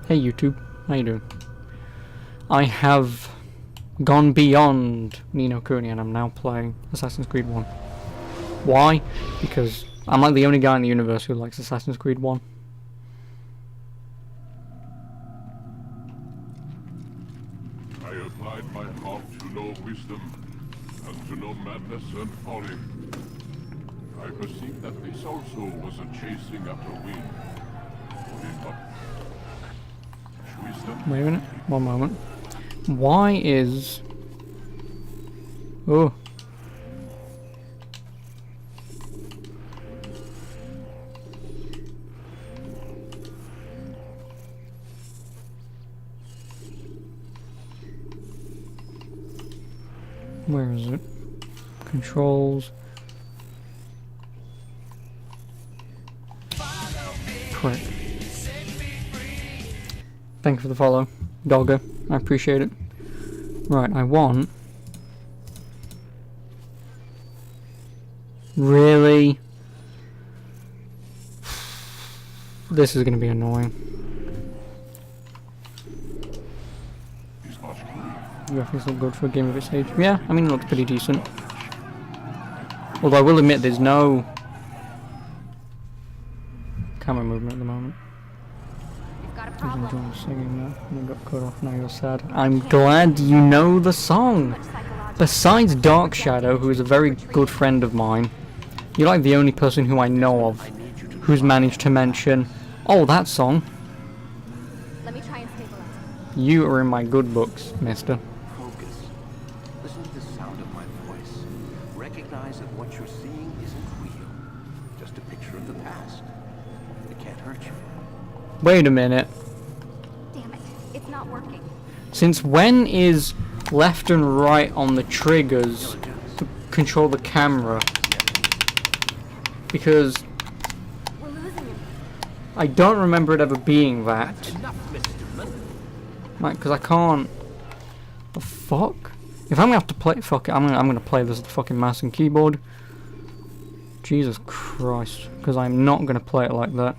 Hey YouTube, how you doing? I have gone beyond Ni no Kuni and I'm now playing Assassin's Creed 1. Why? Because I'm like the only guy in the universe who likes Assassin's Creed 1. I applied my heart to know wisdom, and to know madness and folly. I perceived that this also was a chasing after wind. Wait a minute, one moment. Why is... Oh. Where is it? Controls. Prick. Thank you for the follow, Dogger. I appreciate it. Right, I want... Really? This is gonna be annoying. Graphics look good for a game of its age. Yeah, I mean it looks pretty decent. Although I will admit there's no camera movement at the moment. He's enjoying singing now. You got cut off, now you're sad. I'm glad you know the song! Besides Dark Shadow, who is a very good friend of mine, you're like the only person who I know of who's managed to mention, oh, that song. Let me try and stabilize. You are in my good books, mister. Focus. Listen to the sound of my voice. Recognize that what you're seeing isn't real. Just a picture of the past. It can't hurt you. Wait a minute. Damn it, it's not working. Since when is left and right on the triggers to control the camera? Because We're losing him. I don't remember it ever being that. Enough, Mr. Miller. Like, because I can't... The fuck? If I'm gonna have to play... Fuck it, I'm gonna play this with the fucking mouse and keyboard. Jesus Christ. Because I'm not gonna play it like that.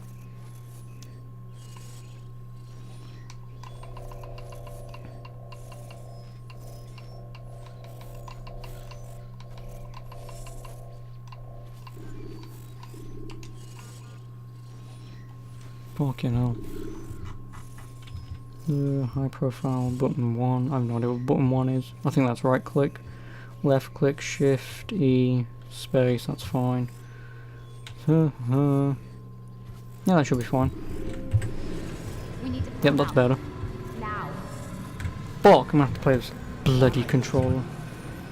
Fucking hell. High profile, button 1. I have no idea what button 1 is. I think that's right click. Left click, shift, E, space, that's fine. Yeah, that should be fine. We need to Yep, that's better. now. Fuck, I'm gonna have to play this bloody controller.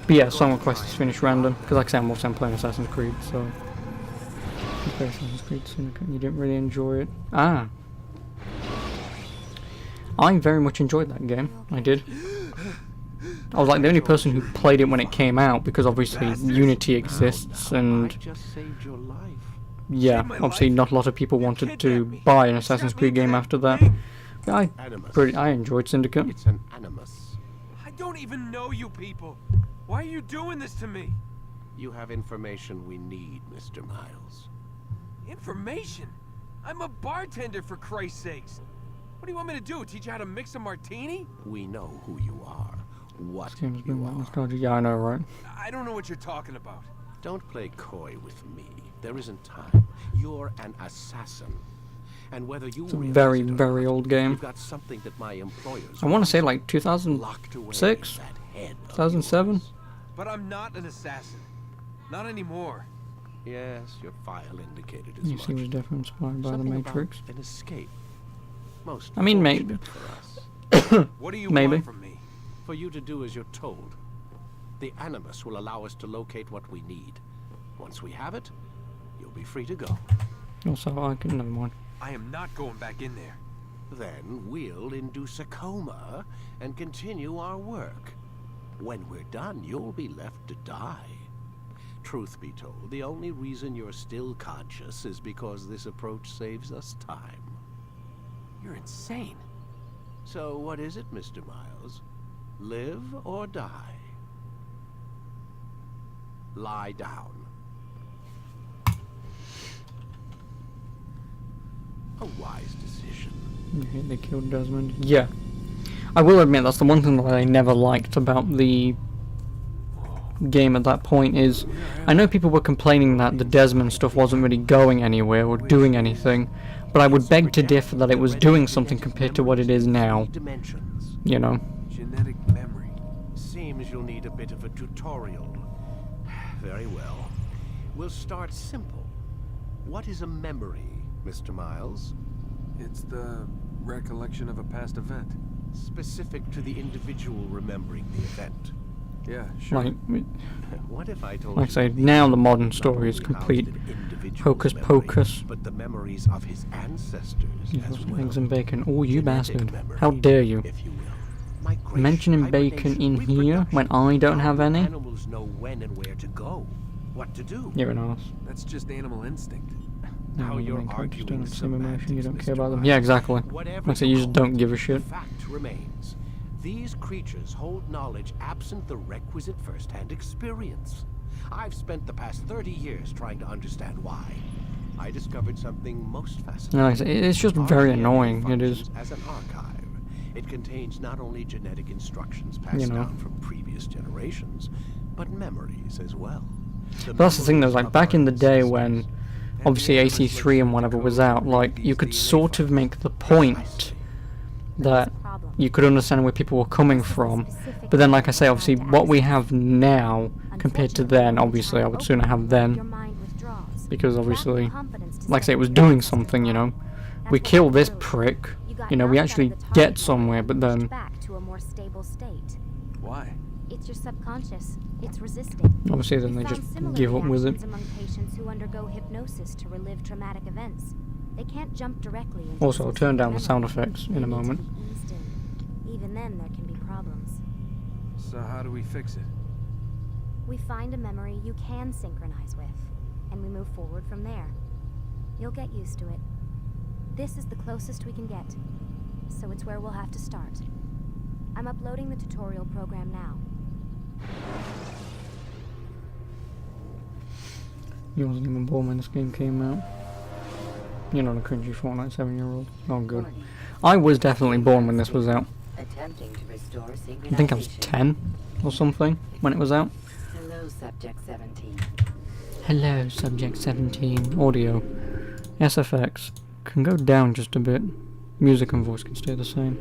But yeah, song request is finished random. Because like I said, I'm playing Assassin's Creed, so... Assassin's Creed Syndicate, you didn't really enjoy it. Ah. I very much enjoyed that game. I did. I was like the only person who played it when it came out because obviously Unity exists and I just saved your life. yeah, obviously not a lot of people wanted to buy an Assassin's Creed game after that. But I enjoyed Syndicate. It's an animus. I don't even know you people. Why are you doing this to me? You have information we need, Mr. Miles. Information? I'm a bartender, for Christ's sakes. What do you want me to do? Teach you how to mix a martini? We know who you are. What This game's been you that are. nostalgic. Yeah, I know, right? I don't know what you're talking about. Don't play coy with me. There isn't time. You're an assassin. And whether you It's a realize very, it or very not, old game. You've got something that my employers I want to say like locked 2006, away in that head of 2007. yours. But I'm not an assassin. Not anymore. Yes, your file indicated as You much. see, was definitely inspired by the Something about Matrix. an escape. Most I mean, maybe. fortunate for us. What do you Maybe. want from me? For you to do as you're told. The Animus will allow us to locate what we need. Once we have it, you'll be free to go. Also, I can never mind. I am not going back in there. Then we'll induce a coma and continue our work. When we're done, you'll be left to die. Truth be told, the only reason you're still conscious is because this approach saves us time. You're insane. So what is it, Mr. Miles? Live or die? Lie down. A wise decision. They killed Desmond. Yeah. I will admit that's the one thing that I never liked about the game at that point is I know people were complaining that the Desmond stuff wasn't really going anywhere or doing anything, but I would beg to differ that it was doing something compared to what it is now. Dimensions. You know. Genetic memory. Seems you'll need a bit of a tutorial. Very well. We'll start simple. What is a memory, Mr. Miles? It's the recollection of a past event. Specific to the individual remembering the event. Yeah, sure. Like, What if I told like I you say, that now the not modern story is only complete housed an individual's hocus memory, pocus. but the memories of his ancestors as well. Eggs and bacon. Oh, you Genetic bastard. memory, How dare you. if you will. Migration, Mentioning bacon in here when I don't have any? Animals know when and where to go, what to do. You're an arse. That's just animal instinct. How No, you're main characters don't arguing have the same emotion, you don't semantics, care Mr. about them. Miles. Yeah, exactly. Whatever Like I say, you just call don't it, give a shit. The fact remains. These creatures hold knowledge absent the requisite first-hand experience. I've spent the past 30 years trying to understand why. I discovered something most fascinating. Like I say, it's just Our very DNA annoying. It is. functions as an archive. It contains not only genetic instructions passed You know. down from previous generations, but memories as well. But that's the thing though, memories like of back our in the day ancestors. when obviously AC3 and whatever was out, like you could sort of make the point that you could understand where people were coming from. But then like I say, obviously what we have now compared to then, obviously I would sooner have then. Because obviously, like I say, it was doing something, you know. We kill this prick, you know, we actually get somewhere, but then back to a more stable state. Why? It's your subconscious. It's resisting. obviously then they We just found similar give up with it. reactions among patients who undergo hypnosis to relive traumatic events. They can't jump directly into Also, I'll turn down the sound memory. effects in They a need to moment. be eased in. Even then, there can be problems. So how do we fix it? We find a memory you can synchronize with, and we move forward from there. You'll get used to it. This is the closest we can get, so it's where we'll have to start. I'm uploading the tutorial program now. You wasn't even born when this game came out. You're not a cringy Fortnite 7-year-old. Oh, good. I was definitely born when this was out. Attempting to restore I think I was synchronization. 10 or something when it was out. Hello, Subject 17. Hello, Subject 17. Audio. SFX. Can go down just a bit. Music and voice can stay the same.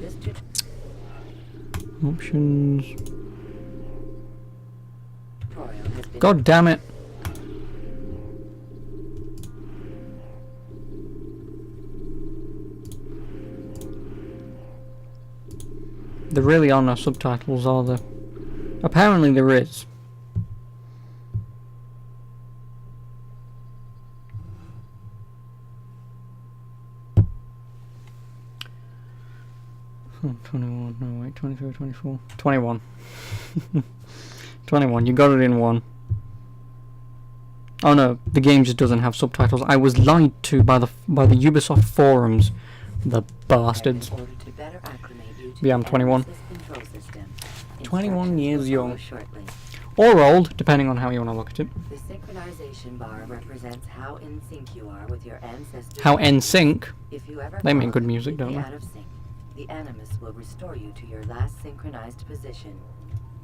This tu- Options. tutorial has been God damn it. There really are no subtitles, are there? Apparently there is. Oh, 21, no wait, 23, 24, 21. 21, you got it in one. Oh no, the game just doesn't have subtitles. I was lied to by the Ubisoft forums. The bastards. in order to better acclimate you to Yeah, I'm the 21. Nemesis control system. 21 Instructions years will young. follow shortly. Or old, depending on how you want to look at it. The synchronization bar represents how in sync you are with your ancestors. How NSYNC. If you ever They make fall good music, don't completely they? out of sync, the Animus will restore you to your last synchronized position.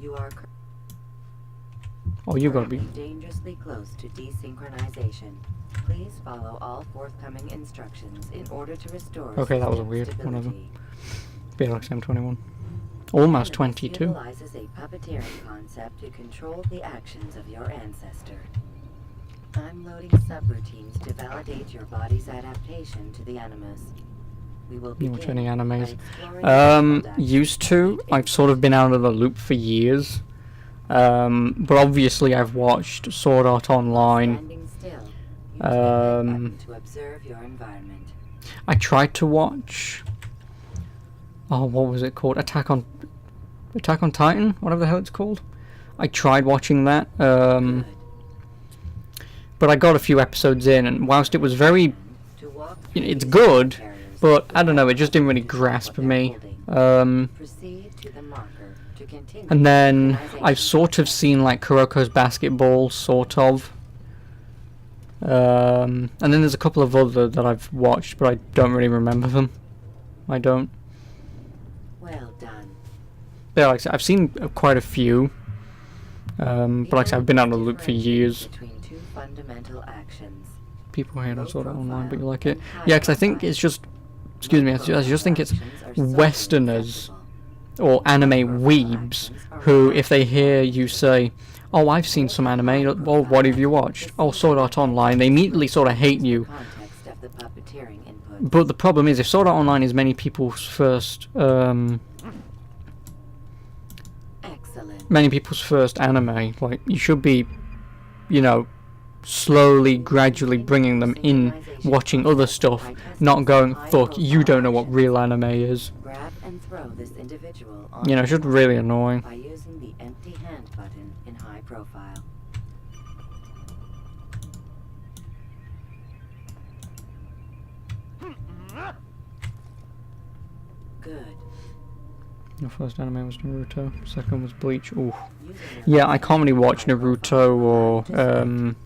You are Oh, you gotta be. currently dangerously close to desynchronization. Please follow all forthcoming instructions in order to restore Okay, that was a system weird, whatever. stability. Be like I'm 21. Almost Animus 22. utilizes a puppeteering concept to control the actions of your ancestor. I'm loading subroutines to validate your body's adaptation to the Animus. We will You begin watch any by animes? exploring the field Used to. actions I've sort of been out of the loop for years. But obviously I've watched Sword Art Online. Standing still. Use the head Um, button to observe your environment. I tried to watch. Oh, what was it called? Attack on Titan, whatever the hell it's called. I tried watching that. Good. but I got a few episodes in, and whilst it was very, To walk it's through good, the areas but I don't know, it just didn't really grasp me. proceed to the marker to continue And then synchronization I've sort of seen like Kuroko's Basketball, sort of. And then there's a couple of other that I've watched, but I don't really remember them. I don't. Well done. Yeah, like I said, I've seen quite a few. But like I said, I've been out of the loop for years. Between two fundamental actions. People here don't sort of online, but you like it. Yeah, because I think it's just, excuse me, I just think it's Westerners or anime weebs who, if they hear you say, "Oh, I've seen some anime," "Oh, what have you watched?" "Oh, Sword Art Online," they immediately sort of hate you. Context of the puppeteering input. But the problem is, if Sword Art Online is many people's first, Excellent. anime, like, you should be, you know, slowly, gradually bringing them in, watching other stuff, not going, "Fuck, you don't know what real anime is." Grab and throw this individual on You know, it's just really annoying. by using the empty hand button in high profile. Good. The first anime was Naruto, second was Bleach. Ooh. Using your Yeah, I can't really watch Naruto or sprint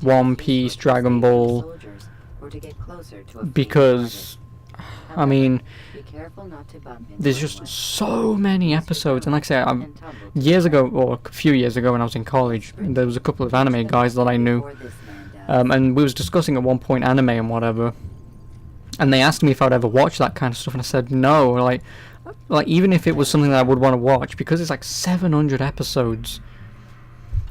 One to Piece, save Dragon Ball, soldiers or to get closer to a field because, target. I mean, Be careful not to bump into there's a just weapon. so many episodes, and like I say, And tumble to years the ago, or a few years ago when I was in college, there was a couple of anime guys that I knew, before this man does. and we was discussing at one point anime and whatever, and they asked me if I'd ever watch that kind of stuff, and I said no, like even if it was something that I would want to watch, because it's like 700 episodes,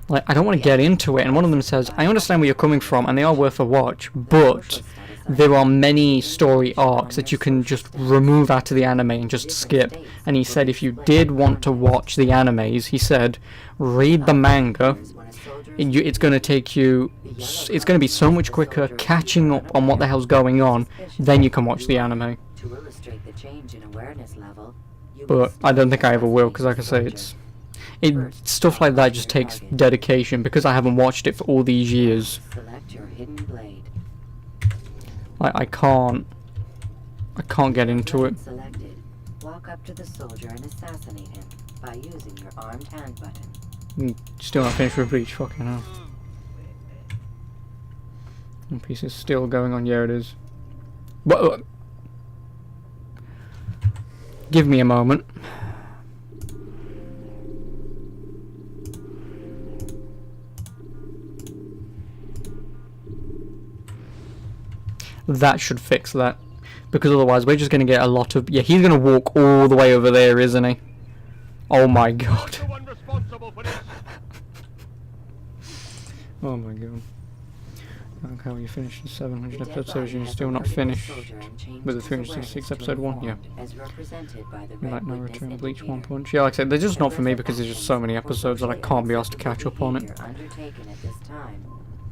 like I don't want to get into it. And one of them says, "I understand where you're coming from, and they are worth a watch, but there are many story arcs that you can just remove out of the anime and just skip." And he said if you did want to watch the animes, he said, read the manga. When a soldier It's going to take you, it's going to be so much quicker catching up on what the hell's going on, then you can watch the anime. to illustrate the change in awareness level, you But must I don't think I ever will, assassinate because like I the say, soldier. stuff like that just takes dedication, because I haven't watched it for all these years. Select your hidden blade. I can't get into it. Blade selected. Walk up to the soldier and assassinate him by using your armed hand button. Still not finished with Bleach, fucking hell. One Piece is still going on, yeah it is. But, give me a moment. That should fix that. Because otherwise we're just going to get a lot of... Yeah, he's going to walk all the way over there, isn't he? Oh my god. Oh my god. Okay, well you finished the 700 The dead episode body series and you're has still been not put in the finished soldier and changed with the his 366 awareness to episode 1? Yeah. informed, as represented by the You red like witness Naruto and Bleach, One indicator. Punch? Yeah, like I said, they're just not for me because there's just so many episodes that I can't be asked to catch up on it. Undertaken at this time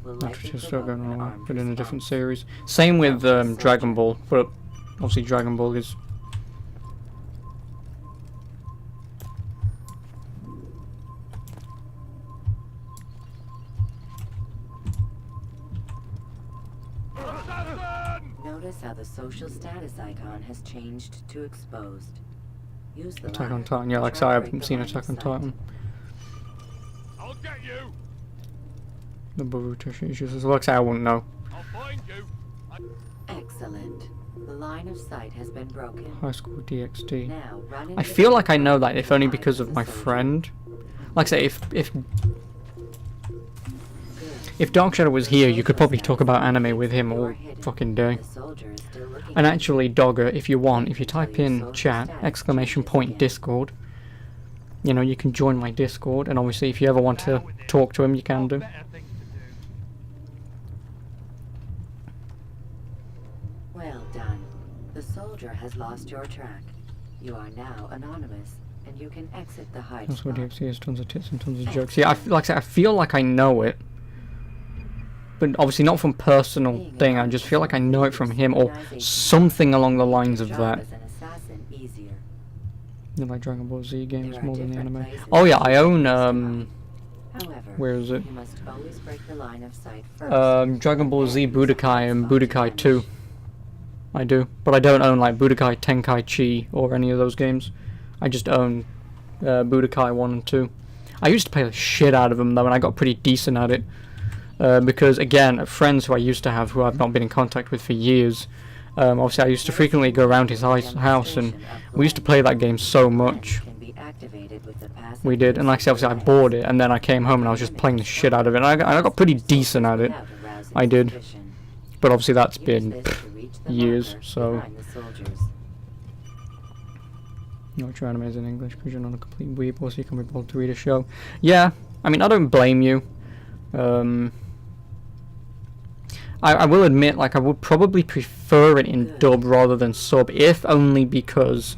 will That's likely just still provoke going an on, armed but in a different response. series. Same with Dragon Ball, but obviously Dragon Ball is... Notice how the social status icon has changed to exposed. Use the Attack on ladder Titan. Yeah, to like I try say, I to break haven't the seen line Attack of on sight. Titan. I'll get you. The Boruto issues. Like I say, I wouldn't know. I'll find you. Excellent. The line of sight has been broken. High School DxD. Now run into I feel like I know that, the if only eyes because of the my soldier. friend. Like I say, if Good. Dark Shadow was here, you could probably talk about anime with him You all are hidden. fucking day. The soldier is still looking And at actually, you. Dogger, if you want, if you type in chat, exclamation point Discord, you know, you can join my Discord, and obviously if you ever want to talk to him, you can do. Well done. The soldier has lost your track. You are now anonymous, and you can exit the hide That's what spot. DxD has, tons of tits and tons of jokes. Yeah, like I said, I feel like I know it. But obviously not from personal thing, I just feel like I know it from him, or something along the lines of Job that. as an assassin easier. You like Dragon Ball Z games There are more than the different anime? places Oh yeah, to I use own the However, Where is it? you must always break the line of sight first. Dragon Ball Z Budokai and Budokai 2. I do. But I don't own like Budokai Tenkaichi or any of those games. I just own Budokai 1 and 2. I used to play the shit out of them though, and I got pretty decent at it. Because again, friends who I used to have, who I've not been in contact with for years, obviously I used to frequently go around his house, and we used to play that game so much. We did, and like I said, obviously I bought it, and then I came home and I was just playing the shit out of it, and I got pretty decent at it. I did. But obviously that's been years, so... You watch your animes in English because you're not a complete weeb, or so you can be bothered to read a show. Yeah, I mean, I don't blame you. I will admit, like, I would probably prefer it in dub rather than sub, if only because,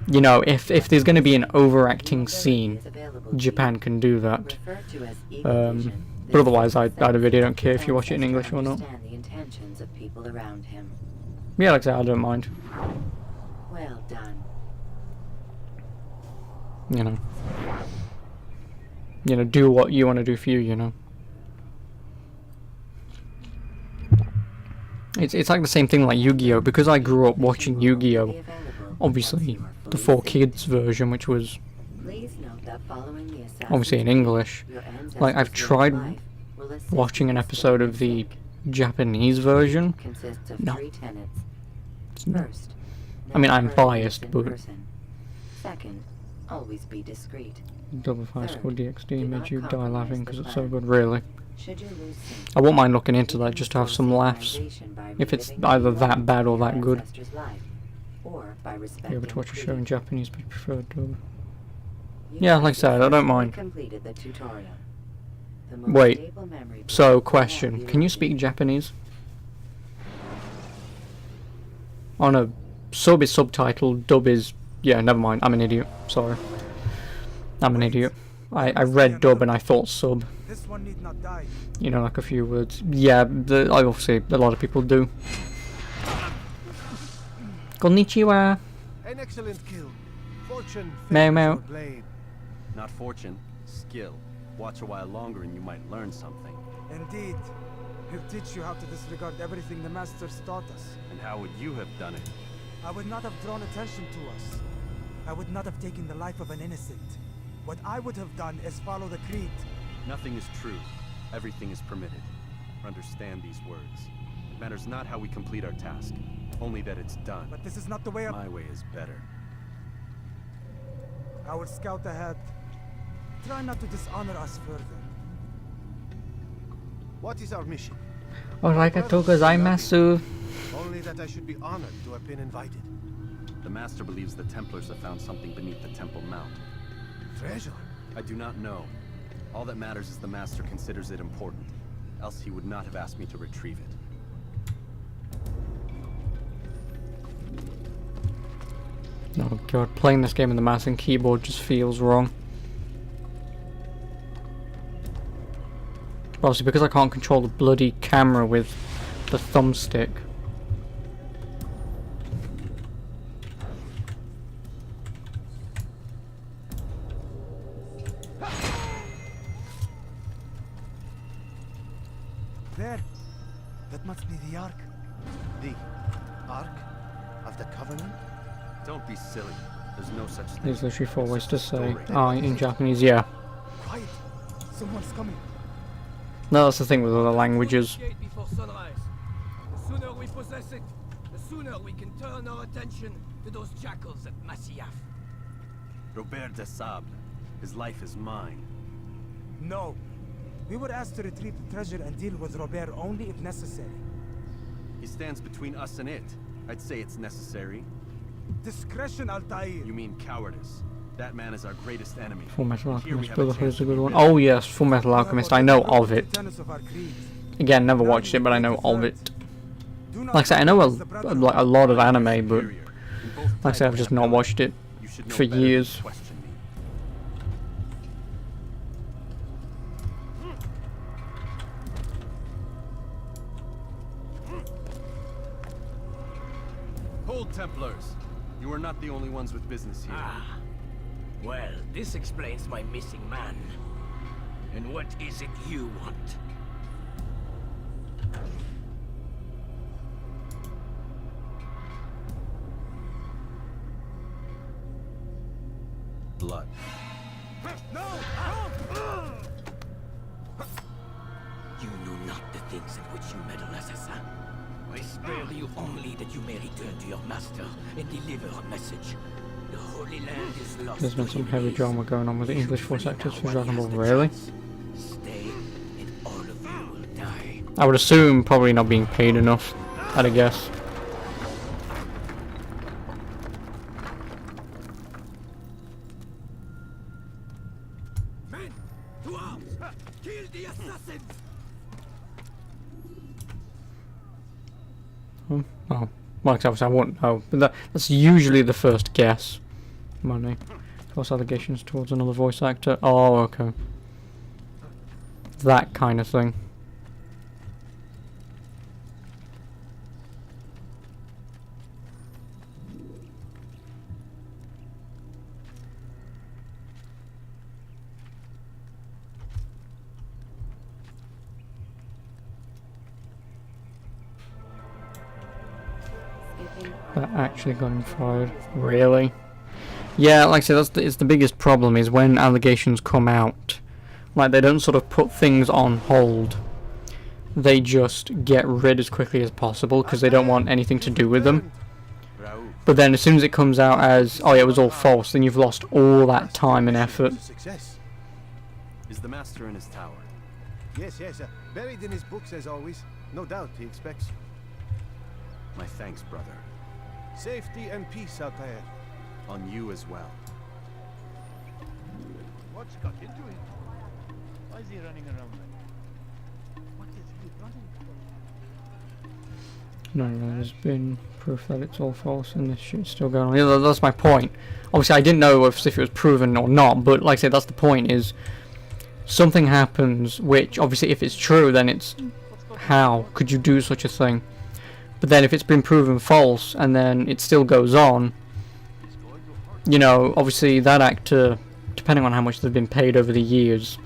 you know, if there's going to be an overacting scene, Japan can do that. But otherwise, I really don't care if you watch it in English or not. Yeah, like I said, I don't mind. Well done. You know, do what you want to do for you, you know. It's like the same thing like Yu-Gi-Oh! Because I grew up watching Yu-Gi-Oh! Obviously, the 4Kids version, which was obviously in English. Like, I've tried watching an episode of the Japanese version. No. I mean, I'm biased, but... Second, always be discreet. Double Fire Squad DxD made you die laughing because it's so good, really. Should you lose sync, I won't mind looking into that just to have some laughs. If it's either that bad or that good. Be able to watch a show in Japanese but prefer dub. Yeah, like I said, I don't mind. Wait, so question, can you speak Japanese? Oh no, sub is subtitled, dub is... Yeah, never mind, I'm an idiot, sorry. I'm an idiot. I read dub and I thought sub. This one need not die. You know, like a few words. Yeah, obviously a lot of people do. Konnichiwa. An excellent kill. Fortune Mau Mau. favors your blade. Not fortune, skill. Watch a while longer and you might learn something. Indeed. He'll teach you how to disregard everything the masters taught us. And how would you have done it? I would not have drawn attention to us. I would not have taken the life of an innocent. What I would have done is follow the creed. Nothing is true. Everything is permitted. Understand these words. It matters not how we complete our task, only that it's done. But this is not the way My way is better. I will scout ahead. Try not to dishonor us further. What is our mission? Arigatou gozaimasu. Only that I should be honored to have been invited. The Master believes the Templars have found something beneath the Temple Mount. Treasure? I do not know. All that matters is the Master considers it important. Else he would not have asked me to retrieve it. Oh god, playing this game on the mouse and keyboard just feels wrong. Obviously, because I can't control the bloody camera with the thumbstick. There. That must be the Ark. The Ark of the Covenant? Don't be silly. There's no such thing. There's literally 4 ways to say Story. in Japanese, yeah. Quiet. Someone's coming. No, that's the thing with other languages. Before sunrise. The sooner we possess it, the sooner we can turn our attention to those jackals at Masyaf. Robert de Sable. His life is mine. No. We were asked to retrieve the treasure and deal with Robert only if necessary. He stands between us and it. I'd say it's necessary. Discretion, Altair. You mean cowardice. That man is our greatest enemy. Full Metal Here we Alchemist have a Brotherhood is a chance good to one. rebuild. Oh yes, Full Metal Alchemist. I know of it. Again, never watched it, but I know of it. Like I said, I know a lot of anime, but Superior. In both like I said, I've just not watched it You should know for better than to years. question me. Hold, Templars. You are not the only ones with business here. Well, this explains my missing man. And what is it you want? Blood. You know not the things in which you meddle, assassin. I spare you only that you may return to your master and deliver a message. The Holy Land is lost. There's been to some heavy enemies. drama going on with the You English should voice be actors now for while Dragon he Ball. has the Really? chance. Stay, and all of you will die. I would assume probably not being paid enough. I'd guess. Men, to arms! Kill the assassins! Oh, well, obviously I won't know, but that's usually the first guess. Money. False allegations towards another voice actor. Oh, okay. That kind of thing. That actually got him fired. Really? Yeah, like I said, it's the biggest problem is when allegations come out. Like, they don't sort of put things on hold. They just get rid as quickly as possible because they don't want anything to do with them. But then as soon as it comes out as, oh yeah, it was all false, then you've lost all that time and effort. Success. Is the master in his tower? Yes, yes. Buried in his books as always. No doubt he expects My thanks, brother. safety and peace out there. On you as well. What's got into him? Why is he running around like that? What is he running for? No, there's been proof that it's all false and this shit's still going on. Yeah, that's my point. Obviously, I didn't know if it was proven or not, but like I said, that's the point, is something happens, which, obviously, if it's true, then it's how could you do such a thing? But then if it's been proven false and then it still goes on, you know, obviously that actor, depending on how much they've been paid over the years,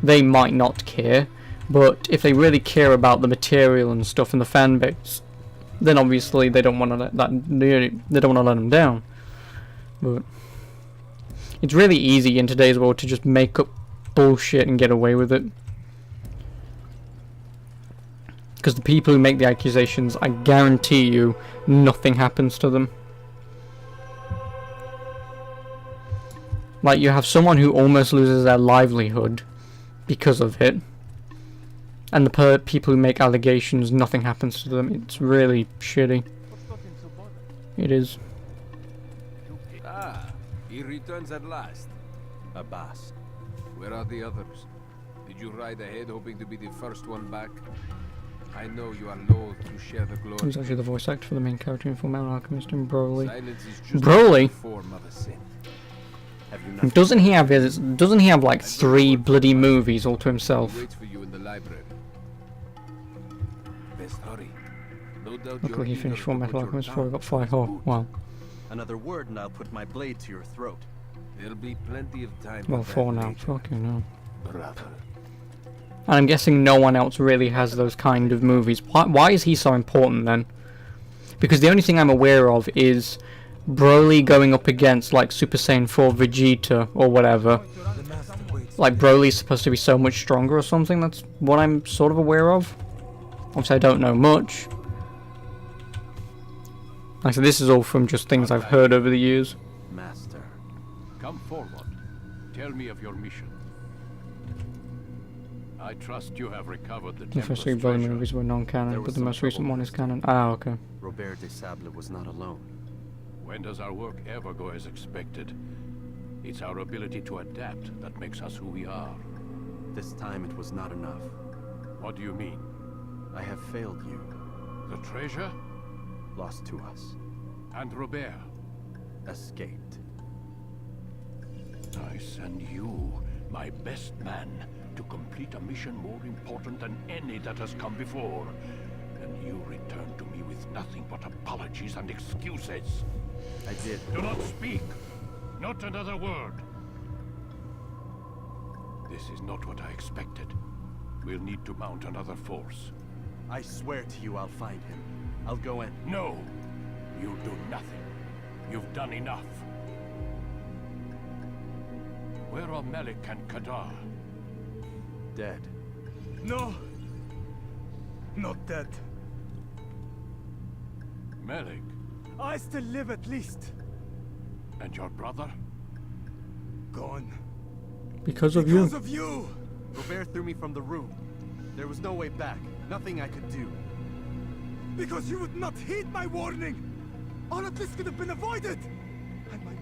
they might not care. But if they really care about the material and stuff and the fan base, then obviously they don't want to let that, they don't want to let them down. But it's really easy in today's world to just make up bullshit and get away with it. Because the people who make the accusations, I guarantee you, nothing happens to them. Like, you have someone who almost loses their livelihood because of it, and the people who make allegations, nothing happens to them. It's really shitty. It is. Ah, he returns at last. Abbas. Where are the others? Did you ride ahead hoping to be the first one back? I know you are loath to share the glory. Who's actually the voice actor for the main character in Fullmetal Alchemist and Broly? Silence is just Broly? a form of a sin. Have you not Doesn't he have like 3 bloody movies all to himself? He waits for you in the library. Best hurry. No doubt Luckily he you're finished eager to Fullmetal put your Alchemist before he got tongue fired. to Oh, boot. wow. Another word and I'll put my blade to your throat. There'll be plenty of time Well, for 4 that now. later, Fucking hell. brother. And I'm guessing no one else really has those kind of movies. Why is he so important then? Because the only thing I'm aware of is Broly going up against like Super Saiyan 4 Vegeta or whatever. The master waits. Like Broly's supposed to be so much stronger or something. That's what I'm sort of aware of. Obviously I don't know much. Like I said, this is all from just things I've heard over the years. Master. Come forward. Tell me of your mission. I trust you have recovered the The first Templar's 3 Broly treasure. movies were There non-canon, was but the some most recent trouble one is last canon. time. Ah, okay. Robert de Sable was not alone. When does our work ever go as expected? It's our ability to adapt that makes us who we are. This time it was not enough. What do you mean? I have failed you. The treasure? Lost to us. And Robert? Escaped. I send you, my best man, to complete a mission more important than any that has come before. And you return to me with nothing but apologies and excuses. I did. Do not speak. Not another word. This is not what I expected. We'll need to mount another force. I swear to you I'll find him. I'll go in. No! You do nothing. You've done enough. Where are Melik and Kadar? Dead. No! Not dead. Melik? I still live at least. And your brother? Gone. Because of you. Because of you! Robert threw me from the room. There was no way back. Nothing I could do. Because you would not heed my warning! All of this could have been avoided! And my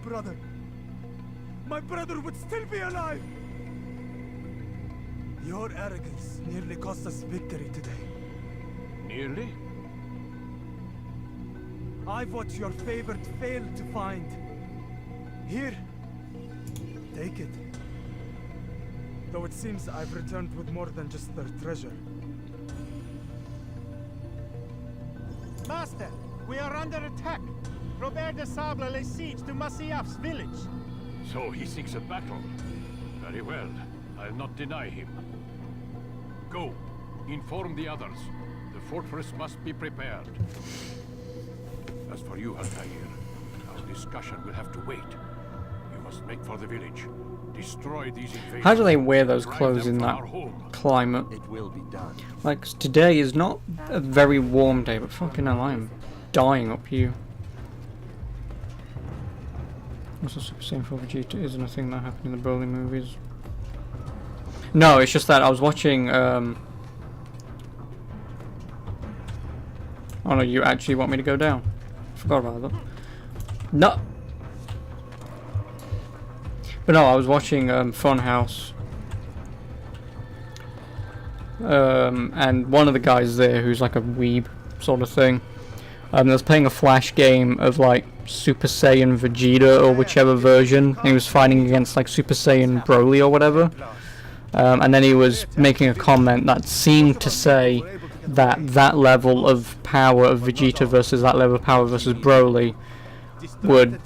brother would still be alive! Your arrogance nearly cost us victory today. Nearly? I've watched your favorite fail to find. Here, take it. Though it seems I've returned with more than just their treasure. Master, we are under attack. Robert de Sable lays siege to Masyaf's village. So he seeks a battle. Very well. I'll not deny him. Go. Inform the others. The fortress must be prepared. As for you, Altair, our discussion will have to wait. You must make for the village. Destroy these invaders. How do they wear those Drive clothes them in from that our home. climate? It will be done. Like, today is not a very warm day, but fucking hell, I am dying up here. Also, Super Saiyan 4 Vegeta isn't a thing that happened in the Broly movies. No, it's just that I was watching, Oh no, you actually want me to go down? Forgot about that. No! But no, I was watching Funhouse. And one of the guys there, who's like a weeb sort of thing, was playing a flash game of like Super Saiyan Vegeta or whichever version. He was fighting against like Super Saiyan Broly or whatever. And then he was making a comment that seemed to say that that level of power of Vegeta versus that level of power versus Broly would,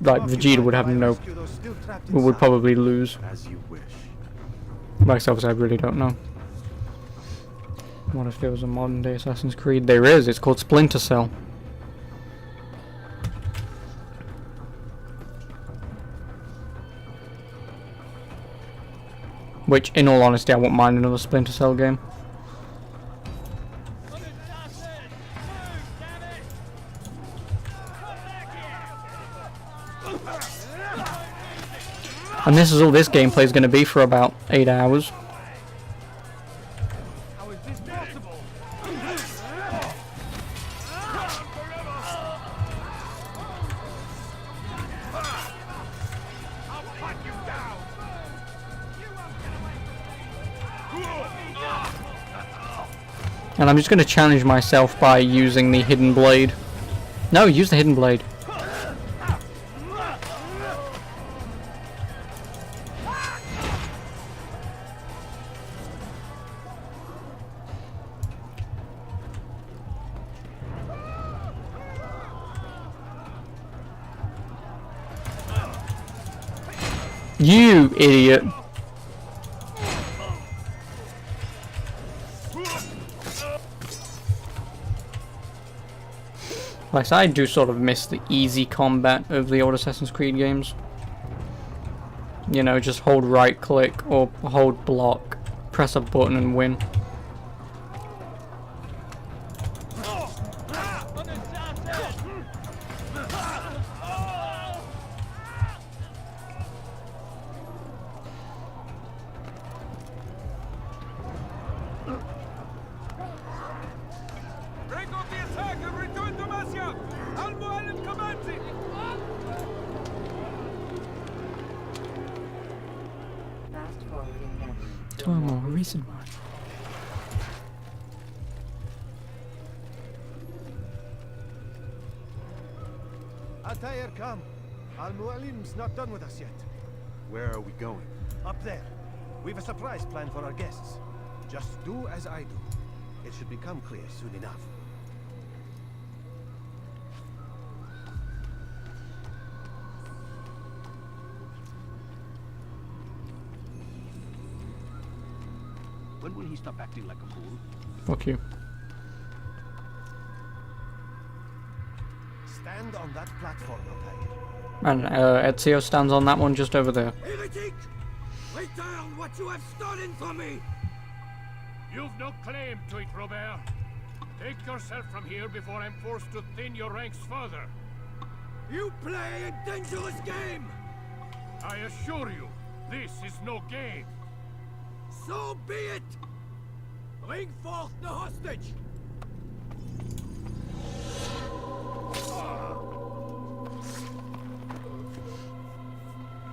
like, Vegeta would have no, would probably lose. As you wish. Myself, I really don't know. What if there was a modern day Assassin's Creed? There is. It's called Splinter Cell. Which, in all honesty, I won't mind another Splinter Cell game. And this is all this gameplay is going to be for about 8 hours. How is this possible? I'll cut you down. And I'm just going to challenge myself by using the hidden blade. No, use the hidden blade. You idiot. Like, I do sort of miss the easy combat of the old Assassin's Creed games. You know, just hold right click or hold block, press a button and win. Break off the attack and return to Masyaf! Al-Mualim commencing! Fast forwarding memory. To a more recent one. Altair, come. Al-Mualim's not done with us yet. Where are we going? Up there. We've a surprise planned for our guests. Just do as I do. It should become clear soon enough. When will he stop acting like a fool? Fuck you. Stand on that platform, Altair. And Ezio stands on that one just over there. Heretic! Return what you have stolen from me! You've no claim to it, Robert. Take yourself from here before I'm forced to thin your ranks further. You play a dangerous game! I assure you, this is no game. So be it! Bring forth the hostage!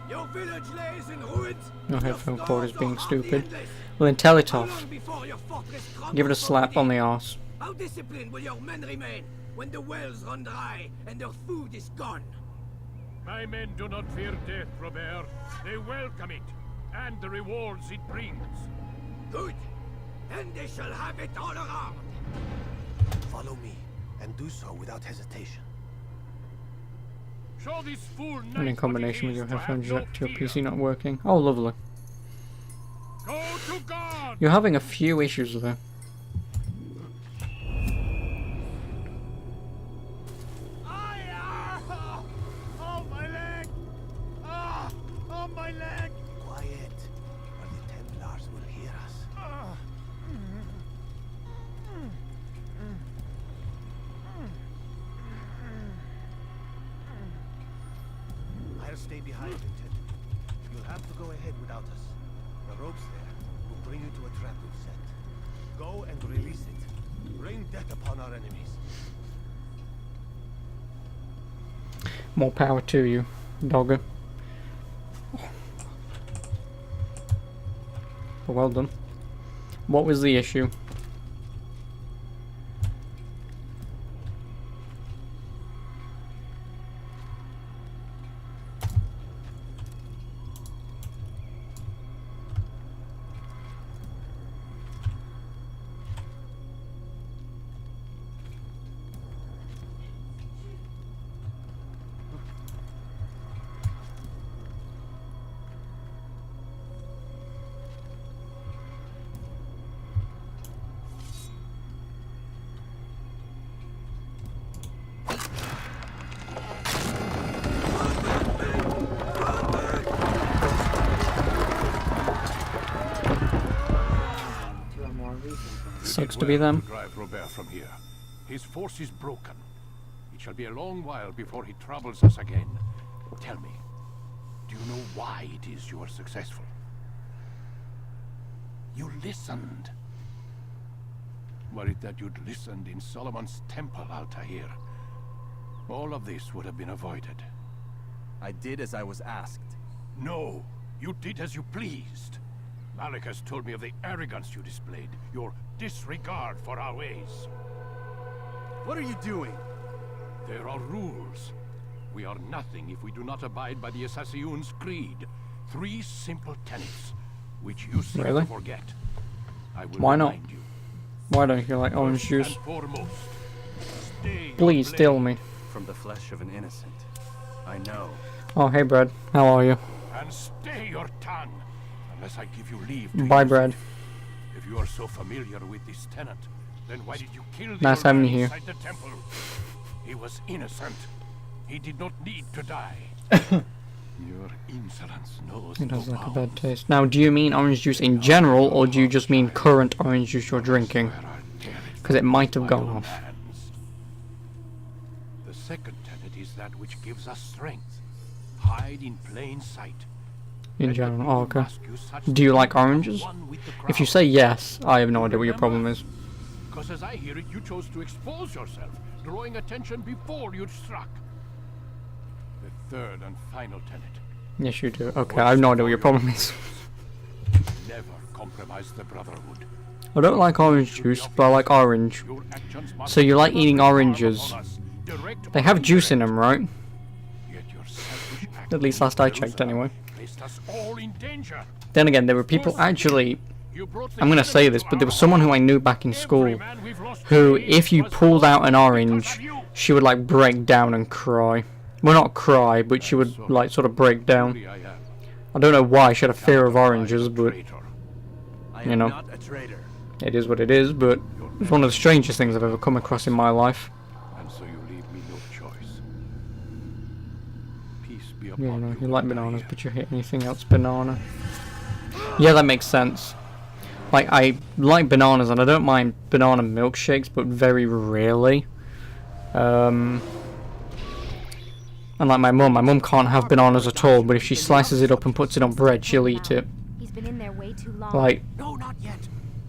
Your village lays in ruins. No headphone cord is being stupid. Well then tell it off. Give it a slap on the arse. How disciplined will your men remain when the wells run dry and their food is gone? My men do not fear death, Robert. They welcome it, and the rewards it brings. Good. Then they shall have it all around. Follow me, and do so without hesitation. Show this fool And in combination with your headphone jack to your PC not working. Oh, lovely. Go to God! You're having a few issues with it. Oh, my leg! Ah! Oh, my leg! Quiet, or the Templars will hear us. I'll stay behind, Lieutenant. You'll have to go ahead without us. The ropes there will bring you to a trap we've set. Go and release it. Rain death upon our enemies. More power to you, dogger. Well done. What was the issue? Sucks to be them. Drive Robert from here. His force is broken. It shall be a long while before he troubles us again. Tell me, do you know why it is you are successful? You listened. Were it that you'd listened in Solomon's temple, Altair, all of this would have been avoided. I did as I was asked. No, you did as you pleased. Malik has told me of the arrogance you displayed, your disregard for our ways. What are you doing? There are rules. We are nothing if we do not abide by the Assassin's creed. 3 simple tenets, which you seem Really? to forget. I will Why not? remind you. Why don't you like orange First juice? and foremost, stay your Please blade. steal me. From the flesh of an innocent. I know. Oh, hey Brad. How are you? And stay your tongue, unless I give you leave to Bye, use Brad. it. If you are so familiar with this tenant, then why did you kill the Nice old having man you here. inside the temple? He was innocent. He did not need to die. Your insolence knows It no has like a bounds. bad taste. Now, do you mean orange juice in general, or do you just mean current orange juice you're drinking? Because it might have gone off. The second tenet is that which gives us strength. Hide in plain sight. In general, oh, okay. Do you like oranges? If you say yes, I have no idea what your problem is. Because as I hear it, you chose to expose yourself, drawing attention before you'd struck. The third and final tenet. Yes, you do. Okay, I have no idea what your problem is. Never compromise the Brotherhood. I don't like orange juice, but I like orange. Your actions must So you like eating harm oranges. upon us, direct They have juice in them, right? Yet your selfish act At least last I checked, anyway. placed us all in danger. Then again, there were people actually... You brought the I'm gonna say enemy this, to but there our was someone who I knew back in school who, if you pulled out an orange, she would like break down and cry. Well, not cry, but she would like sort of break down. I don't know why she had a fear of oranges, but You know, not a traitor. it is what it is, but it's one of the strangest things I've ever come across in my life. And so you leave me no choice. Peace be upon You know, you, you like Altair. bananas, but you hate anything else banana. Yeah, that makes sense. Like, I like bananas, and I don't mind banana milkshakes, but very rarely. And like my mum can't have bananas at all, but if she slices it up and puts it on bread, she'll eat it. He's been in there way too long. Like, No, not yet.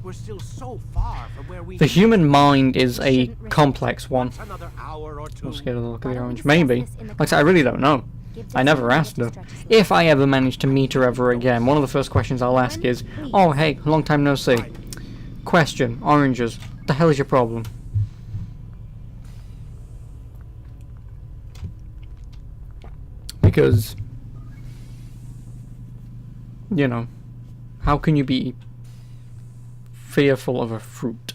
We're still so far from where we... the human mind is a complex one. Another hour or two. I'm scared of the look of the orange. Maybe. Like I said, I really don't know. I never asked her. If I ever manage to meet her ever again, one of the first questions I'll ask is, "Oh, hey, long time no see. Question, oranges. What the hell is your problem?" Because, you know, how can you be fearful of a fruit?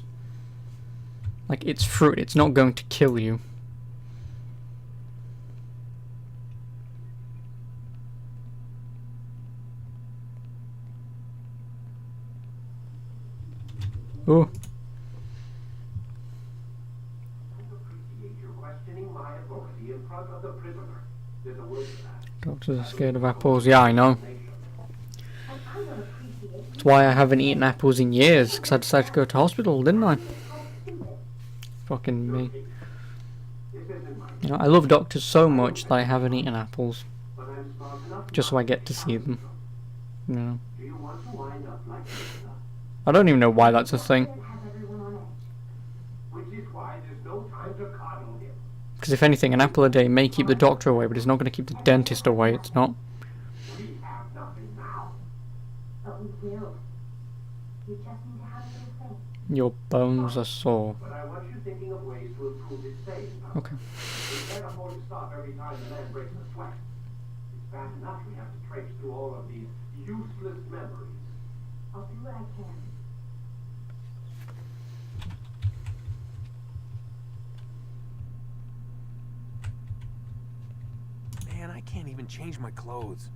Like, it's fruit, it's not going to kill you. Oh. Doctors are scared of apples. Yeah, I know. That's why I haven't eaten apples in years, because I decided to go to hospital, didn't I? Fucking me. You know, I love doctors so much that I haven't eaten apples. Just so I get to see them. You know. I don't even know why that's a thing. Because if anything, an apple a day may keep the doctor away, but it's not going to keep the dentist away. It's not. Your bones are sore. Okay. I'll do what I can. Man, I can't even change my clothes.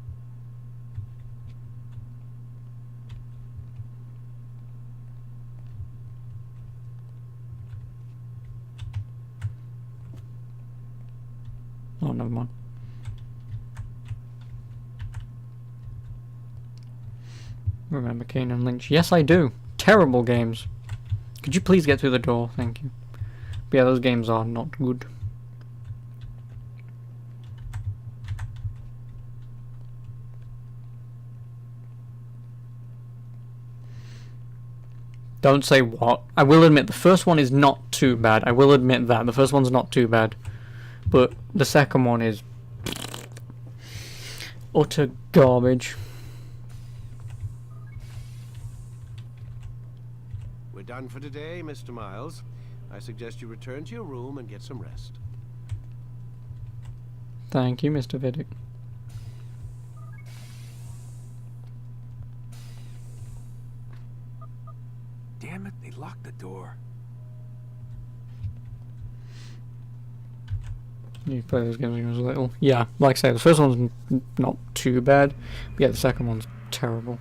Oh, never mind. Remember Kane and Lynch? Yes, I do. Terrible games. Could you please get through the door? Thank you. But yeah, those games are not good. Don't say what. I will admit the first one is not too bad. I will admit that. The first one's not too bad. But the second one is utter garbage. We're done for today, Mr. Miles. I suggest you return to your room and get some rest. Thank you, Mr. Vidic. Damn it, they locked the door. You play those games when you was little. Yeah, like I say, the first one's not too bad. But yeah, the second one's terrible.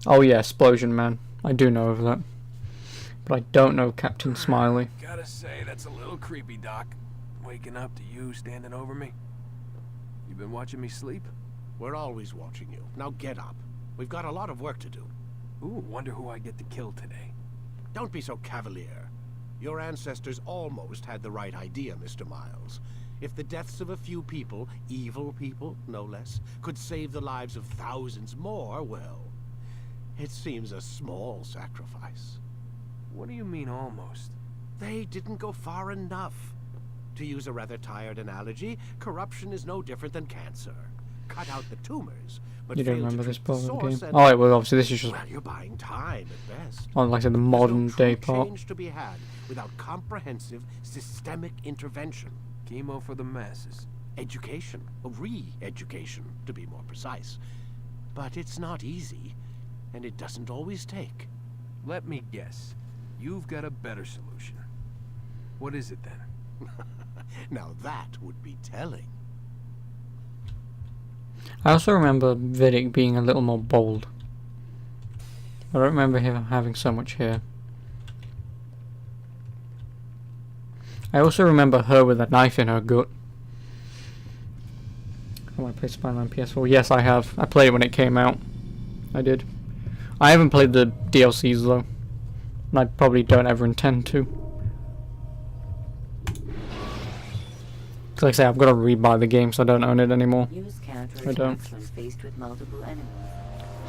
Oh yeah, Explosion Man. I do know of that. But I don't know Captain Smiley. Gotta say, that's a little creepy, Doc. Waking up to you standing over me. You been watching me sleep? We're always watching you. Now get up. We've got a lot of work to do. Ooh, wonder who I get to kill today. Don't be so cavalier. Your ancestors almost had the right idea, Mr. Miles. If the deaths of a few people, evil people, no less, could save the lives of thousands more, well, it seems a small sacrifice. What do you mean, almost? They didn't go far enough. To use a rather tired analogy, corruption is no different than cancer. Cut out the tumors, but You don't fail to remember this treat the part of the source game? and- Oh, well, obviously this is just... Well, you're buying time at best. Oh, like I said, the There's modern no day true part. change to be had without comprehensive, systemic intervention. Chemo for the masses. Education, re-education, to be more precise. But it's not easy, and it doesn't always take. Let me guess. You've got a better solution. What is it then? Now that would be telling. I also remember Vidic being a little more bold. I don't remember him having so much here. I also remember her with a knife in her gut. I want to play Spider-Man PS4. Yes, I have. I played it when it came out. I did. I haven't played the DLCs though. And I probably don't ever intend to. Like I say, I've got to rebuy the game, so I don't own it anymore. I don't. Faced with multiple enemies.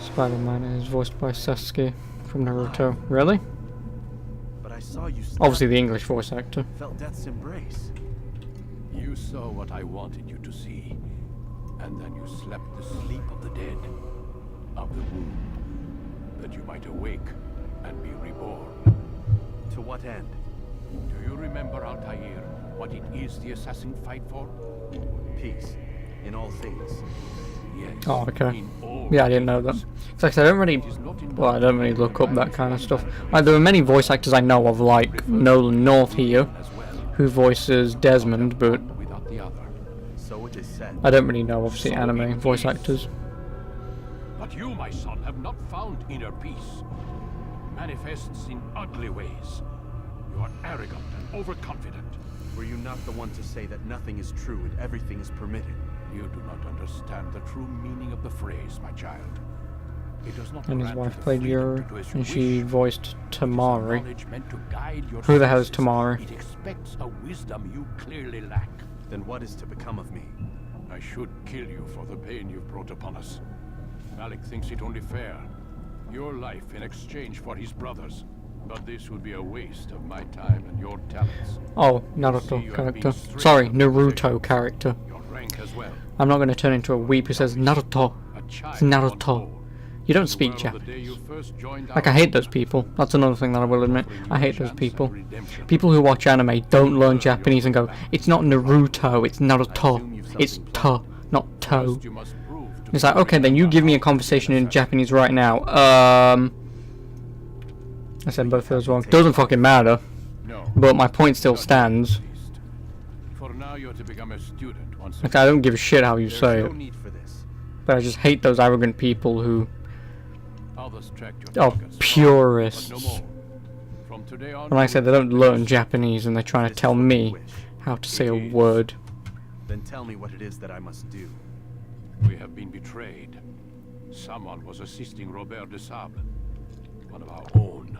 Spider-Man is voiced by Sasuke from Naruto. Really? But I saw you Obviously the English voice actor. felt death's embrace. You saw what I wanted you to see, and then you slept the sleep of the dead, of the womb, that you might awake and be reborn. To what end? Do you remember, Altair, what it is the assassin fight for? Peace. In all things. Yes. Oh, okay. In all Yeah, I didn't know that. things. It's like I don't really, well, I don't really look up that kind of stuff. Like, there are many voice actors I know of, like Nolan North here, who voices Desmond, but Without the other. So it is said. I don't really know, obviously, anime voice actors. But you, my son, have not found inner peace. Manifests in ugly ways. You are arrogant and overconfident. Were you not the one to say that nothing is true and everything is permitted? You do not understand the true meaning of the phrase, my child. It does not And his grant you wife the played freedom Yuri, to do as you and she wish. voiced It is Tamari. knowledge meant to guide your Who the hell is senses. Tamari? It expects a wisdom you clearly lack. Then what is to become of me? I should kill you for the pain you've brought upon us. Malik thinks it only fair. Your life in exchange for his brother's. But this would be a waste of my time and your talents. Oh, See, Naruto you have character. been stripped Sorry, of your Naruto position, character. your rank as well. I'm not going to turn into a weep who says Naruto. A child It's Naruto. once more. You don't You speak were on the day Japanese. you first joined Like, I our hate those order, people. That's another thing that I will admit. offering you I a hate those chance people. at redemption. People who watch anime don't learn Japanese and go, it's not Naruto, it's Naruto. It's to, not to. First you must prove to It's be like, okay, then you give me a conversation in Japanese right now. I said both of those wrong. Doesn't fucking matter. No. But my point still stands. For now, you're to become a student once Like, I don't give a shit how you There's say no it. need for this. But I just hate those arrogant people who others tracked your are targets. purists. But no more. From today on, And like I you said, they will don't find learn peace. Japanese and they're trying to This is tell what you me wish. how to say a It is. word. Then tell me what it is that I must do. We have been betrayed. Someone was assisting Robert de Sable, one of our own.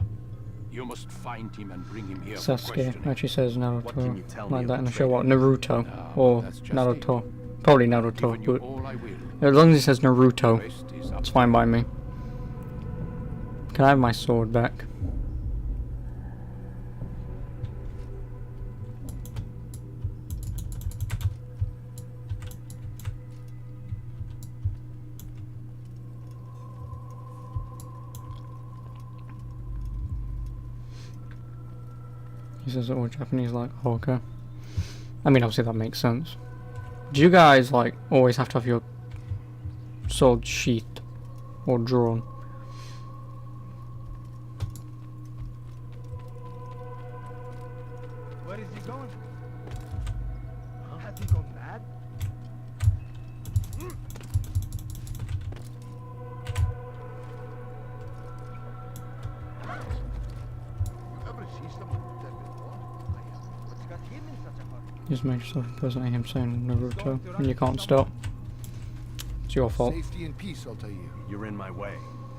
You must find him and bring him here for Sasuke questioning. actually says What can you Naruto tell me like of that the in the show. What, traitor? Naruto No, or that's just Naruto? it. Probably Given Naruto, you but all I will. as long as it says The Naruto, rest is up it's to fine you. by me. Can I have my sword back? He says it all Japanese, like, oh, okay. I mean, obviously that makes sense. Do you guys, like, always have to have your sword sheathed or drawn? Where is he going? Has he gone mad? You ever see someone do that before? What's got him in such a hurry? Just make yourself impersonate him saying Naruto, and you can't stop. It's your fault. Safety and peace, Altair. You're in my way.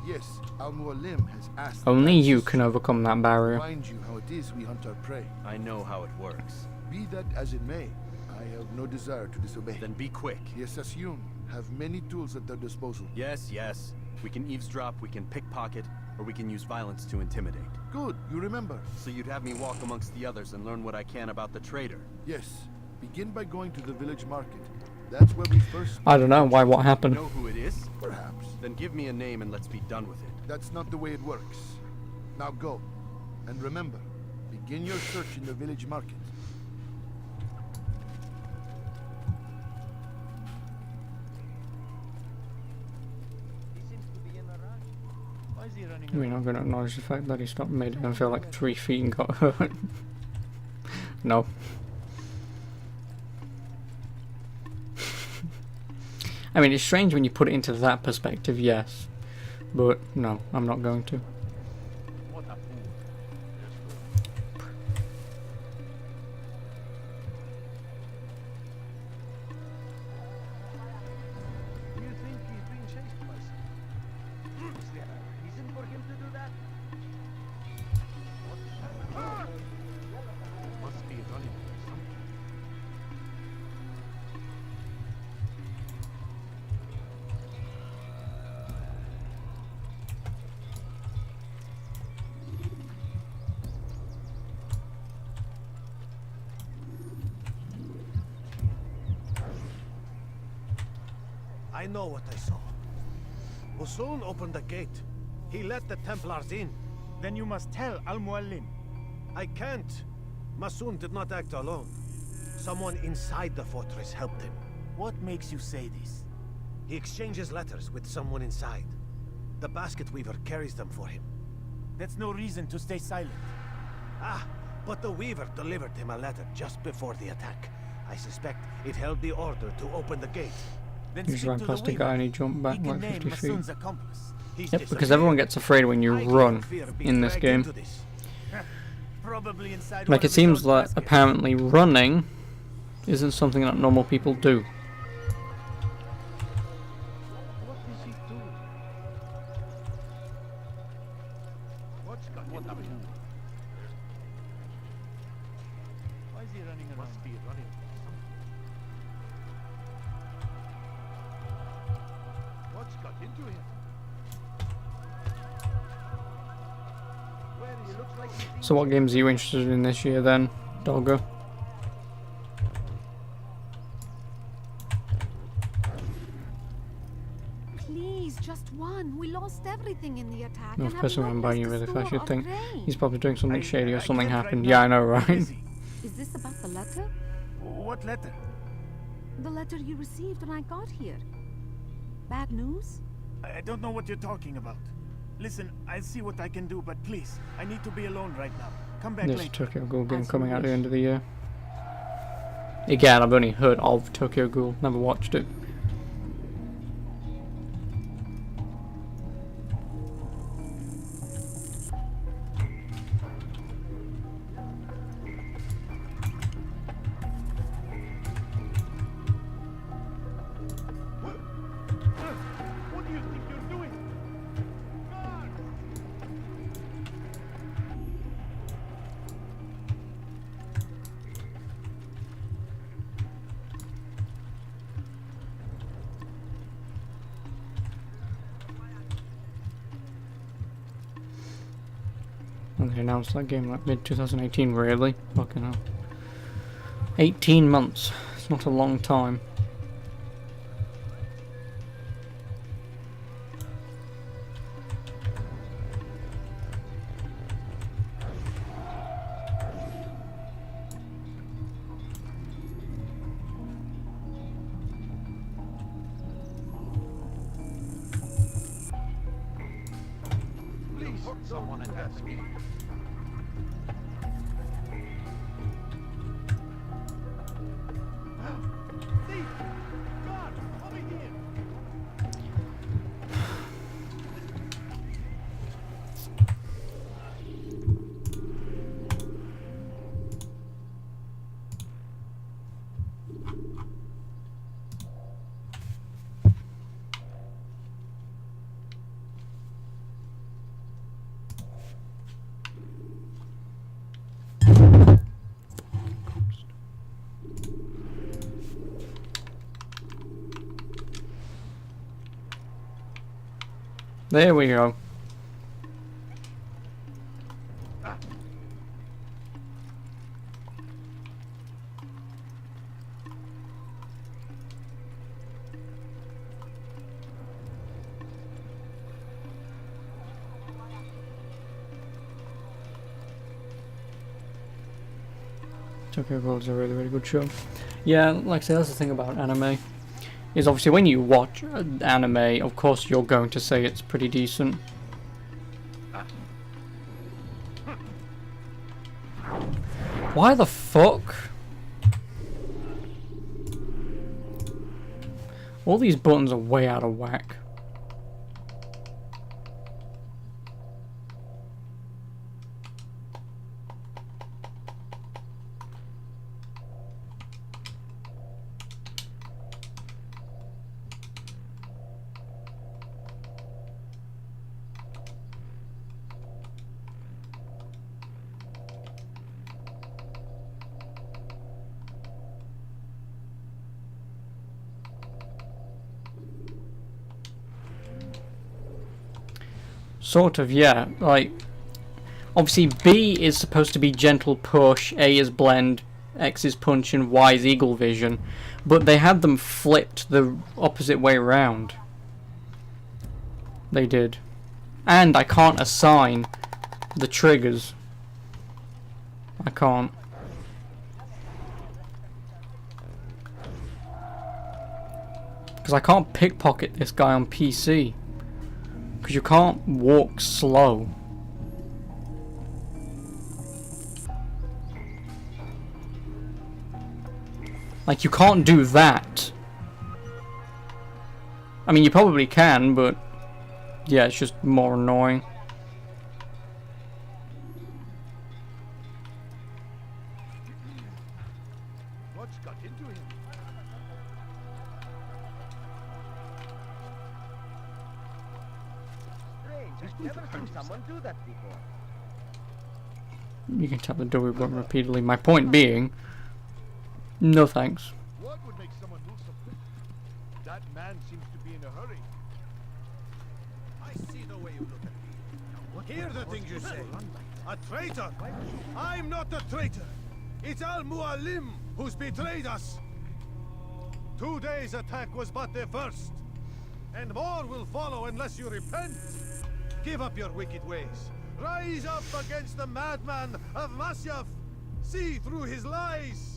Yes, Al-Mualim has asked. Only that I you assist can overcome that barrier. Remind you how it is we hunt our prey. I know how it works. Be that as it may, I have no desire to disobey. Then be quick. The Assassin have many tools at their disposal. Yes, yes. We can eavesdrop, we can pickpocket, or we can use violence to intimidate. Good, you remember. So you'd have me walk amongst the others and learn what I can about the traitor. Yes, begin by going to the village market. That's where we first... I don't know why. What You happened? know who it is? Perhaps. Then give me a name and let's be done with it. That's not the way it works. Now go. And remember, begin your search in the village market. He seems to be in a rush. Why is he running We're not going to acknowledge the fact that he stopped, made him feel like 3 feet and got hurt. No. I mean, it's strange when you put it into that perspective, yes. But no, I'm not going to. I know what I saw. Musun opened the gate. He let the Templars in. Then you must tell Al-Mualim. I can't. Masun did not act alone. Someone inside the fortress helped him. What makes you say this? He exchanges letters with someone inside. The basket weaver carries them for him. That's no reason to stay silent. Ah, but the weaver delivered him a letter just before the attack. I suspect it held the order to open the gate. Then He just speak ran to past the the guy and he weaver. jumped back He can like name 50 feet. Masun's accomplice. He's Yep, because disappeared. everyone gets afraid when you I run cannot fear being in this dragged game. into this. Probably inside Like one it of his seems own like baskets. apparently running isn't something that normal people do. What is he doing? What's got him doing? Why is he running around? Must be running. What's got into him? Where he looks like he's So what games are you interested in this year then, Doggo? Please, just one. We lost everything in the attack. No and have person no I'm place buying you to with if I store should our think grain. he's probably doing something shady or I something can't happened. right Yeah, I now. know, Where right? is he? Is this about the letter? What letter? The letter you received when I got here. Bad news? I don't know what you're talking about. Listen, I'll see what I can do, but please, I need to be alone right now. Come back There's a later. Tokyo Ghoul game As you coming out at the wish. end of the year. Again, I've only heard of Tokyo Ghoul, never watched it. What do you think you're doing? Guard! And they announced that game like mid 2018, really? Fucking hell. 18 months. It's not a long time. Please, someone ask me. Thief! Guard! Over here! There we go. Tokyo Ghoul is a really, really good show. Yeah, like I say, that's the thing about anime. Is obviously when you watch anime, of course you're going to say it's pretty decent. Why the fuck? All these buttons are way out of whack. Sort of, yeah. Like, obviously B is supposed to be gentle push, A is blend, X is punch and Y is eagle vision, but they had them flipped the opposite way around. They did. And I can't assign the triggers. I can't. Because I can't pickpocket this guy on PC. Because you can't walk slow. Like, you can't do that. I mean, you probably can, but yeah, it's just more annoying. What's got into him? Strange, I've never seen someone do that before. You can tap the W button repeatedly. My point being, no thanks. What would make someone move so quick? That man seems to be in a hurry. I see the way you look at me. Hear the things you say. A traitor! I'm not a traitor! It's Al-Mualim who's betrayed us! Today's attack was but the first. And more will follow unless you repent. Give up your wicked ways. Rise up against the madman of Masyaf. See through his lies.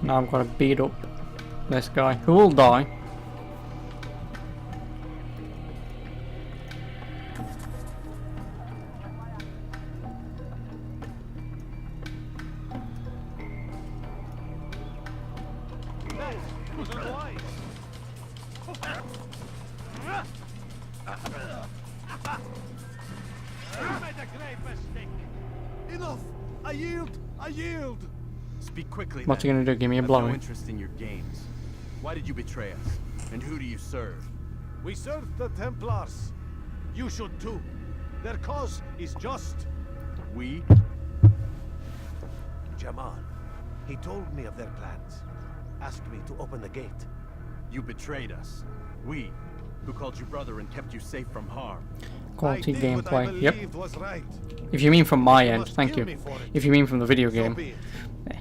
Now I'm gonna beat up this guy, who will die. Enough! I yield! I yield! Speak quickly. What's he then. gonna do? Give me a I've blow. no interest in your games. Why did you betray us? And who do you serve? We serve the Templars. You should too. Their cause is just. We? Jamal. He told me of their plans. Asked me to open the gate. You betrayed us. We, who called you brother and kept you safe from harm. Quality I did what I gameplay. Yep. believed was right. If you mean from my You end, must thank kill you. me for it. If you mean from the video So game. be it. I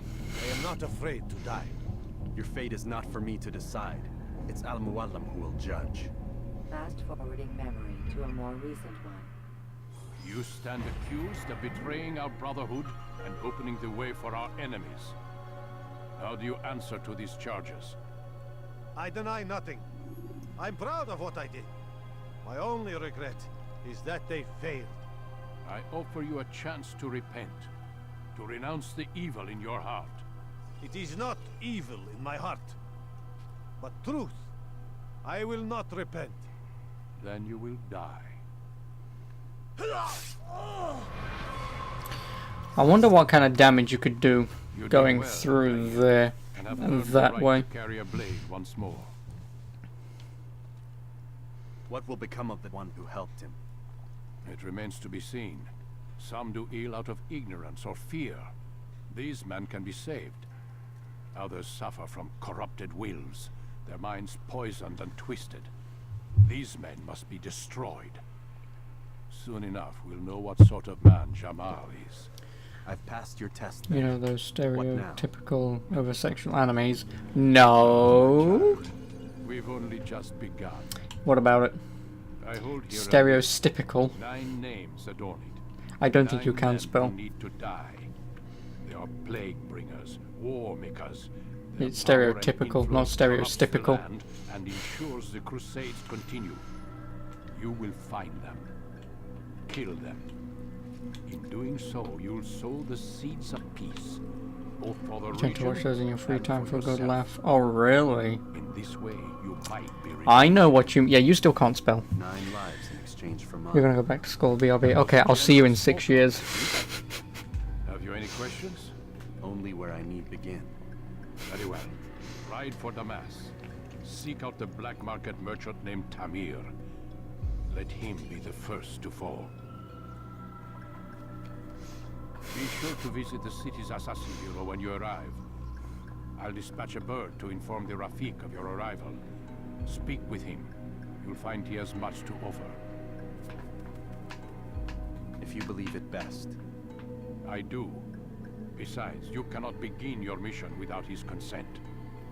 am not afraid to die. Your fate is not for me to decide. It's Al-Mualim who will judge. Fast-forwarding memory to a more recent one. You stand accused of betraying our brotherhood and opening the way for our enemies. How do you answer to these charges? I deny nothing. I'm proud of what I did. My only regret is that they failed. I offer you a chance to repent, to renounce the evil in your heart. It is not evil in my heart, but truth. I will not repent. Then you will die. I wonder what kind of damage you could do You did going well, through Raya, there and have and earned the that right way. to carry a blade once more. What will become of the one who helped him? It remains to be seen. Some do ill out of ignorance or fear. These men can be saved. Others suffer from corrupted wills, their minds poisoned and twisted. These men must be destroyed. Soon enough, we'll know what sort of man Jamal is. I've passed your test. You then. know, those What now? stereotypical over-sexual animes. No. We've only just begun. What about it? I hold here Stereotypical. 9 names adorn it. I don't think you 9 can men spell. who need to die. They are plague bringers, war makers. Their It's power and stereotypical, not influence corrupts the stereotypical. land and ensures the crusades continue. You will find them. Kill them. In doing so, you'll sow the seeds of peace, both for the Tend to watch region those in your free and time for a good yourself. laugh. Oh, really? In this way, you might be I know what you... Yeah, you still can't spell. 9 lives in exchange exchange for mine. You're gonna go back to school, BRB. Okay, I'll see you in 6 years. Have you any questions? Only where I need begin. Very well. Ride for Damas. Seek out the black market merchant named Tamir. Let him be the first to fall. Be sure to visit the city's assassin bureau when you arrive. I'll dispatch a bird to inform the Rafik of your arrival. Speak with him. You'll find he has much to offer. If you believe it best. I do. Besides, you cannot begin your mission without his consent.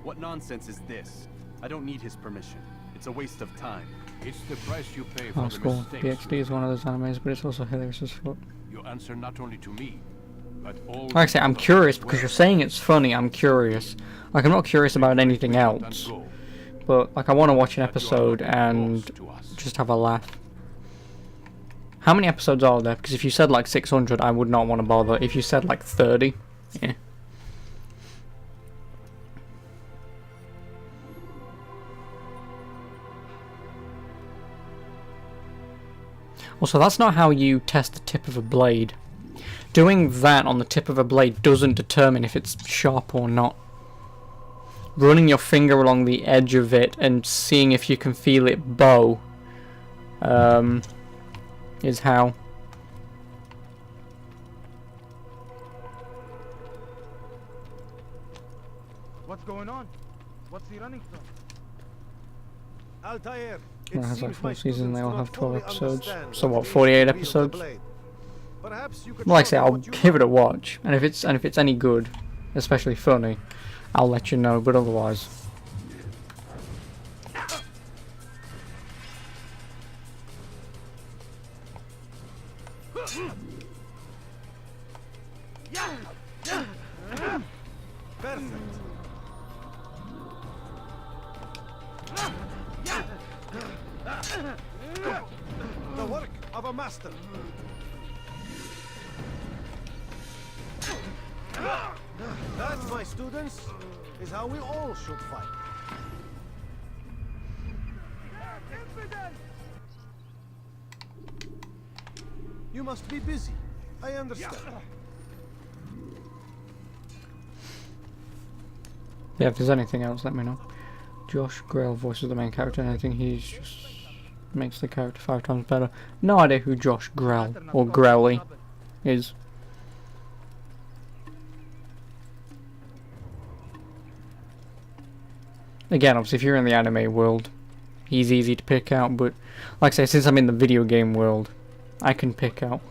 What nonsense is this? I don't need his permission. It's a waste of time. It's the price you pay for Oh, the school. mistakes. BXD is one of those animes, but it's also hilarious as fuck. You answer not only to me, but all... Like I say, I'm curious because you're saying it's funny. I'm curious. Like, I'm not curious about anything else. But, like, I want to watch an episode and just have a laugh. How many episodes are there? Because if you said like 600, I would not want to bother. If you said like 30, yeah. Also, that's not how you test the tip of a blade. Doing that on the tip of a blade doesn't determine if it's sharp or not. Running your finger along the edge of it and seeing if you can feel it bow is how. What's going on? What's he running from? Altair, It has like 4 seasons, they all have 12 episodes. So what, 48 episodes? Like I say, I'll give it a watch, and if it's any good, especially funny, I'll let you know, but otherwise. Perfect. The work of a master. That, my students, is how we all should fight. You must be busy. I understand. Yeah, if there's anything else, let me know. Josh Grell voices the main character, and I think he's just makes the character 5 times better. No idea who Josh Grell or Growly is. Again, obviously, if you're in the anime world, he's easy to pick out, but like I say, since I'm in the video game world, I can pick out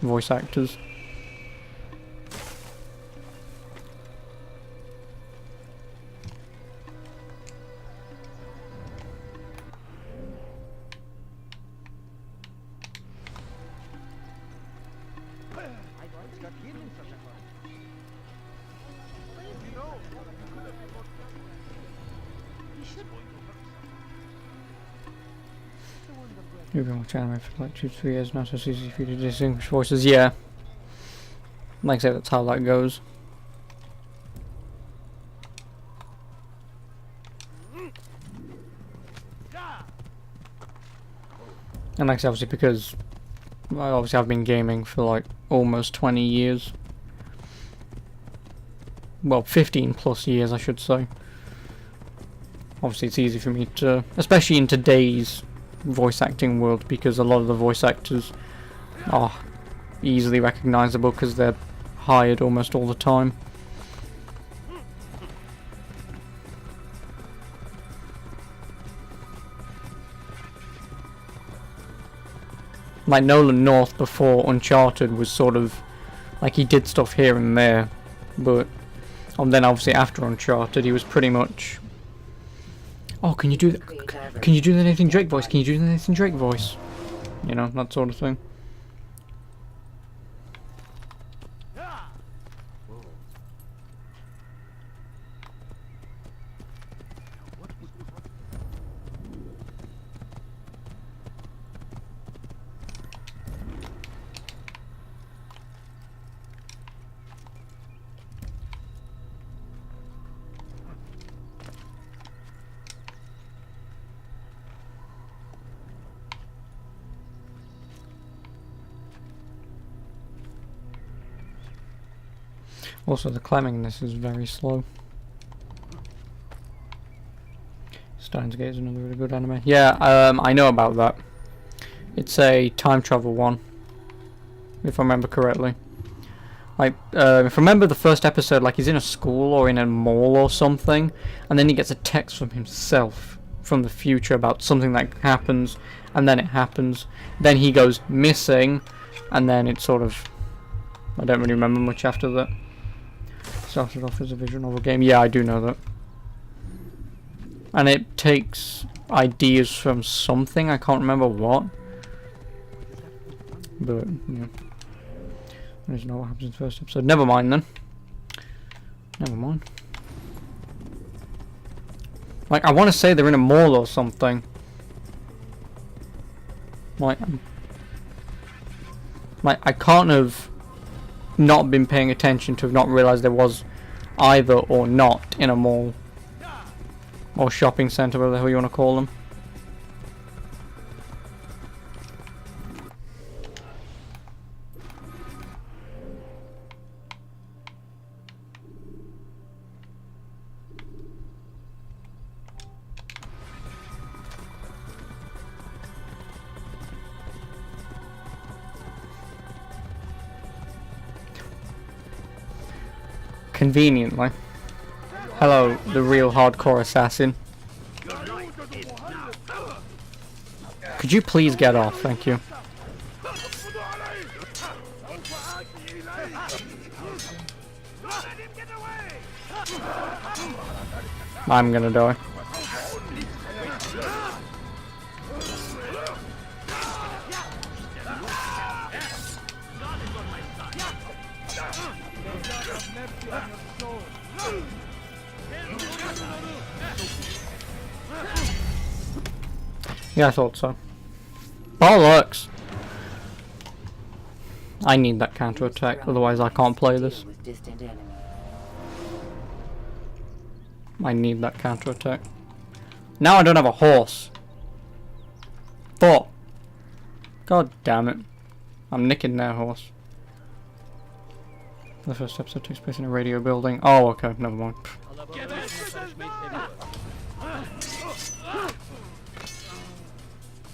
voice actors. You've been watching anime for like 2 to 3 years now, so it's easy for you to distinguish voices. Yeah. Like I said, that's how that goes. And like I said, obviously because I've been gaming for like almost 20 years. Well, 15 plus years I should say. Obviously it's easy for me to, especially in today's voice acting world, because a lot of the voice actors are easily recognizable because they're hired almost all the time. Like Nolan North before Uncharted was sort of like he did stuff here and there, but then obviously after Uncharted he was pretty much, oh, can you do that? Can you do the Nathan Drake voice? Can you do the Nathan Drake voice? You know, that sort of thing. Also, the climbing in this is very slow. Steins Gate is another really good anime. Yeah, I know about that. It's a time travel one, if I remember correctly. Like, if I remember the first episode, like he's in a school or in a mall or something, and then he gets a text from himself from the future about something that happens, and then it happens. Then he goes missing, and then it's sort of, I don't really remember much after that. Started off as a visual novel game. Yeah, I do know that. And it takes ideas from something, I can't remember what. But, yeah. I don't know what happens in the first episode. Never mind then. Never mind. Like, I want to say they're in a mall or something. Like, I can't have not been paying attention to have not realised there was either or not in a mall. Or shopping centre, whatever the hell you want to call them. Conveniently. Hello, the real hardcore assassin. Could you please get off? Thank you. I'm gonna die. Yeah, I thought so. Bollocks! I need that counter attack, otherwise I can't play this. I need that counter attack. Now I don't have a horse. Fuck. God damn it. I'm nicking their horse. The first episode takes place in a radio building. Oh, okay, never mind.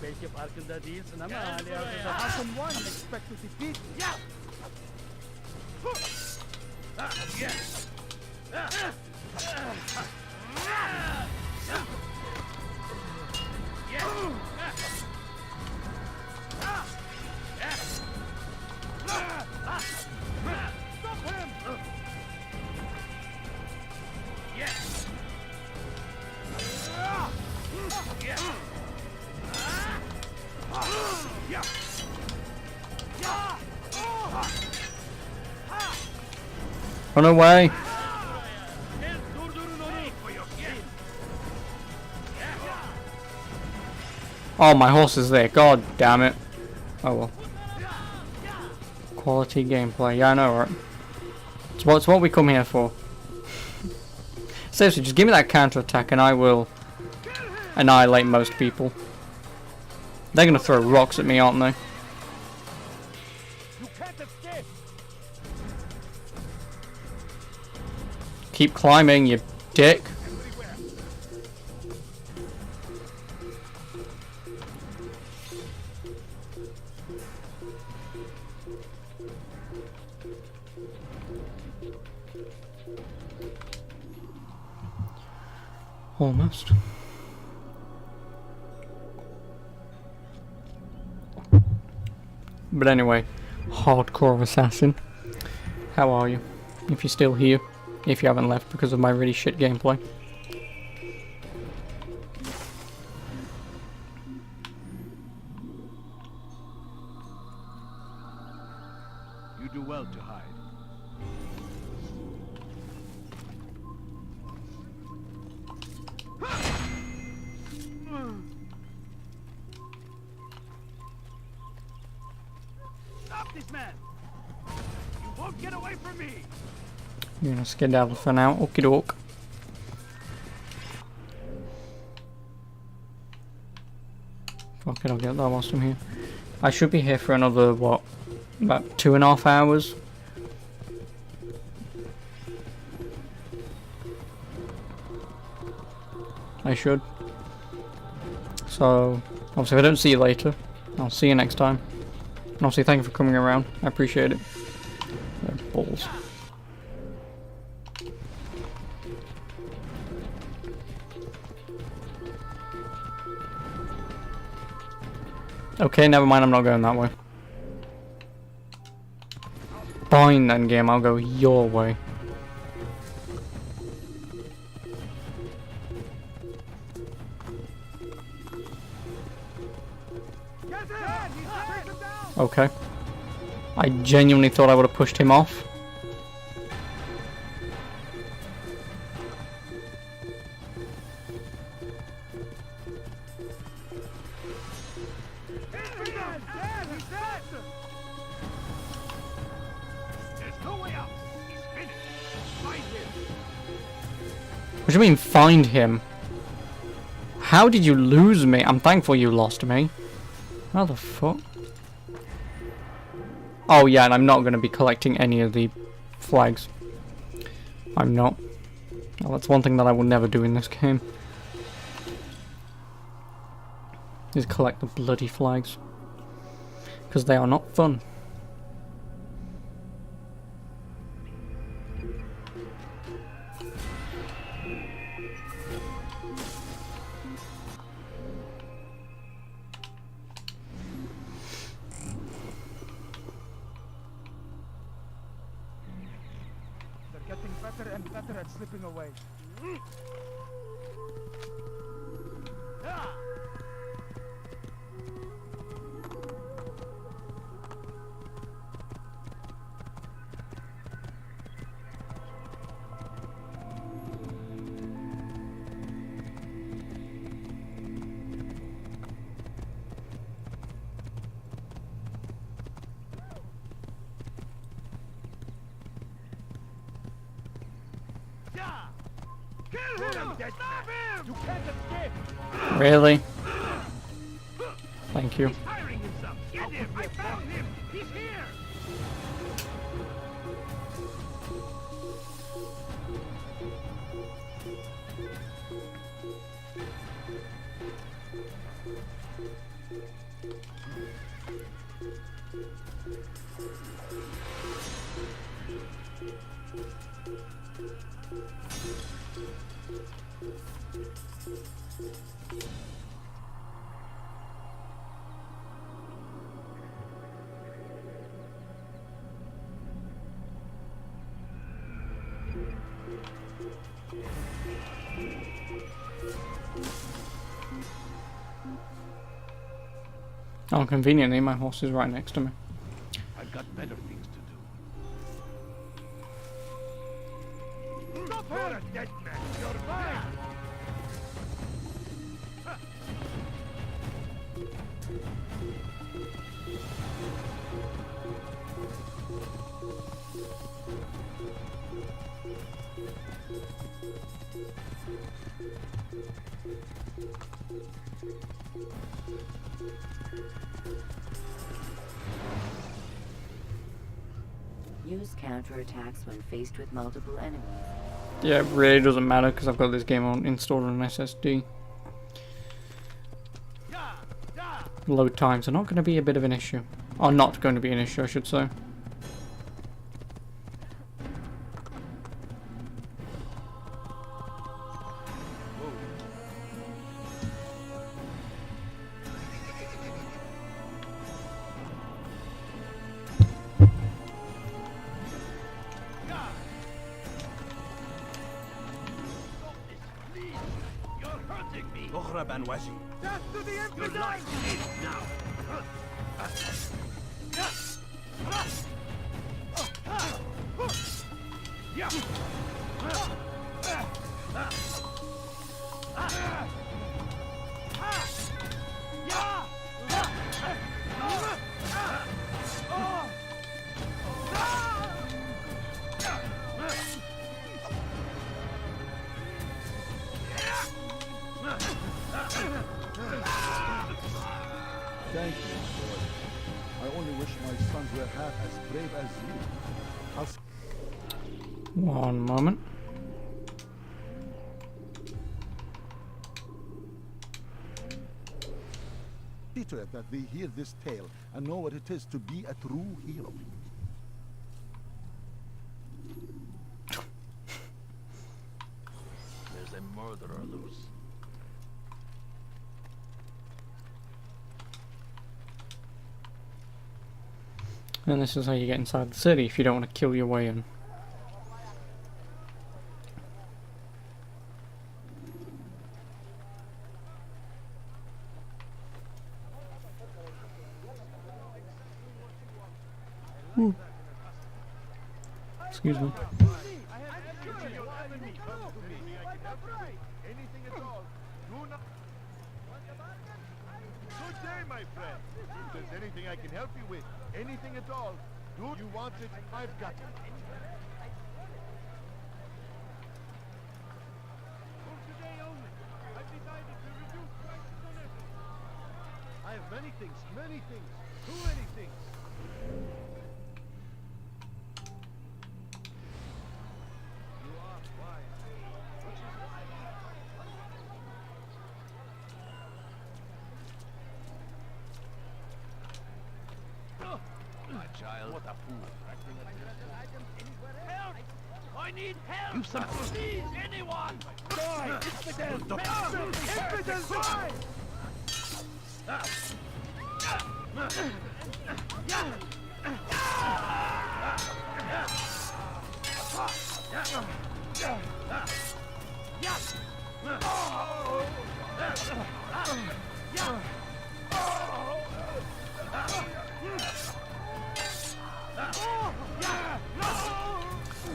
Belki farkında değilsin ama hali hazırda Hasan one expect to defeat. Run away! Oh, my horse is there. God damn it. Oh well. Quality gameplay. Yeah, I know, right? It's what we come here for. Seriously, just give me that counter attack and I will annihilate most people. They're gonna throw rocks at me, aren't they? Keep climbing, you dick. Almost. But anyway, hardcore assassin. How are you? If you're still here. If you haven't left because of my really shit gameplay. You do well to hide. Stop this man! You won't get away from me! You're gonna skedaddle for now. Okie doke. Fuck it, I'll get that whilst I'm here. I should be here for another, what, about 2.5 hours? I should. So, obviously, if I don't see you later, I'll see you next time. And obviously, thank you for coming around. I appreciate it. Balls. Okay, never mind, I'm not going that way. Fine then, game, I'll go your way. Okay. I genuinely thought I would have pushed him off. What do you mean, find him? How did you lose me? I'm thankful you lost me. How the fuck? Oh yeah, and I'm not going to be collecting any of the flags. I'm not. Well, that's one thing that I will never do in this game. Is collect the bloody flags. Because they are not fun. Better and better at slipping away. Really? Thank you. I found him! He's here! Oh, conveniently, my horse is right next to me. I've got better things to do. Stop her! You're a dead man! You're mine! Use counterattacks when faced with multiple enemies. Yeah, it really doesn't matter because I've got this game on installed on an SSD. Load times are not going to be a bit of an issue. Or not going to be an issue, I should say. Death to the infidels! Now! Thank you, boy. I only wish my sons were half as brave as you. One moment. see to it that they hear this tale and know what it is to be a true hero. There's a murderer loose. And this is how you get inside the city if you don't want to kill your way in. Excuse me. Anything at all. Do not. Good day, my friend. If there's anything I can help you with, anything at all, do you want it? I've got it. For today only, I've decided to reduce prices on everything. I have many things, too many things. You are wise, which is why My child. What a fool. help! I need help! You son of a... Please, anyone! Die! It's the dead! Infidel, die!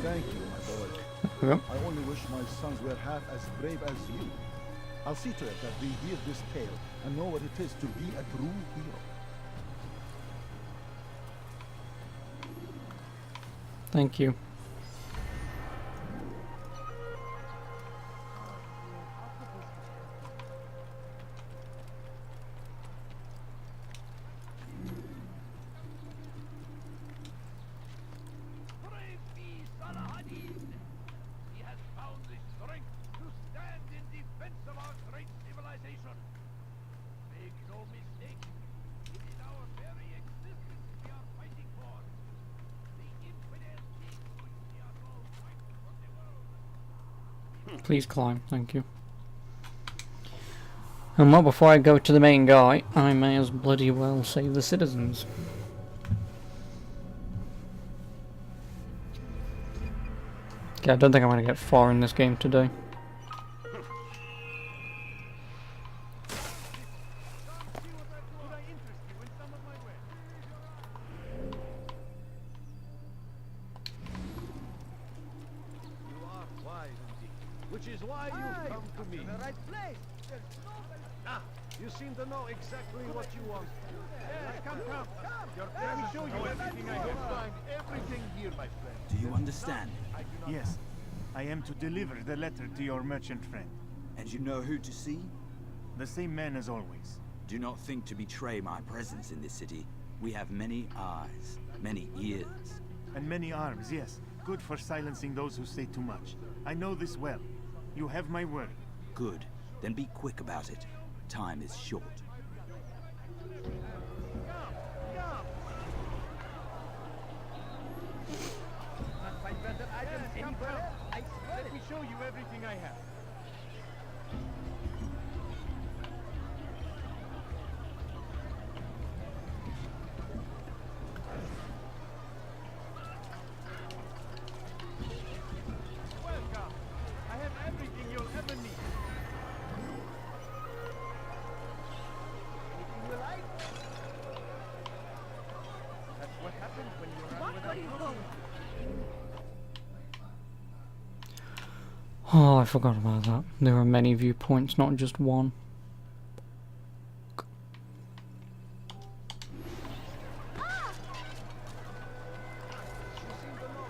Thank you, my boy. Yep. I only wish my sons were half as brave as you. I'll see to it that they hear this tale and know what it is to be a true hero. Thank you. Brave me, Saladin! He has found the strength to stand in defense of our great civilization. Make no mistake, it is our very existence we are fighting for. The infidel king which we are all fighting for the world. Please climb, thank you. And well, before I go to the main guy, I may as bloody well save the citizens. Okay, I don't think I'm going to get far in this game today. You are wise indeed, which is why you come to me. The right place. Ah, you seem to know exactly what you want. Yes, come. Let me show you everything I can find. Everything here, my friend. Do you understand? Yes. I am to deliver the letter to your merchant friend. And you know who to see? The same man as always. Do not think to betray my presence in this city. We have many eyes, many ears. And many arms, yes. Good for silencing those who say too much. I know this well. You have my word. Good. Then be quick about it. Time is short. Let me show you everything I have. Welcome. I have everything you'll ever need. Anything you like? That's what happens when you run without looking. Oh, I forgot about that. There are many viewpoints, not just one.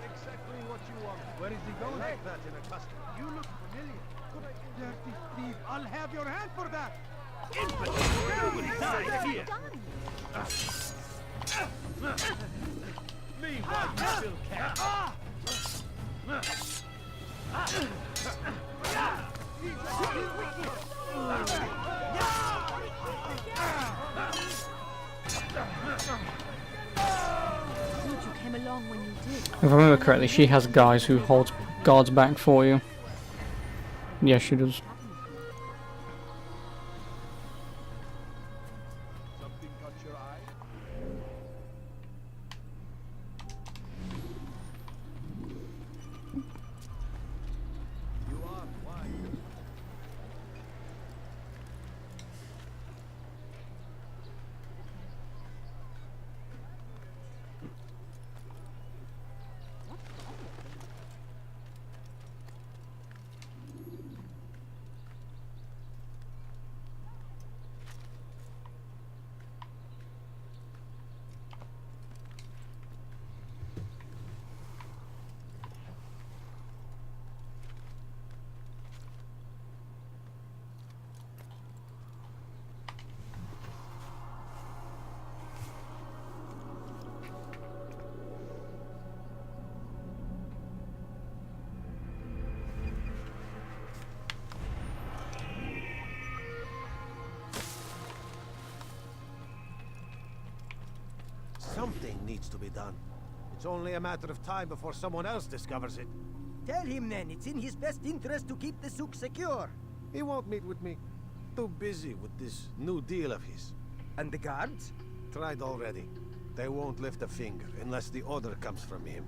Exactly what you want. Where is he going like that in a custom? You look familiar. Dirty thief! I'll have your hand for that! Infidel! Die here! Meanwhile, you still can. along when you did. If I remember correctly, she has guys who hold guards back for you. Yes, she does. Something caught your eye? You are wise. Something needs to be done. It's only a matter of time before someone else discovers it. Tell him then, it's in his best interest to keep the souk secure. He won't meet with me. Too busy with this new deal of his. And the guards? Tried already. They won't lift a finger unless the order comes from him.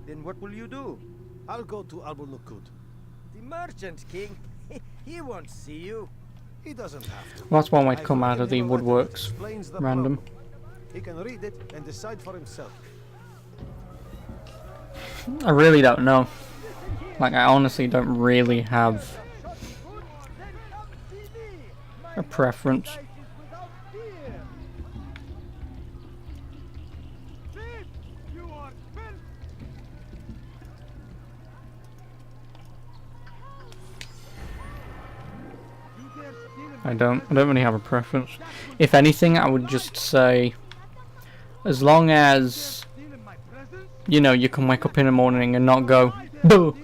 Then what will you do? I'll go to Abu Nukud. The merchant king? He won't see you. He doesn't have to. Well, that's one way to come out of the woodworks. Random. He can read it and decide for himself. I really don't know. Like, I honestly don't really have a preference. I don't really have a preference. If anything, I would just say, as long as, you know, you can wake up in the morning and not go, "Boo,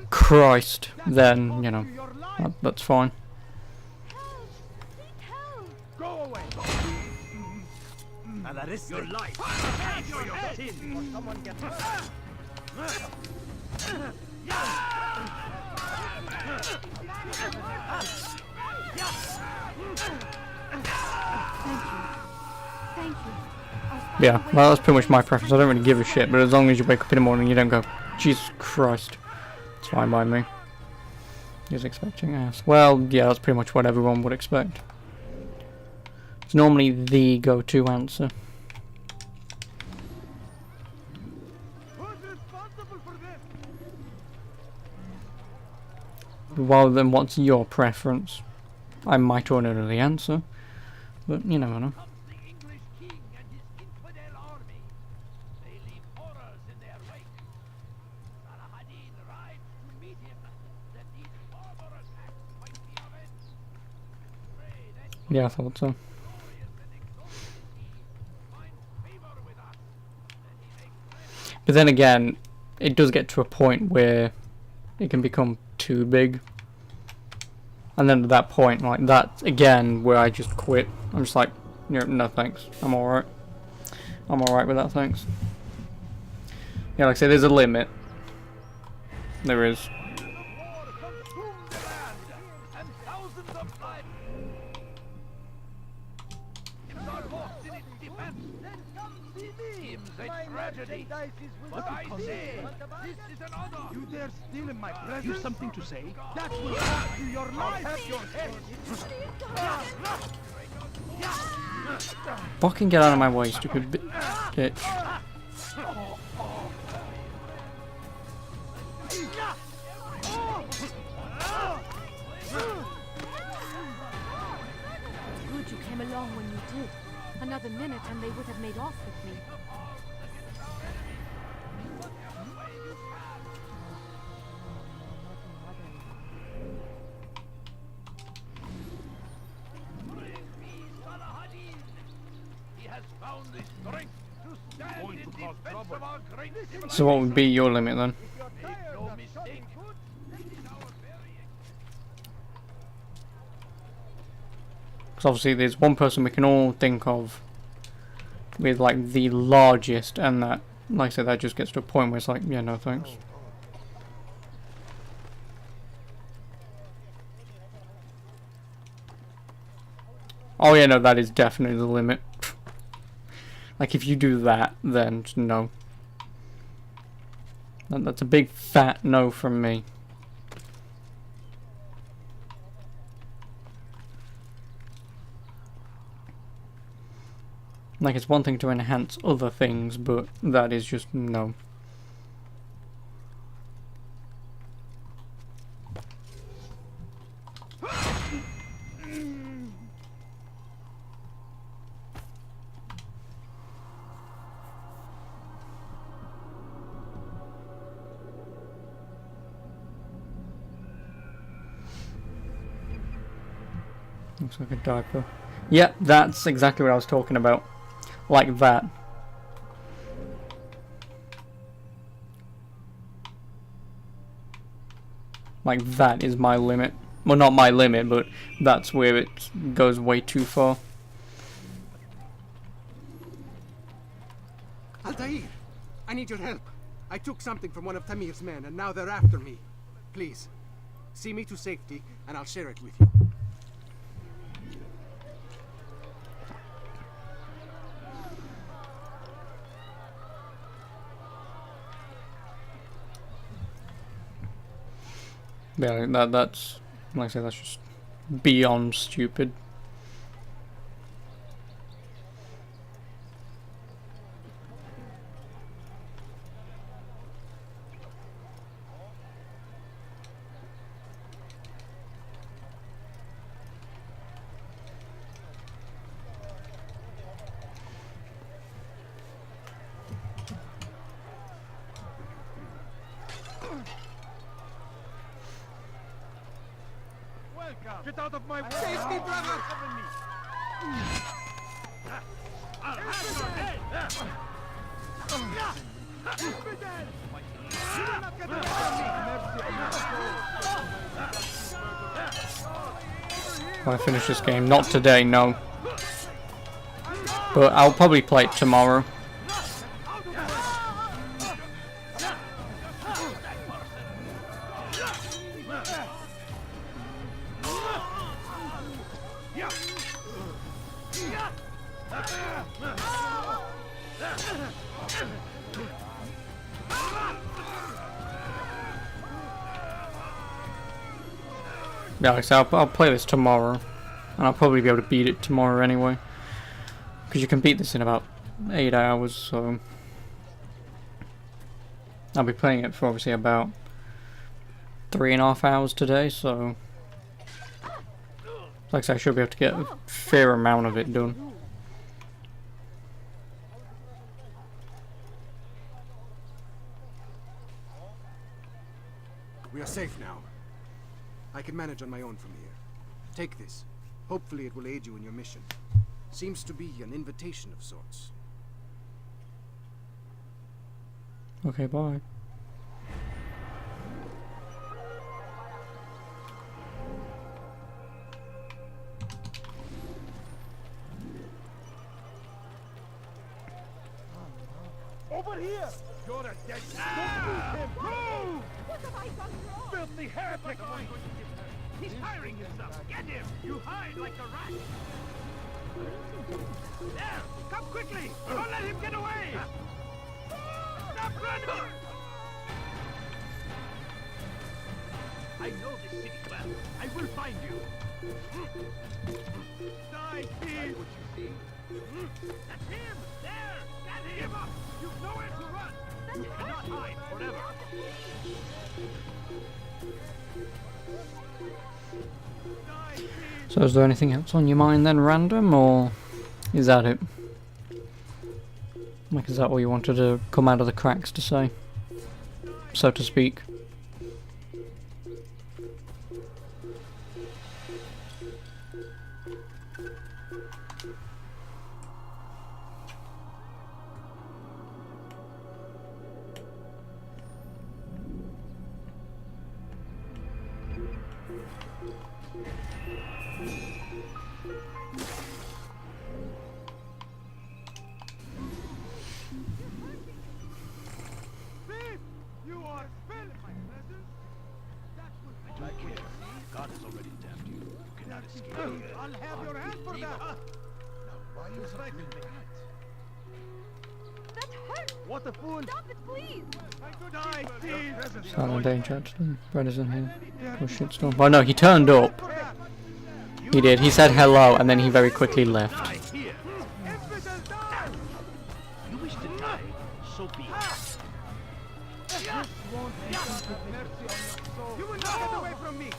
Christ," then, you know, that's fine. Your life. For your sin. Or someone gets hurt. Thank you. Yeah, well, that's pretty much my preference. I don't really give a shit, but as long as you wake up in the morning, you don't go, "Jesus Christ." It's fine by me. He's expecting ass. Well, yeah, that's pretty much what everyone would expect. It's normally the go-to answer. Well, then what's your preference? I might already know the answer, but you never know. Yeah, I thought so. But then again, it does get to a point where it can become too big. And then at that point, like, that's again where I just quit. I'm just like, no thanks, I'm alright. I'm alright with that, thanks. Yeah, like I say, there's a limit. There is. But I say, this is an honor. You dare steal in my presence? You something to say? That will cost you your life. Have your head. Fucking get out of my way, stupid bitch. Good you came along when you did. Another minute and they would have made off with me. So what would be your limit then? Because obviously there's one person we can all think of with like the largest, and that Like I said, that just gets to a point where it's like, yeah, no thanks. Oh yeah, no, that is definitely the limit. Like, if you do that, then no. That's a big fat no from me. Like, it's one thing to enhance other things, but that is just no. Looks like a diaper. Yep, that's exactly what I was talking about. Like that. Like that is my limit. Well, not my limit, but that's where it goes way too far. Altair, I need your help. I took something from one of Tamir's men, and now they're after me. Please, see me to safety, and I'll share it with you. Yeah, that's, like I said, that's just beyond stupid. Get out of my way! Safety, brother! I'll have your head! You will not get away from me! When I finish this game, not today, no. But I'll probably play it tomorrow. Yeah, like I said, I'll play this tomorrow, and I'll probably be able to beat it tomorrow anyway, because you can beat this in about 8 hours, so I'll be playing it for obviously about 3.5 hours today, so like I said, I should be able to get a fair amount of it done. We are safe now. I can manage on my own from here. Take this. Hopefully it will aid you in your mission. Seems to be an invitation of sorts. Okay, bye. Over here! You're a dead man! Don't move him! Move! What have I done wrong? Filthy heretic! He's hiring himself! Get him! You hide like a rat! There! Come quickly! Don't let him get away! Stop running! I know this city well. I will find you! Die, thief! What you see? That's him! There! Get him! Give up! You've nowhere to run! You cannot hide forever! So is there anything else on your mind then, random, or is that it? Like, is that all you wanted to come out of the cracks to say, so to speak? I'll have your hand for that. Why are you frightening me? That hurts! What a fool! Stop it, please! Die, thief! Silent danger actually. Brett is in here. Oh shitstorm. Oh no, he turned up. He did. He said hello and then he very quickly left. You wish to die, so be it. You will not get away from me!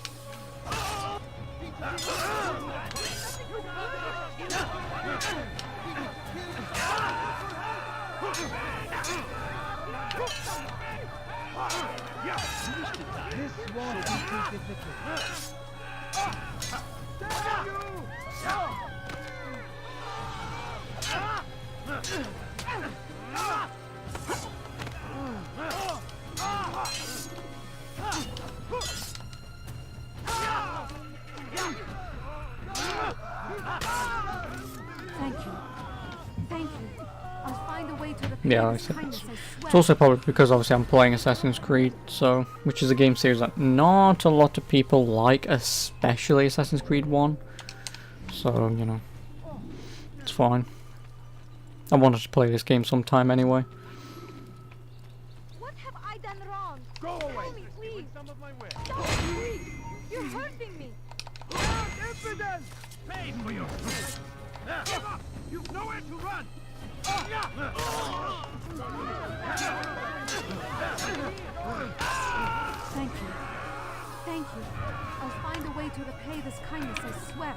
This won't be too difficult. Thank you. Thank you. I'll find a way to repay Yeah, like I this said, kindness, I it's swear. also probably because obviously I'm playing Assassin's Creed, so which is a game series that not a lot of people like, especially Assassin's Creed 1. So, you know, it's fine. I wanted to play this game sometime anyway. What have I done wrong? Go away! Tell me, please. Some of my wares. Stop, please. You're hurting me. Infidel! Pay for your food! Give up! You've nowhere to run! Thank you. Thank you. I'll find a way to repay this kindness, I swear.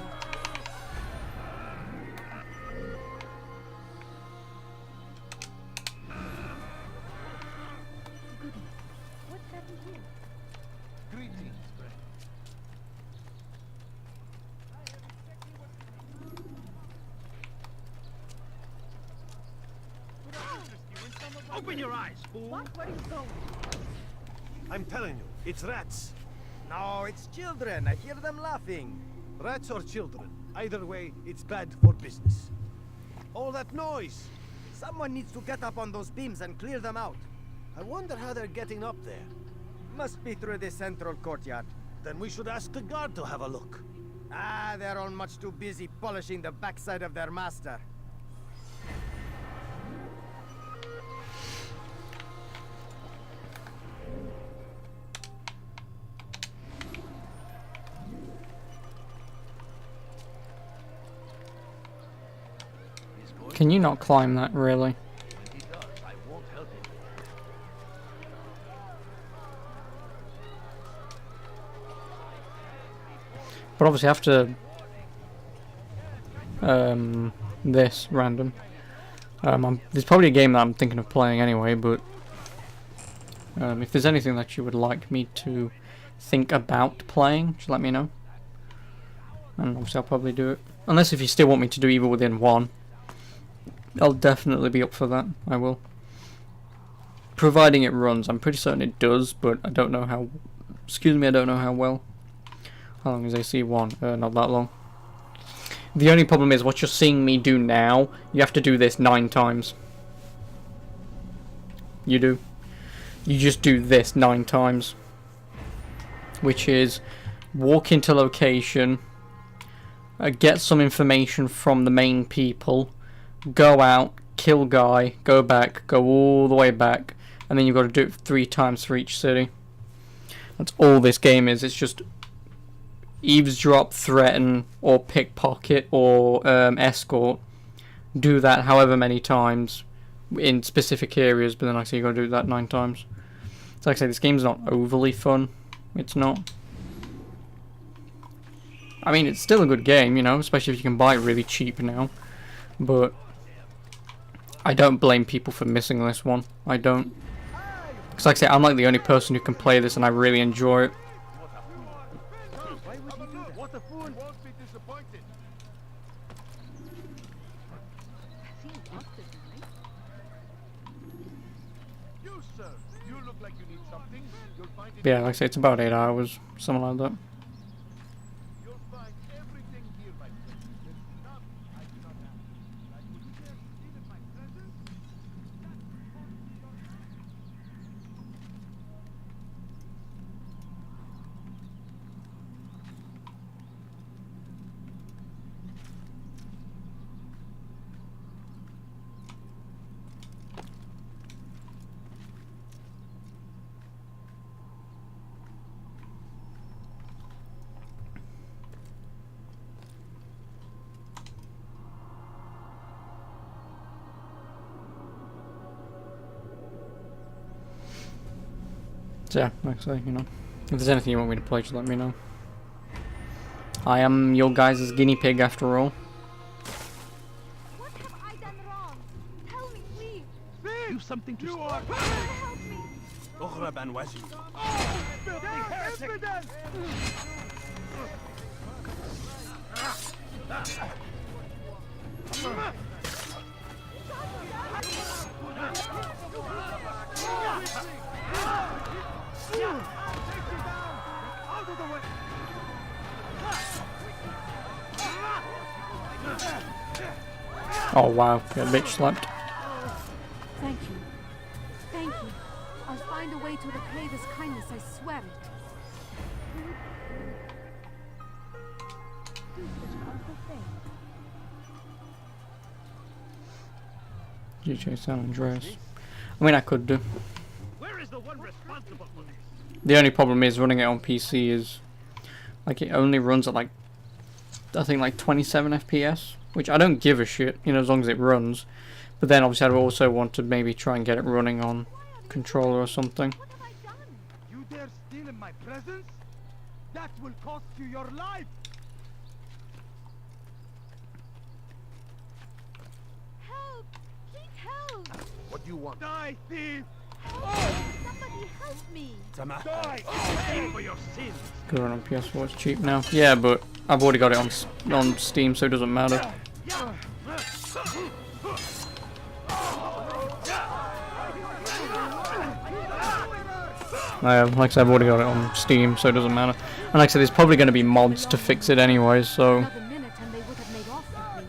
Goody. What's happened here? Greetings, Brett. Open your eyes, fool! What? Where are you going? I'm telling you, it's rats. No, it's children. I hear them laughing. Rats or children. Either way, it's bad for business. All that noise! Someone needs to get up on those beams and clear them out. I wonder how they're getting up there. Must be through the central courtyard. Then we should ask the guard to have a look. Ah, they're all much too busy polishing the backside of their master. Can you not climb that, really? When he does, I won't help him. But obviously after this random, there's probably a game that I'm thinking of playing anyway, but if there's anything that you would like me to think about playing, just let me know. And obviously I'll probably do it. Unless if you still want me to do Evil Within 1, I'll definitely be up for that. I will. Providing it runs. I'm pretty certain it does, but I don't know how... Excuse me, I don't know how well. How long is AC1? Not that long. The only problem is what you're seeing me do now, you have to do this 9 times. You do. You just do this 9 times. Which is walk into location, get some information from the main people, go out, kill guy, go back, go all the way back, and then you've got to do it 3 times for each city. That's all this game is. It's just eavesdrop, threaten, or pickpocket, or escort. Do that however many times in specific areas, but then like I say, you got to do that 9 times. So like I say, this game's not overly fun. It's not. I mean, it's still a good game, you know, especially if you can buy it really cheap now. But I don't blame people for missing this one. I don't. Because like I say, I'm like the only person who can play this and I really enjoy it. Why would he do that? What a fool! Won't be disappointed. You, sir, you look like you need something. You'll find it. Yeah, like I say, it's about 8 hours, something like that. You'll find everything here, my friend. There's none I do not have. I would dare even my presence. So yeah, like I say, you know, if there's anything you want me to play, just let me know. I am your guys' guinea pig after all. What have I done wrong? Tell me, please. You've something to Help me. أغرب عن وجهي. filthy heretic! Out of the way! Oh wow, get bitch slapped. Thank you. Thank you. I'll find a way to repay this kindness, I swear it. GTA San Andreas. I mean, I could do. Where is the one responsible for this? The only problem is running it on PC is like it only runs at like I think like 27 FPS, which I don't give a shit, you know, as long as it runs. But then obviously I'd also want to maybe try and get it running on controller or something. You dare steal in my presence? That will cost you your life! Help! Please help! What do you want? Die, thief! Somebody help me! Die! Pay for your sins! Could run on PS4, it's cheap now. Yeah, but I've already got it on Steam, so it doesn't matter. Like I said, I've already got it on Steam, so it doesn't matter. And like I said, there's probably going to be mods to fix it anyway, so... Another minute and they would have made off with me.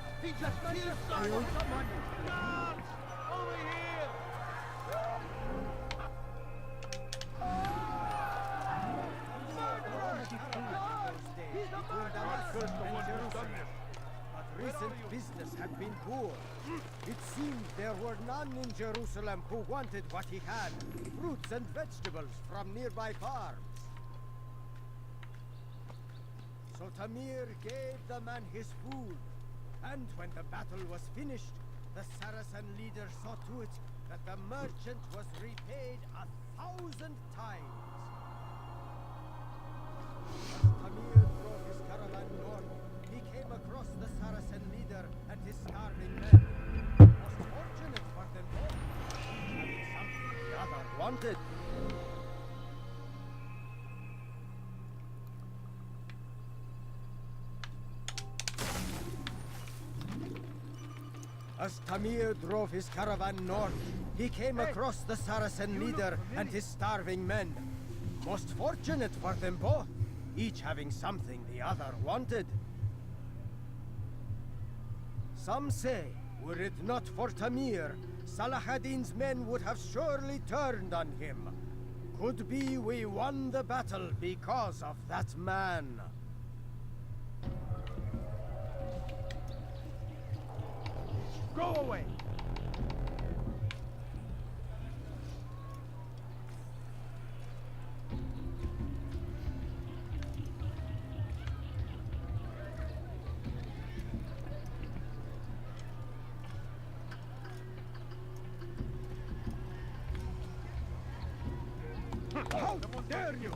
But recent business had been poor. It seemed there were none in Jerusalem who wanted what he had, fruits and vegetables from nearby farms. So Tamir gave the man his food, and when the battle was finished, the Saracen leader saw to it that the merchant was repaid 1,000 times. As Tamir drove his caravan north, he came across the Saracen leader and his starving men. Was fortunate for them both, having something the other wanted. As Tamir drove his caravan north, he came across the Saracen leader and his starving men. Most fortunate for them both, each having something the other wanted. Some say, were it not for Tamir, Salah ad-Din's men would have surely turned on him. Could be we won the battle because of that man. Go away! How dare you!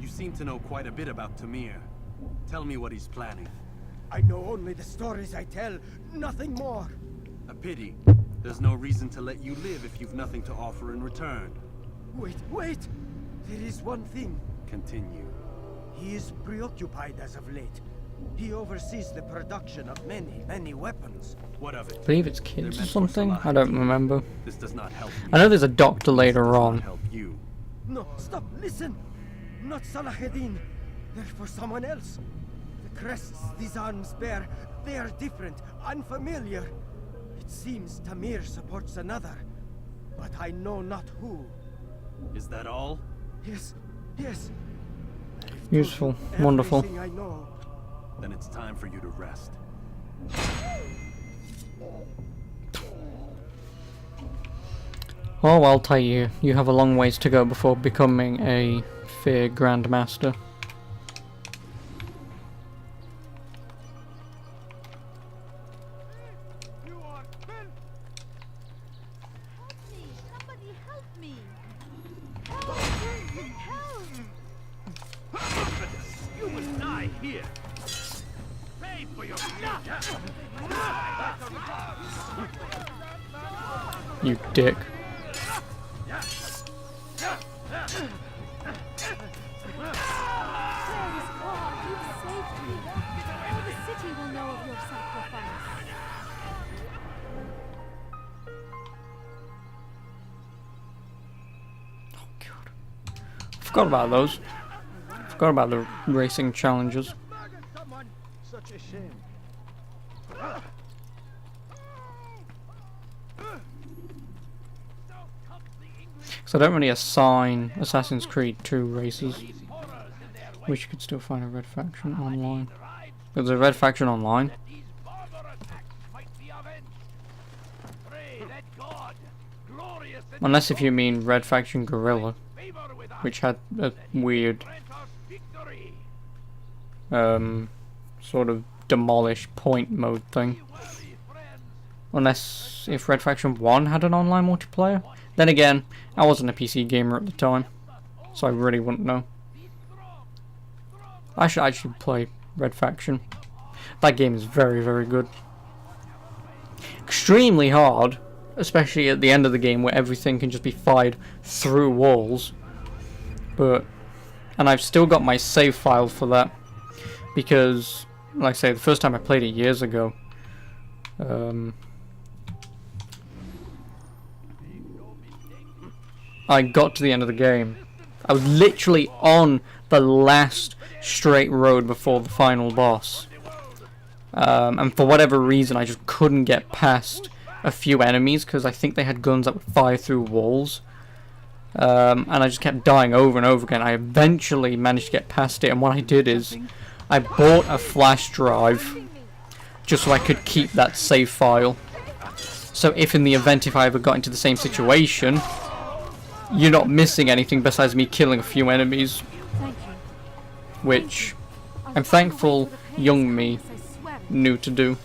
You seem to know quite a bit about Tamir. Tell me what he's planning. I know only the stories I tell, nothing more. A pity. There's no reason to let you live if you've nothing to offer in return. Wait! There is one thing. Continue. He is preoccupied as of late. He oversees the production of many weapons. What of it? I believe it's kids or something? I don't remember. This does not help me. I know there's a doctor later on. Help you. No, stop, listen! Not Salah ad-Din. They're for someone else. The crests these arms bear, they are different, unfamiliar. It seems Tamir supports another, but I know not who. Is that all? Yes. Useful. Wonderful. Everything I know. Then it's time for you to rest. Oh, I'll tell you, you have a long ways to go before becoming a fair Grandmaster. You will die here. Pay for your You dick. The city will know of your sacrifice. Forgot about those. Forgot about the racing challenges. Such a shame. So I don't really assign Assassin's Creed 2 races. Wish you could still find a red faction online. There's a red faction online. Unless if you mean red faction Guerrilla, which had a weird sort of demolish point mode thing. Unless if Red Faction 1 had an online multiplayer. Then again, I wasn't a PC gamer at the time, so I really wouldn't know. I should actually play Red Faction. That game is very, very good. Extremely hard, especially at the end of the game where everything can just be fired through walls. And I've still got my save file for that, because, like I say, the first time I played it years ago, I got to the end of the game. I was literally on the last straight road before the final boss. And for whatever reason, I just couldn't get past a few enemies, because I think they had guns that would fire through walls. And I just kept dying over and over again. I eventually managed to get past it, and what I did is I bought a flash drive just so I could keep that save file. So if in the event if I ever got into the same situation, you're not missing anything besides me killing a few enemies. Which I'm thankful young me knew to do.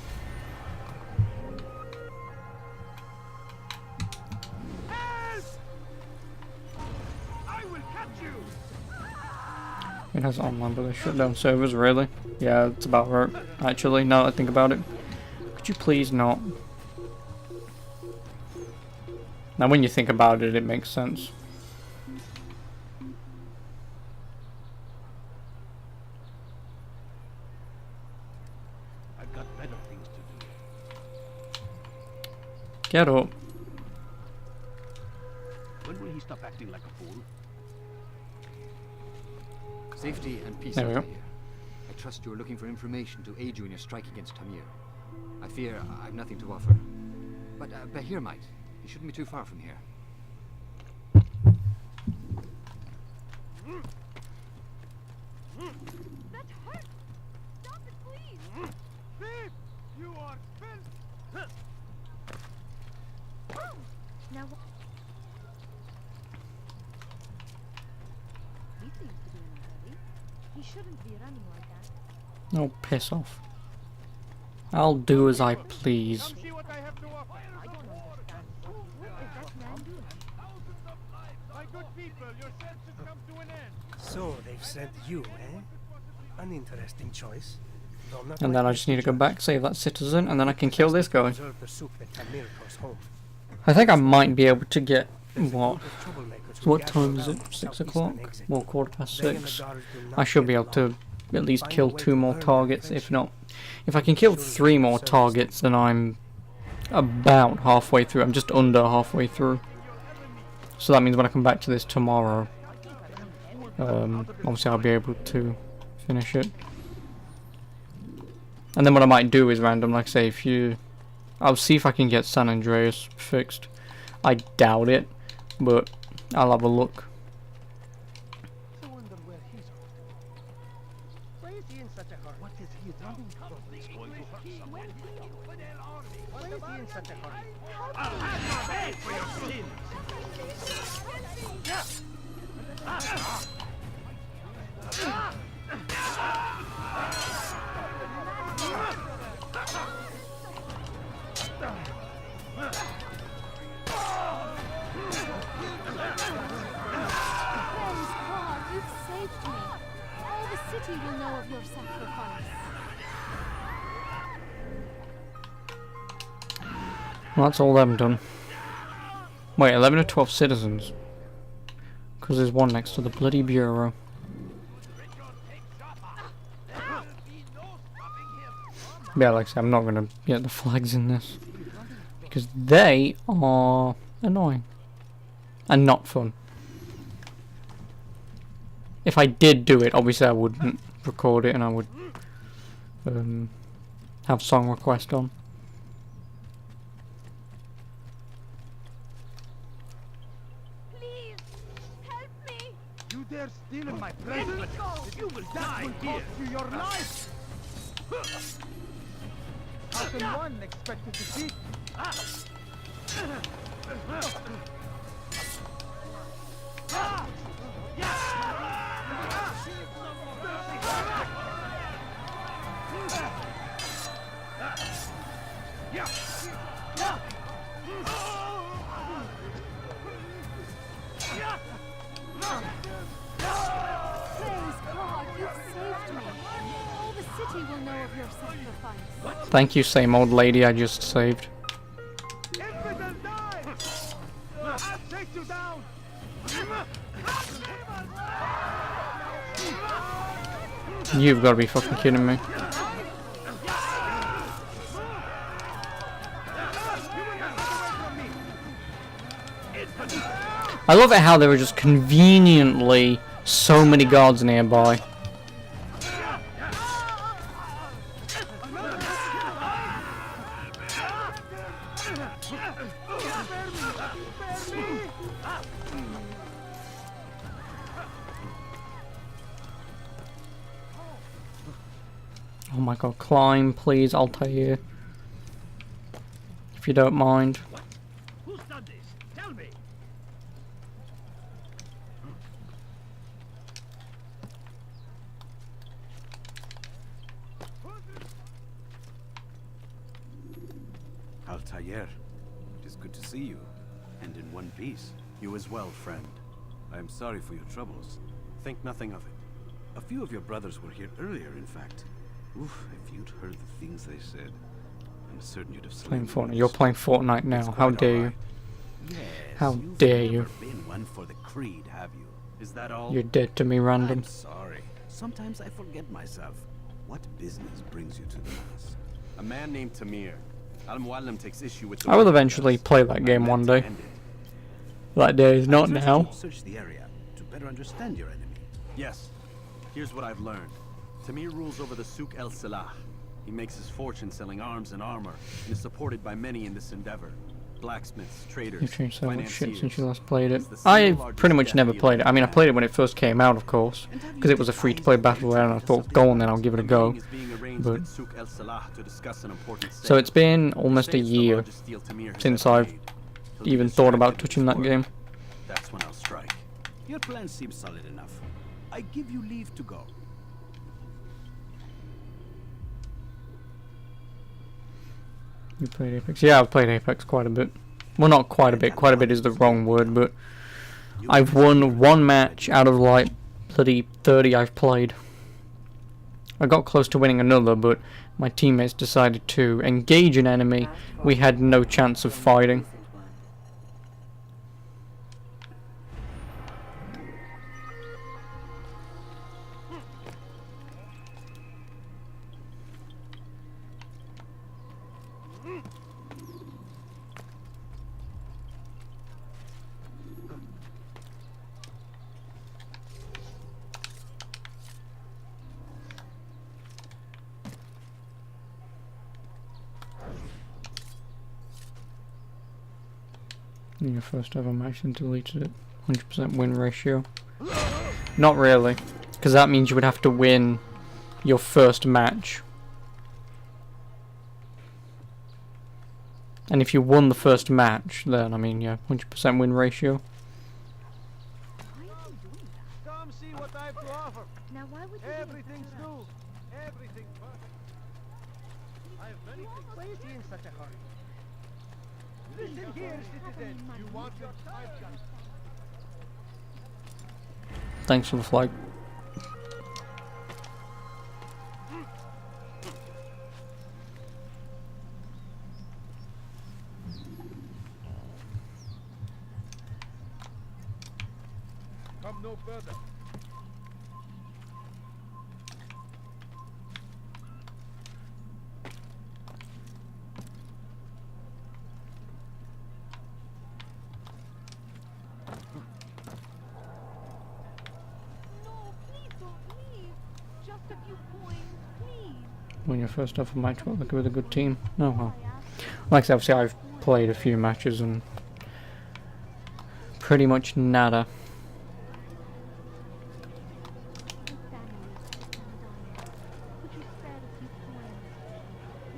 It has online, but they shut down servers, really? Yeah, it's about right, actually, now that I think about it. Could you please not? Now, when you think about it, it makes sense. I've got better things to do. Get up. When will he stop acting like a fool? Safety and peace There we out go. here. I trust you are looking for information to aid you in your strike against Tamir. I fear I've nothing to offer. But Bahir might. He shouldn't be too far from here. That hurt! Stop it, please! Thief! You are filth! Now he seems to be in a hurry. He shouldn't be running like that. Oh, piss off. I'll do as I please. Come see what I have to offer. I don't understand. What is that man doing? My good people, your search has come to an end. So they've sent you, eh? An interesting choice. Though not And then I just need to go back, save that citizen, and then I can kill this guy. Preserve the soup that Tamir goes home. I think I might be able to get, what? Troublemakers So what who time gather is it? around 6 southeastern o'clock? exit. Well, 6:15. They and the guards do not I should be get able to along. at least Find a kill way 2 to more earn targets. their If not, if I can kill 3 more targets, then I'm about halfway through. I'm just under halfway through. So that means when I come back to this tomorrow, obviously I'll be able to finish it. And then what I might do is random, like say, I'll see if I can get San Andreas fixed. I doubt it, but I'll have a look. I wonder where he's off to. Why is he in such a hurry? What is he doing? He's going to hurt someone. Why is he in such a hurry? I'll have you pay for your sins! saved me. All the city will know of your sacrifice. Well, that's all them done. Wait, 11 or 12 citizens. Because there's one next to the bloody bureau. Yeah, like I said, I'm not going to get the flags in this. Because they are annoying. And not fun. If I did do it, obviously I wouldn't record it and I would have song request on. You dare steal in my presence? You will die here. You your life. How can one expect to defeat? Will know of your sacrifice. Thank you, same old lady I just saved. I'll take you down. You've got to be fucking kidding me. I love it how there were just conveniently so many guards nearby. Oh my god, climb please, I'll tell you. If you don't mind. Who's done this? Tell me. Altair, it is good to see you, and in one piece. You as well, friend. I am sorry for your troubles. Think nothing of it. A few of your brothers were here earlier, in fact. Oof, if you'd heard the things they said, I'm certain you'd have slain Playing Fortnite. You're playing Fortnite now. How dare you? Yes, How dare you? You've never been one for the creed, have you? Is that all? You're dead to me, random. I'm sorry. Sometimes I forget myself. What business brings you to the mass? A man named Tamir. Al-Muallim takes issue with the I will eventually play that game one day. That day is not now. Search the area to better understand your enemy. Yes. Here's what I've learned. Tamir rules over the Souk El Salah. He makes his fortune selling arms and armor, and is supported by many in this endeavor. Blacksmiths, traders, You've changed so much shit financiers. since you last played it. I've pretty much never played it. I mean, I played it when it first came out, of course, because it was a free-to-play battle royale, and I thought, go on then, I'll give it a go. But so it's been almost a year since I've even thought about touching that game. That's when I'll strike. Your plan seems solid enough. I give you leave to go. You played Apex? Yeah, I've played Apex quite a bit. Well, not quite a bit. Quite a bit is the wrong word, but I've won one match out of like bloody 30 I've played. I got close to winning another, but my teammates decided to engage an enemy we had no chance of fighting. Your first ever match and deleted it. 100% win ratio. Not really, because that means you would have to win your first match. And if you won the first match, then I mean, yeah, 100% win ratio. Come see what I have to offer. Now why would you Everything's new. Everything perfect. I have many things. Why is he in such a hurry? Listen here, citizen. You want your I've got. Thanks for the flag. When your first ever match with a good team. Oh well. Like I said, obviously I've played a few matches and pretty much nada.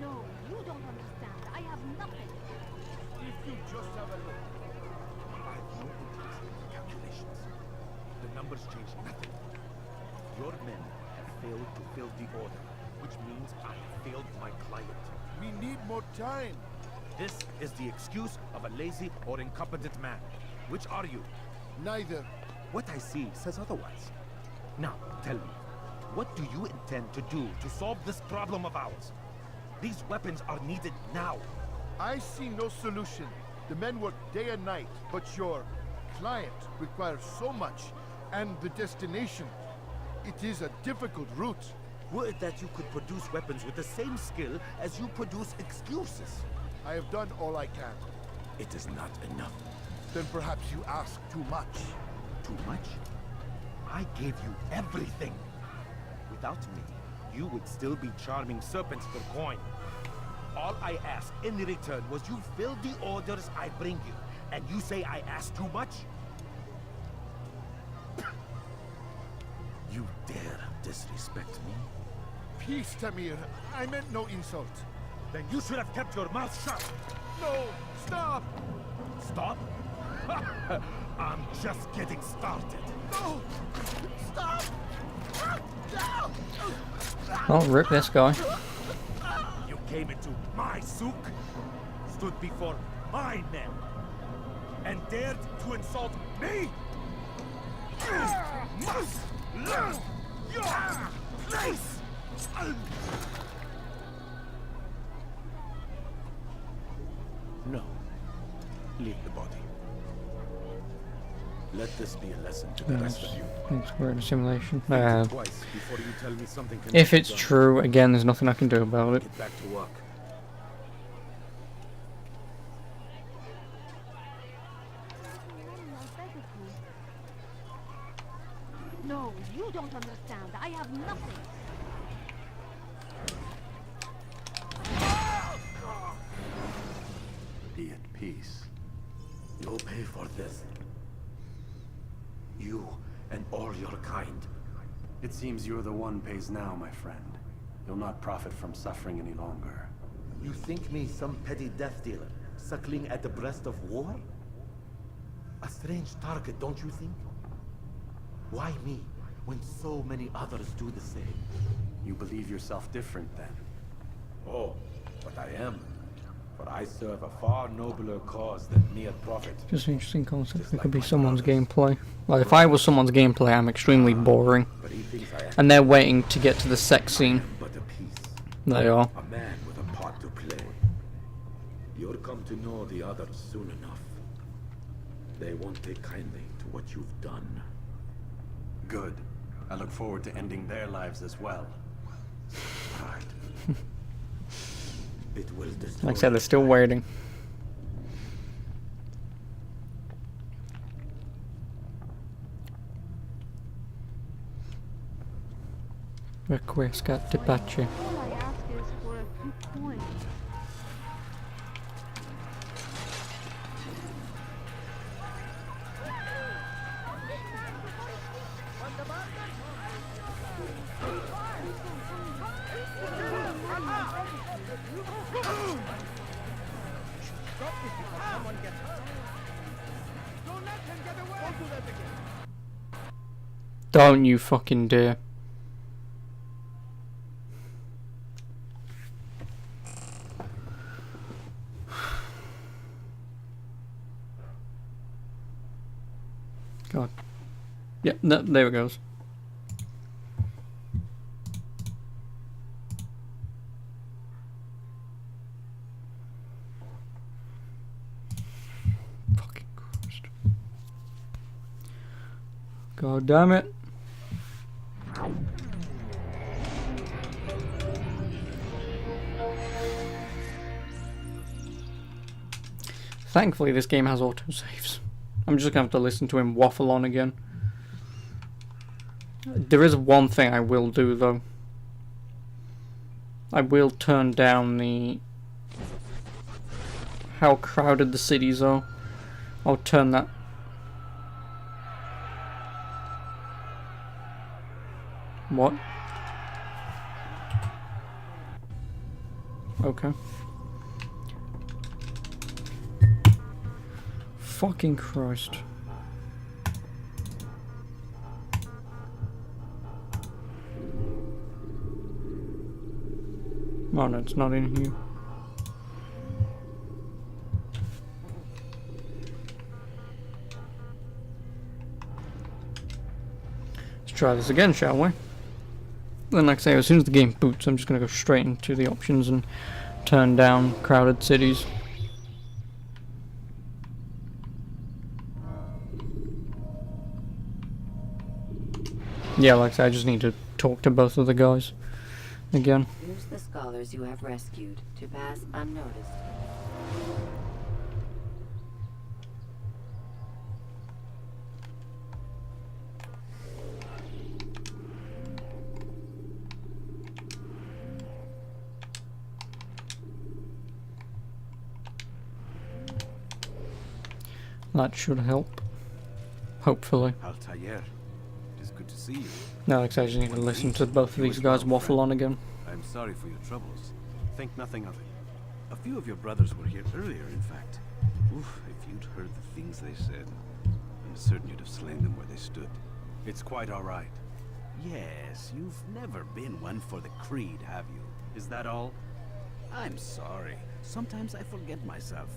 No, you don't understand. I have nothing. If you just have a look. I've no interest in the calculations. The numbers change nothing. Your men have failed to fill the order, which means I have failed my client. We need more time. This is the excuse of a lazy or incompetent man. Which are you? Neither. What I see says otherwise. Now, tell me, what do you intend to do to solve this problem of ours? These weapons are needed now. I see no solution. The men work day and night, but your client requires so much, and the destination. It is a difficult route. Would that you could produce weapons with the same skill as you produce excuses. I have done all I can. It is not enough. Then perhaps you ask too much. Too much? I gave you everything. Without me, you would still be charming serpents for coin. All I ask in return was you fill the orders I bring you. And you say I ask too much? You dare disrespect me? Peace, Tamir. I meant no insult. Then you should have kept your mouth shut. No! Stop! Stop? I'm just getting started. No! Stop! No! I'll rip this guy. You came into my souk, stood before my men, and dared to insult me? You must learn your place! No. Leave the body. Let this be a lesson to the rest of you. Thanks for the simulation. Think twice before you tell me something can If be it's done. true, again, there's nothing I can do about it. Get back to work. No, you don't understand. I have nothing. Be at peace. You'll pay for this. You and all your kind. It seems you're the one pays now, my friend. You'll not profit from suffering any longer. You think me some petty death dealer, suckling at the breast of war? A strange target, don't you think? Why me, when so many others do the same? You believe yourself different, then? Oh, but I am. For I serve a far nobler cause than mere profit. Just an interesting concept. It could be someone's gameplay. Like, if I was someone's gameplay, I'm extremely boring. And they're waiting to get to the sex scene. They are. A man with a part to play. You'll come to know the others soon enough. They won't take kindly to what you've done. Good. I look forward to ending their lives as well. Right. It will destroy. Like I said, they're still waiting. Request at departure. All I ask is for a few coins. Stop this before someone gets hurt. Don't let him get away! Don't do that again. Don't you fucking dare. God. Yep, no, there it goes. Fucking Christ. God damn it. Thankfully this game has autosaves. I'm just gonna have to listen to him waffle on again. There is one thing I will do though. I will turn down the how crowded the cities are. I'll turn that. What? Okay. Fucking Christ. Oh no, it's not in here. Let's try this again, shall we? Then, like I say, as soon as the game boots, I'm just going to go straight into the options and turn down crowded cities. Yeah, like I say, I just need to talk to both of the guys again. Use the scholars you have rescued to pass unnoticed. That should help. Hopefully. Altair, it is good to see you. No, like I say, I just need to listen to both of these guys waffle on again. I'm sorry for your troubles. Think nothing of it. A few of your brothers were here earlier, in fact. Oof, if you'd heard the things they said, I'm certain you'd have slain them where they stood. It's quite all right. Yes, you've never been one for the creed, have you? Is that all? I'm sorry. Sometimes I forget myself.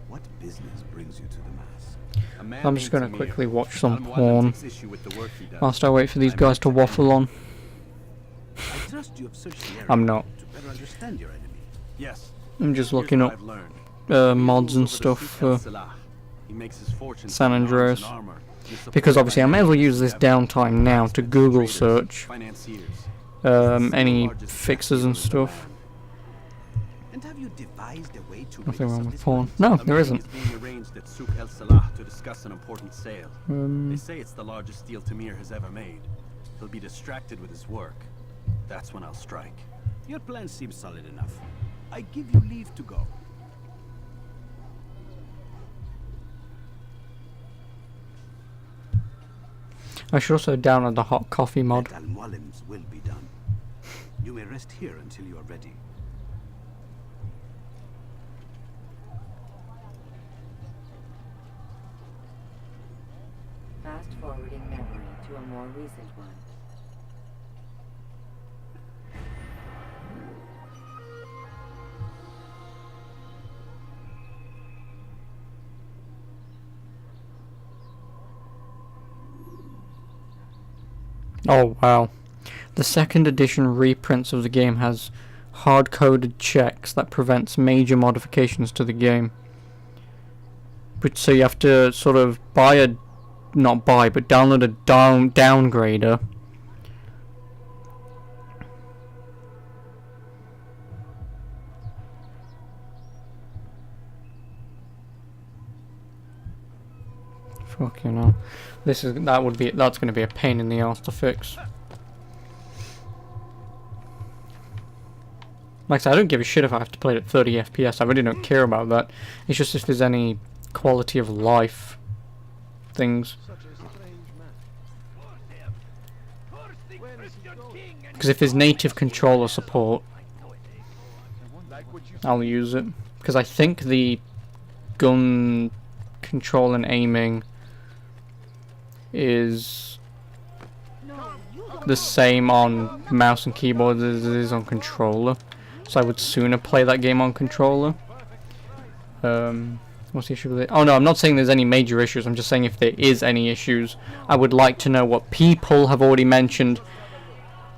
What business brings you to the mass? I'm just going to quickly watch some porn whilst I wait for these guys to waffle on. I trust you have searched the area I'm not. to better understand your enemy. Yes. I'm just looking up mods and stuff for San Andreas. Because obviously I may as well use this downtime now to Google search any fixes and stuff. And have you devised a way to Nothing wrong with porn. No, there isn't. being arranged at Souk El Salah to discuss an important sale. They say it's the largest deal Tamir has ever made. He'll be distracted with his work. That's when I'll strike. Your plan seems solid enough. I give you leave to go. I should also download the hot coffee mod. Al-Muallims will be done. You may rest here until you are ready. Fast forwarding memory to a more recent one. Oh wow. The second edition reprints of the game has hard-coded checks that prevents major modifications to the game. But so you have to sort of download a downgrader. Fuck you know. That's gonna be a pain in the ass to fix. Like I said, I don't give a shit if I have to play it at 30 FPS. I really don't care about that. It's just if there's any quality of life things. Because if there's native controller support, I'll use it. Because I think the gun control and aiming is the same on mouse and keyboard as it is on controller. So I would sooner play that game on controller. What's the issue with it? Oh no, I'm not saying there's any major issues. I'm just saying if there is any issues, I would like to know what people have already mentioned.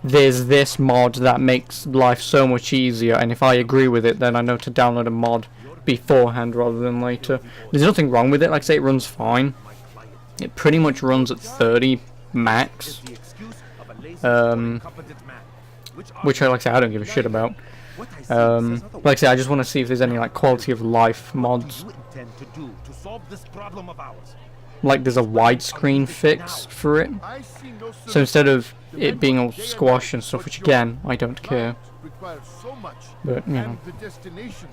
There's this mod that makes life so much easier, and if I agree with it, then I know to download a mod beforehand rather than later. There's nothing wrong with it. Like I say, it runs fine. It pretty much runs at 30 max. Which, like I say, I don't give a shit about. Like I say, I just want to see if there's any like quality of life mods. Like there's a widescreen fix for it. So instead of it being all squash and stuff, which again, I don't care. requires so much. But, you know. And the destination,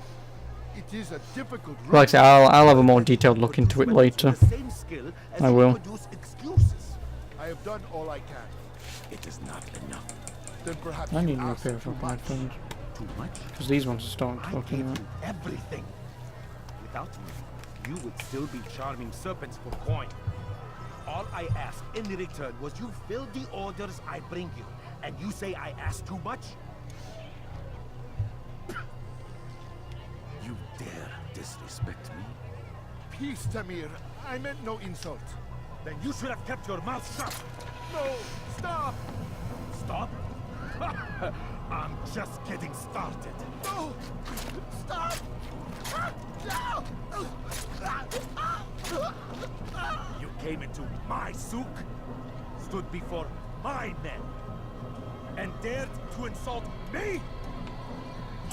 it is a difficult route. Like I say, I'll have a more detailed look into it later. I will. I have done all I can. It is not enough. Then perhaps I need you to ask repair too for my much. friends. Too much? Because these ones are starting to I fuck gave anyway. you everything. Without me, you would still be charming serpents for coin. All I ask in return was you fill the orders I bring you, and you say I ask too much? You dare disrespect me? Peace, Tamir. I meant no insult. Then you should have kept your mouth shut. No, stop! Stop? I'm just getting started. No! Stop! No! You came into my souk, stood before my men, and dared to insult me?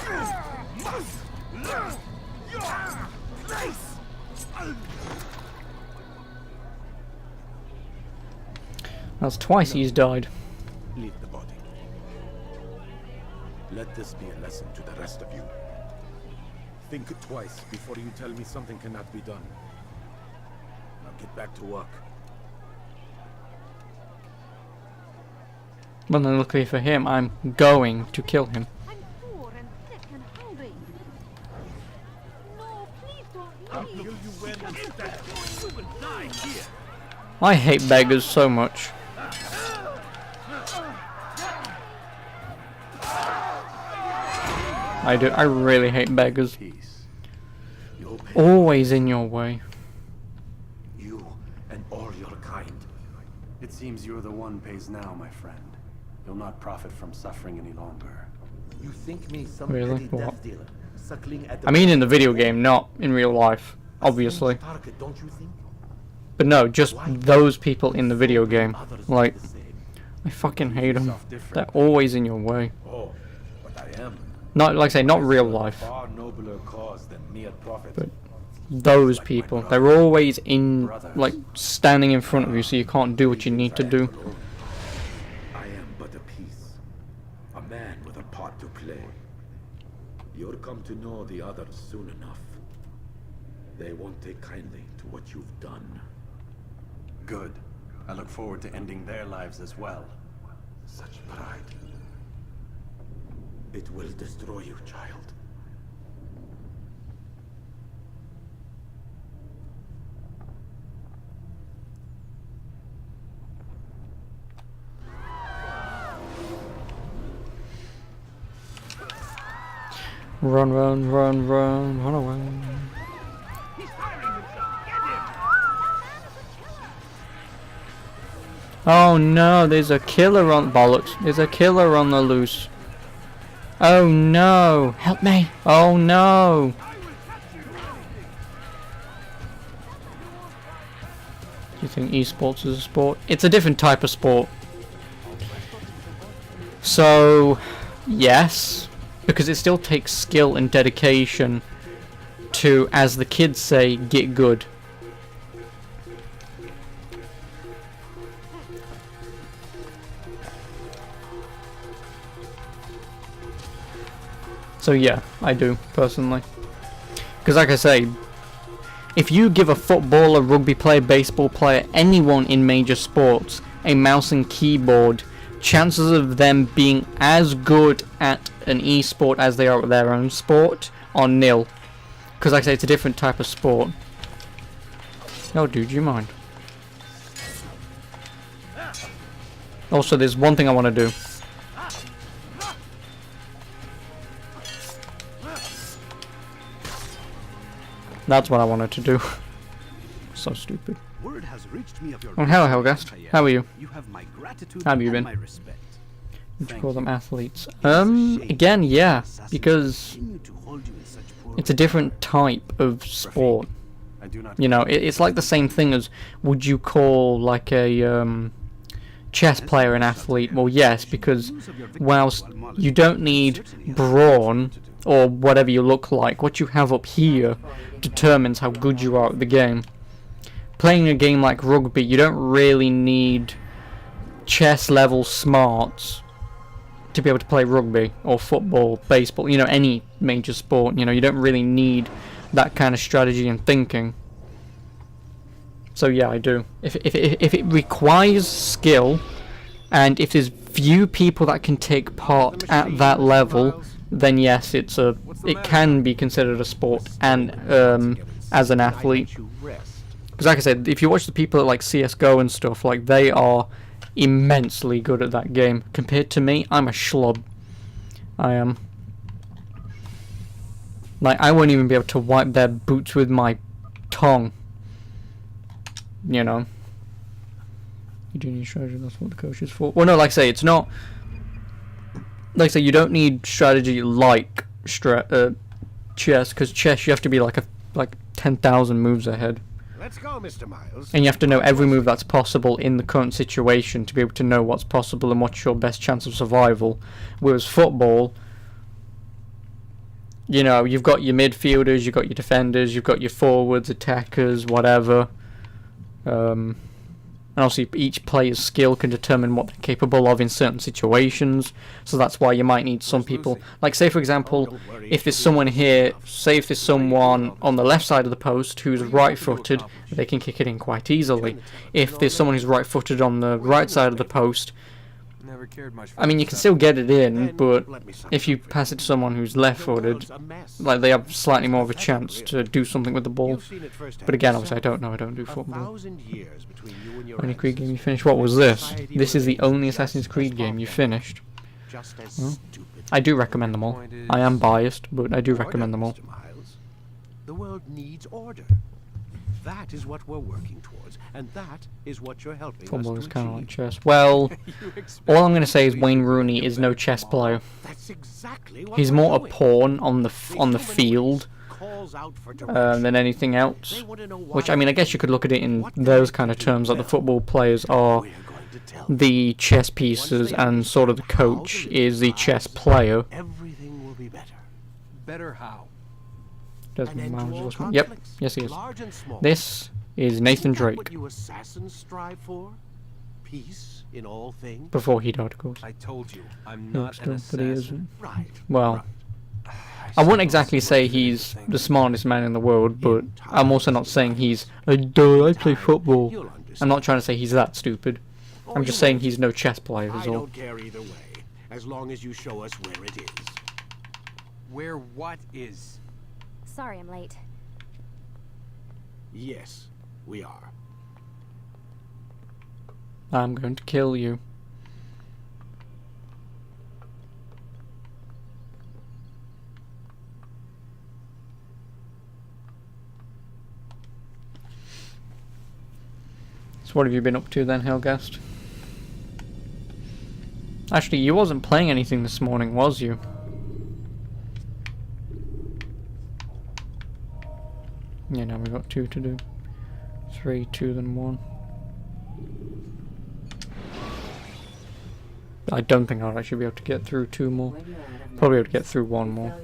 You must learn your place! That's twice he's died. Leave the body. Let this be a lesson to the rest of you. Think twice before you tell me something cannot be done. Now get back to work. Well then luckily for him, I'm going to kill him. I'm poor and sick and hungry. No, please don't I'll leave. kill you where you stand. You will die here. I hate beggars so much. I do. I really hate beggars. Always in your way. You and all your kind. It seems you're the one pays now, my friend. You'll not profit from suffering any longer. You think me some Really? petty What? death dealer, suckling at the I mean in the video game, not in real life, obviously. target, don't you think? But no, just those people in the video game. Like, I fucking hate them. They're always in your way. Oh, but I am. Not, like I say, not real life. Far nobler cause than mere profit. But those people, they're always in, like, standing in front of you so you can't do what you need to do. I am but a piece. A man with a part to play. You'll come to know the others soon enough. They won't take kindly to what you've done. Good. I look forward to ending their lives as well. Such pride. It will destroy you, child. Run, run, run, run, run away. Oh no, there's a killer on bollocks. There's a killer on the loose. Oh no, help me. Oh no. Do you think esports is a sport? It's a different type of sport. So, yes, because it still takes skill and dedication to, as the kids say, get good. So yeah, I do, personally. Because like I say, if you give a footballer, rugby player, baseball player, anyone in major sports, a mouse and keyboard, chances of them being as good at an esport as they are at their own sport are nil. Because like I say, it's a different type of sport. No, dude, do you mind? Also, there's one thing I want to do. That's what I wanted to do. So stupid. Word has reached me of your Oh, hello, Helgast. How are you? You have my gratitude How have you and been? my respect. Would you call them athletes? Again, yeah, because it's a different type of sport. You know, it's like the same thing as, would you call like a chess player an athlete? Well, yes, because whilst you don't need brawn or whatever you look like, what you have up here determines how good you are at the game. Playing a game like rugby, you don't really need chess level smarts to be able to play rugby or football, baseball, you know, any major sport. You know, you don't really need that kind of strategy and thinking. So yeah, I do. If it requires skill, and if there's few people that can take part at that level, then yes, it can be considered a sport and as an athlete. Because like I said, if you watch the people at like CS:GO and stuff, like they are immensely good at that game. Compared to me, I'm a schlub. I am. Like, I won't even be able to wipe their boots with my tongue. You know. You do need strategy, that's what the coach is for. Well, no, like I say, it's not... Like I say, you don't need strategy like chess, because chess, you have to be like 10,000 moves ahead. Let's go, Mr. Miles. And you have to know every move that's possible in the current situation to be able to know what's possible and what's your best chance of survival. Whereas football, you know, you've got your midfielders, you've got your defenders, you've got your forwards, attackers, whatever. And obviously each player's skill can determine what they're capable of in certain situations. So that's why you might need some people. Like, say for example, if there's someone here, say if there's someone on the left side of the post who's right-footed, they can kick it in quite easily. If there's someone who's right-footed on the right side of the post, I mean, you can still get it in, but if you pass it to someone who's left-footed, like, they have slightly more of a chance to do something with the ball. But again, obviously, I don't do football. Only Creed game you finished? What was this? This is the only Assassin's Creed game you finished. Well, I do recommend them all. I am biased, but I do recommend them all. The world needs order. That is what we're working towards, and that is what you're helping Football us is to kind of achieve. like chess. Well, all I'm going to say is Wayne Rooney is no chess player. That's exactly what He's we're more a doing. pawn on the field than anything else. Which, I mean, I guess you could look at it in those kind of terms, like the football players are the chess pieces and sort of the coach is the chess player. Everything will be better. Better how? Desmond Miles. Yep, yes he is. This is Nathan Drake. What you assassins strive for? Peace in all things. Before he died, of course. I told you, I'm Yeah, not still, an but he assassin. isn't. Right. Well, I wouldn't exactly say he's the smartest man in the world, but I'm also not saying he's a duh, I play football. I'm not trying to say he's that stupid. I'm just saying he's no chess player, is I all. don't care either way, as long as you show us where it is. Where what is? Sorry I'm late. Yes, we are. I'm going to kill you. So what have you been up to then, Helgast? Actually, you wasn't playing anything this morning, was you? Yeah, now we've got 2 to do. 3, 2, then 1. I don't think I'll actually be able to get through 2 more. Probably able to get through 1 more.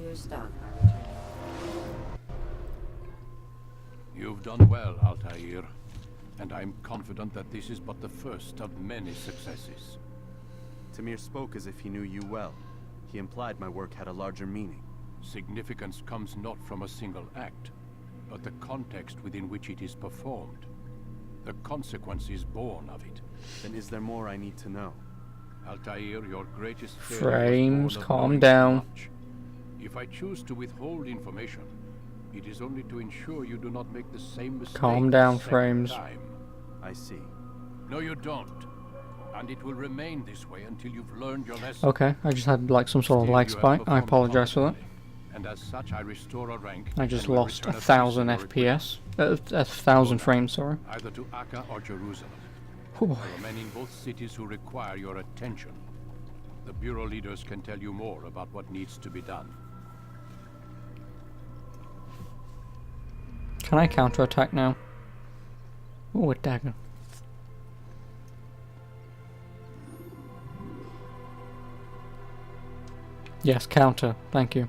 You've done well, Altair, and I'm confident that this is but the first of many successes. Tamir spoke as if he knew you well. He implied my work had a larger meaning. Significance comes not from a single act, but the context within which it is performed. The consequences born of it. Then is there more I need to know? Altair, your greatest Frames, calm down. If I choose to withhold information, it is only to ensure you do not make the same mistake. Calm down, a second Frames. time. I see. No, you don't. And it will remain this way until you've learned your lesson. Okay, I just had like some sort of lag spike. I apologise for that. And as such, I restore a rank. I just and will lost return a 1,000 piece of your FPS. 1,000 frames, sorry. either to Akka or Jerusalem. Whew. There are men in both cities who require your attention. The Bureau leaders can tell you more about what needs to be done. Can I counterattack now? Oh, a dagger. Yes, counter. Thank you.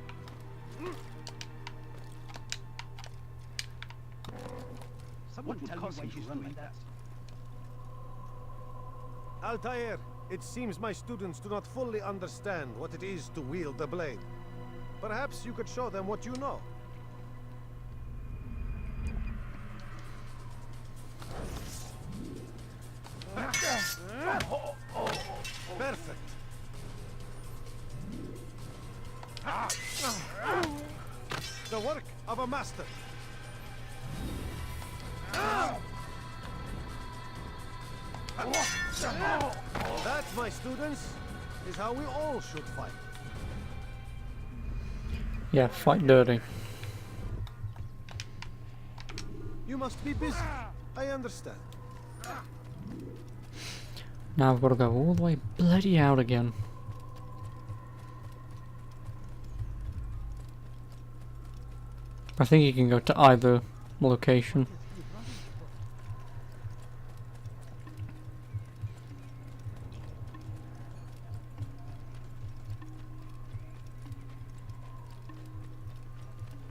Someone tell me why she's doing that. Altair, It seems my students do not fully understand what it is to wield the blade. Perhaps you could show them what you know. Perfect. The work of a master. That, my students, is how we all should fight. Yeah, fight dirty. You must be busy. I understand. Now I've got to go all the way bloody out again. I think you can go to either location.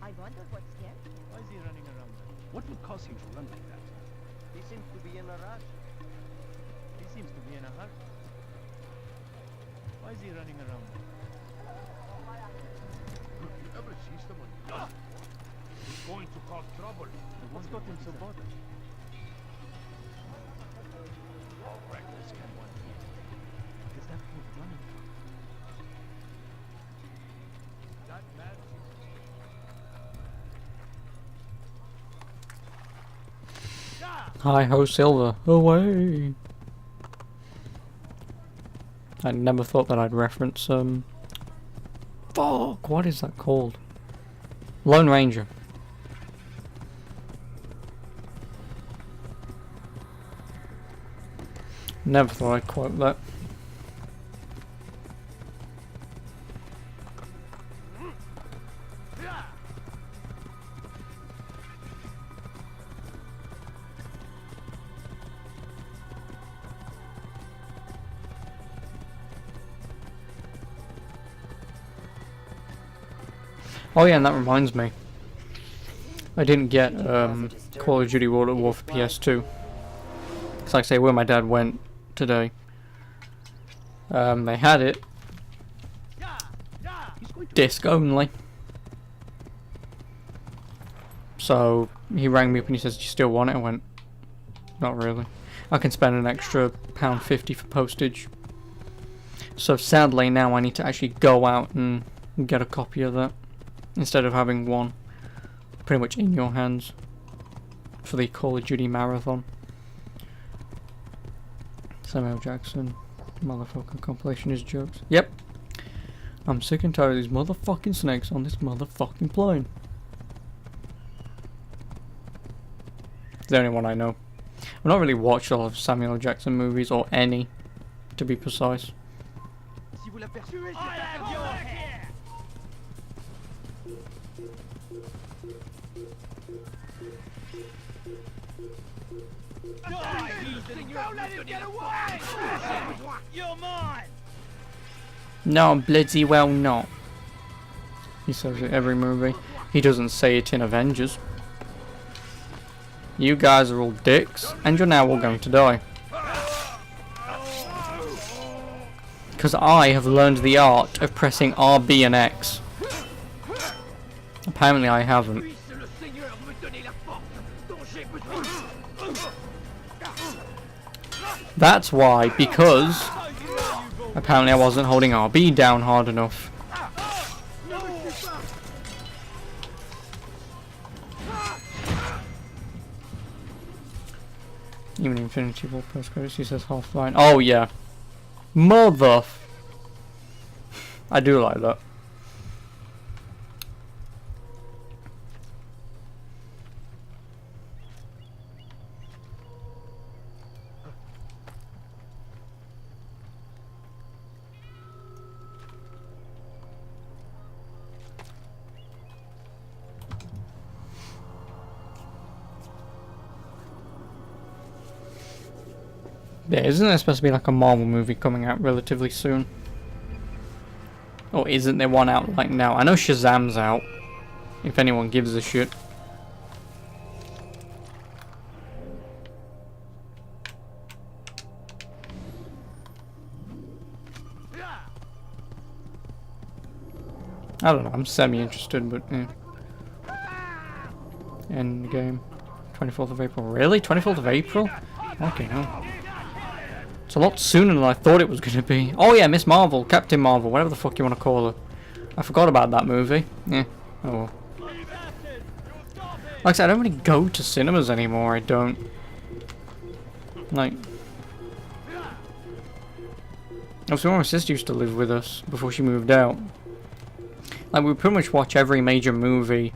I wonder what's scared him. Why is he running around? What would cause him to run like that? He seems to be in a rush. He seems to be in a hurry. Why is he running around? You ever see someone? He's going to cause trouble. What's got him so bothered? How reckless can one be? What is that fool running from? That man. Hi ho Silver, away! I never thought that I'd reference fuck, what is that called? Lone Ranger. Never thought I'd quote that. Oh yeah, and that reminds me. I didn't get Call of Duty World at War for PS2. It's like I say, where my dad went today. They had it. Disc only. So he rang me up and he says, "Do you still want it?" I went, "Not really. I can spend an extra £1.50 for postage." So sadly now I need to actually go out and get a copy of that, instead of having one pretty much in your hands for the Call of Duty marathon. Samuel Jackson, motherfucker compilation is jokes. Yep. I'm sick and tired of these motherfucking snakes on this motherfucking plane. It's the only one I know. I've not really watched a lot of Samuel Jackson movies, or any, to be precise. Si vous l'apercevez, I have your head. Don't let him get away! You're mine! No, bloody well not. He says it every movie. He doesn't say it in Avengers. You guys are all dicks, and you're now all going to die. Because I have learned the art of pressing RB and X. Apparently I haven't. That's why, because apparently I wasn't holding RB down hard enough. Even Infinity War post credits, he says Half-Line. Oh yeah. Mother. I do like that. Yeah, isn't there supposed to be like a Marvel movie coming out relatively soon? Or isn't there one out like now? I know Shazam's out, if anyone gives a shit. I don't know, I'm semi-interested, but yeah. End game. 24th of April. Really? 24th of April? Okay, no. It's a lot sooner than I thought it was going to be. Oh yeah, Miss Marvel, Captain Marvel, whatever the fuck you want to call her. I forgot about that movie. Yeah. Oh well. Like I said, I don't really go to cinemas anymore. I don't. Like. Obviously, my sister used to live with us before she moved out. Like, we would pretty much watch every major movie,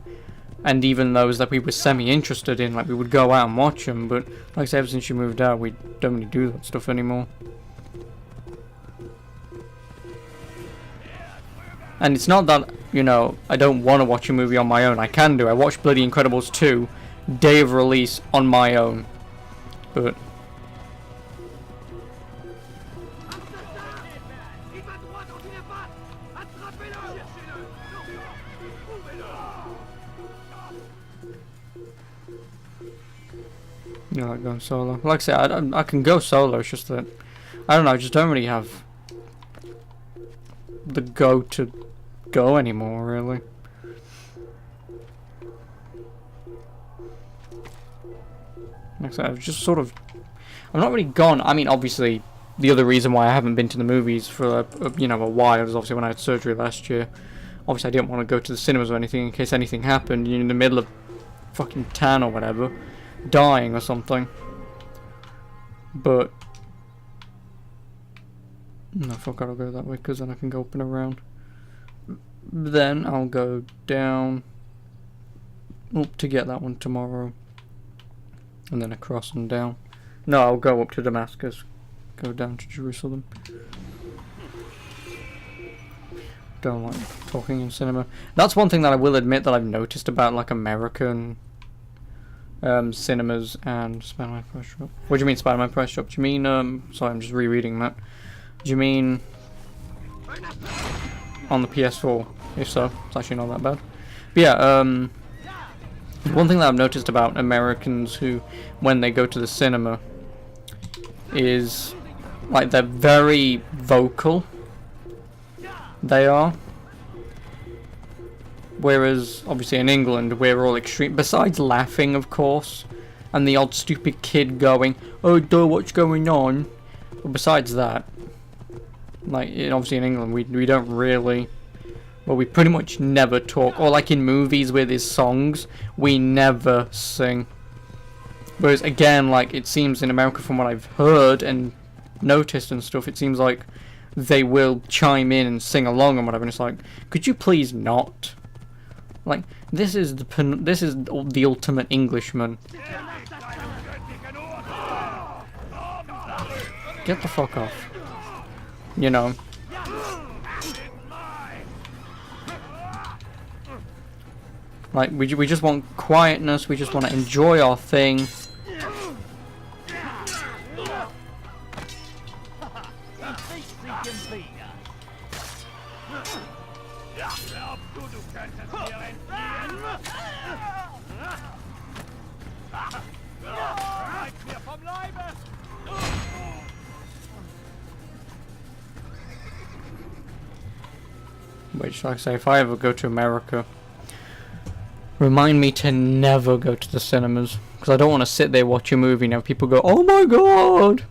and even those that we were semi-interested in, like, we would go out and watch them, but, like I said, ever since she moved out, we don't really do that stuff anymore. And it's not that, you know, I don't want to watch a movie on my own. I can do. I watched Bloody Incredibles 2, day of release, on my own. But... you know, like going solo. Like I said, I can go solo, it's just that, I don't know, I just don't really have the go anymore, really. Like I said, I've just sort of, I'm not really gone. I mean, obviously, the other reason why I haven't been to the movies for, you know, a while is obviously when I had surgery last year. Obviously, I didn't want to go to the cinemas or anything in case anything happened. You're in the middle of fucking town or whatever, dying or something. But no, fuck, I'll go that way because then I can go up and around. Then I'll go down up to get that one tomorrow, and then across and down. No, I'll go up to Damascus, go down to Jerusalem. Don't like talking in cinema. That's one thing that I will admit that I've noticed about like American cinemas and Spider-Man Price Shop. What do you mean Spider-Man Price Shop? Do you mean sorry, I'm just rereading that. Do you mean on the PS4? If so, it's actually not that bad. But yeah, one thing that I've noticed about Americans who, when they go to the cinema, is like they're very vocal. They are. Whereas, obviously in England, we're all extreme, besides laughing, of course, and the odd stupid kid going, "Oh, duh, what's going on?" But besides that, like, obviously in England, we don't really, well, we pretty much never talk, or like in movies where there's songs, we never sing. Whereas, again, like, it seems in America, from what I've heard and noticed and stuff, it seems like they will chime in and sing along and whatever, and it's like, could you please not? Like, this is the ultimate Englishman. Get the fuck off. You know. Like, we just want quietness, we just want to enjoy our thing. Which, like I say, if I ever go to America, remind me to never go to the cinemas, because I don't want to sit there watch a movie and have people go, "Oh my god!"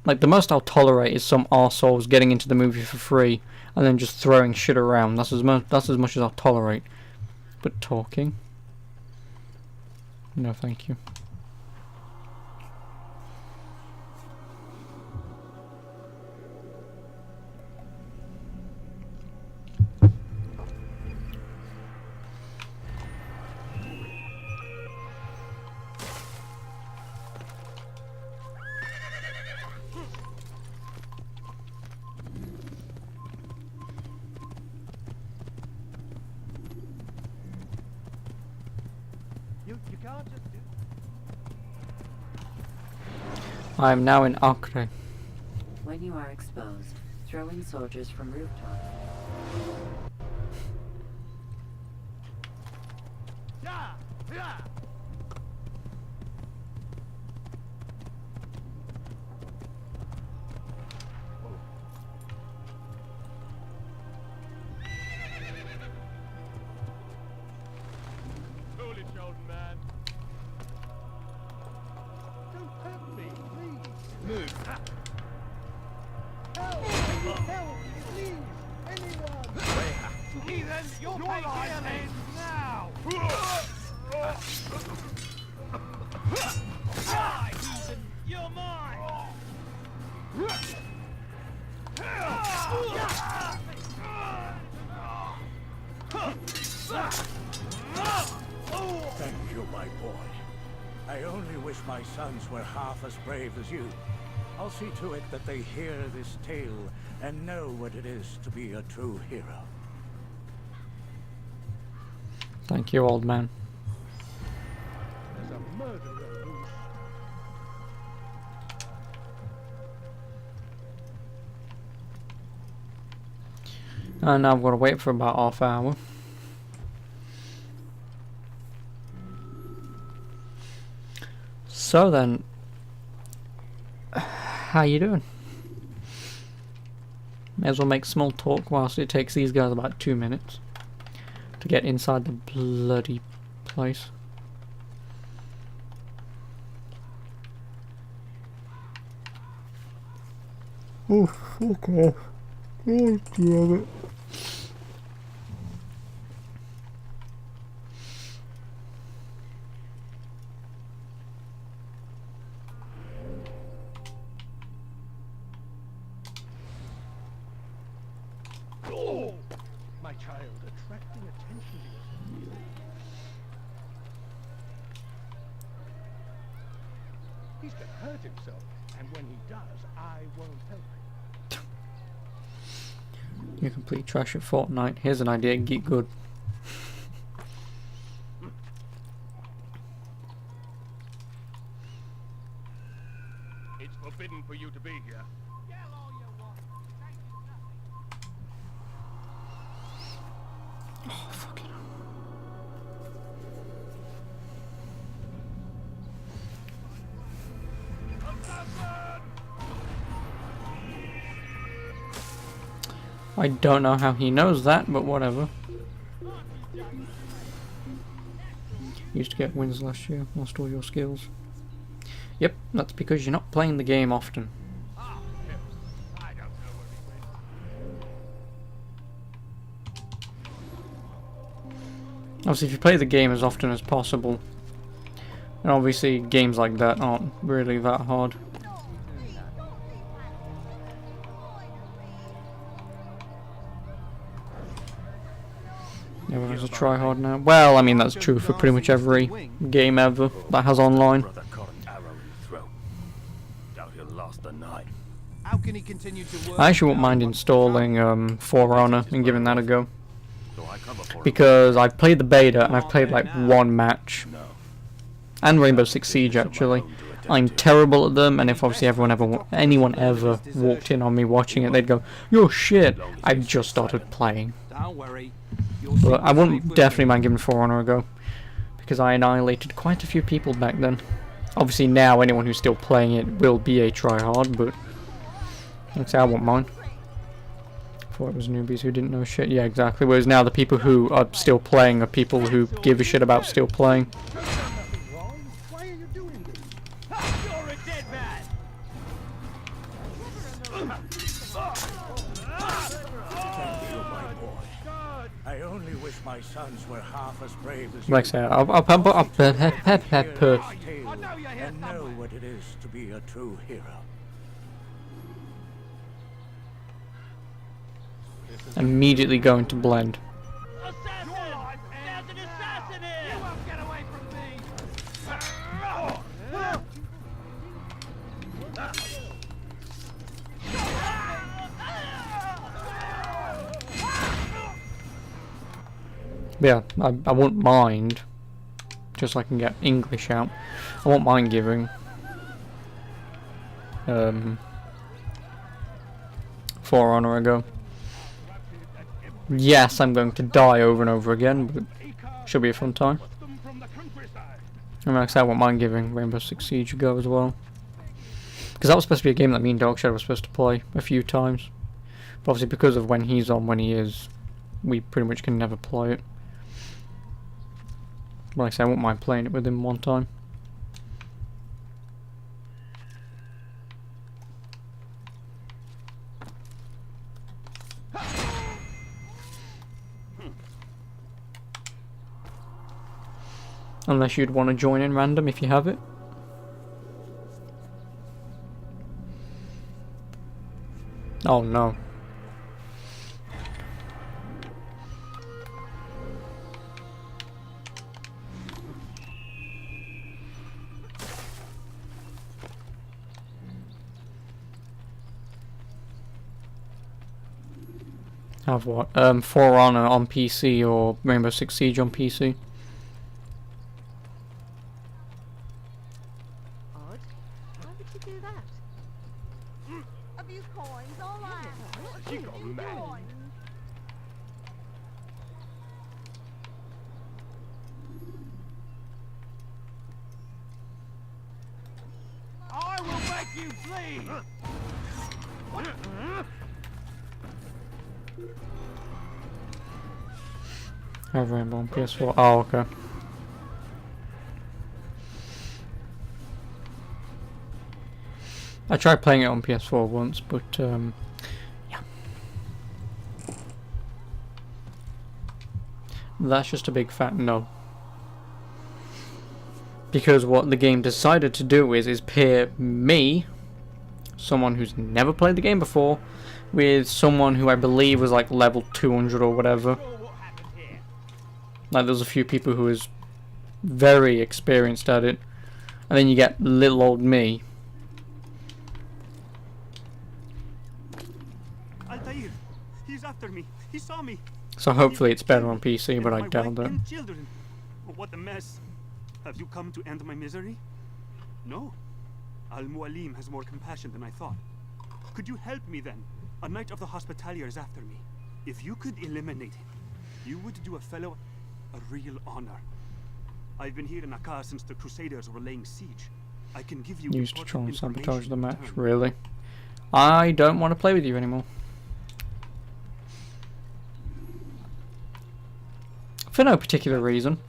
Like, the most I'll tolerate is some arseholes getting into the movie for free and then just throwing shit around. That's as much as I'll tolerate. But talking? No, thank you. You can't just do... I am now in Acre. When you are exposed, throw in soldiers from rooftops. Move. Help! Please! Anyone! Heathen, your life ends now! Die, heathen! You're mine! Thank you, my boy. I only wish my sons were half as brave as you. I'll see to it that they hear this tale and know what it is to be a true hero. Thank you, old man. There's a murderer loose. And now I've got to wait for about half hour. So then, how you doing? May as well make small talk whilst it takes these guys about 2 minutes to get inside the bloody place. Oh, okay. Oh, damn it. Oh, my child, attracting attention to yourself. He's gonna hurt himself, and when he does, I won't help him. You complete trash at Fortnite. Here's an idea, get good. It's forbidden for you to be here. Oh, fucking hell. I don't know how he knows that, but whatever. Used to get wins last year, lost all your skills. Yep, that's because you're not playing the game often. Obviously, if you play the game as often as possible, and obviously games like that aren't really that hard. Everyone's a tryhard now. Well, I mean that's true for pretty much every game ever that has online. How can he continue to work? I actually wouldn't mind installing For Honor and giving that a go. Because I've played the beta and I've played like one match. And Rainbow Six Siege actually. I'm terrible at them, and if obviously anyone ever walked in on me watching it, they'd go, "You're shit." I've just started playing. Don't worry. But I wouldn't definitely mind giving For Honor a go, because I annihilated quite a few people back then. Obviously now anyone who's still playing it will be a tryhard, but like I say, I won't mind. Before it was newbies who didn't know shit. Yeah, exactly. Whereas now the people who are still playing are people who give a shit about still playing. My sons were half as brave as like I say, I'll and know what it is to be a true hero. Immediately going to blend. Yeah, I won't mind, just so I can get English out. I won't mind giving For Honor a go. Yes, I'm going to die over and over again, but should be a fun time. And like I said, I won't mind giving Rainbow Six Siege a go as well. Because that was supposed to be a game that me and Dog Shadow were supposed to play a few times. But obviously because of when he's on, when he is, we pretty much can never play it. Like I say, I won't mind playing it with him one time. Unless you'd want to join in random if you have it. Oh no. Have what? For Honor on PC or Rainbow Six Siege on PC. Odd. Why would you do that? A few coins, all right. She got mad. I will make you flee! I have Rainbow on PS4. Oh, okay. I tried playing it on PS4 once, but yeah. That's just a big fat no. Because what the game decided to do is pair me, someone who's never played the game before, with someone who I believe was like level 200 or whatever. Like, there's a few people who is very experienced at it, and then you get little old me. Altair, he's after me. He saw me. So hopefully it's better on PC, but I doubt that. And children. What a mess. Have you come to end my misery? No. Al-Mualim has more compassion than I thought. Could you help me then? A Knight of the Hospitalier is after me. If you could eliminate him, you would do a fellow a real honor. I've been here in Akkar since the Crusaders were laying siege. I can give you Used to try and important sabotage the match, information. really. I don't want to play with you anymore. For no particular reason.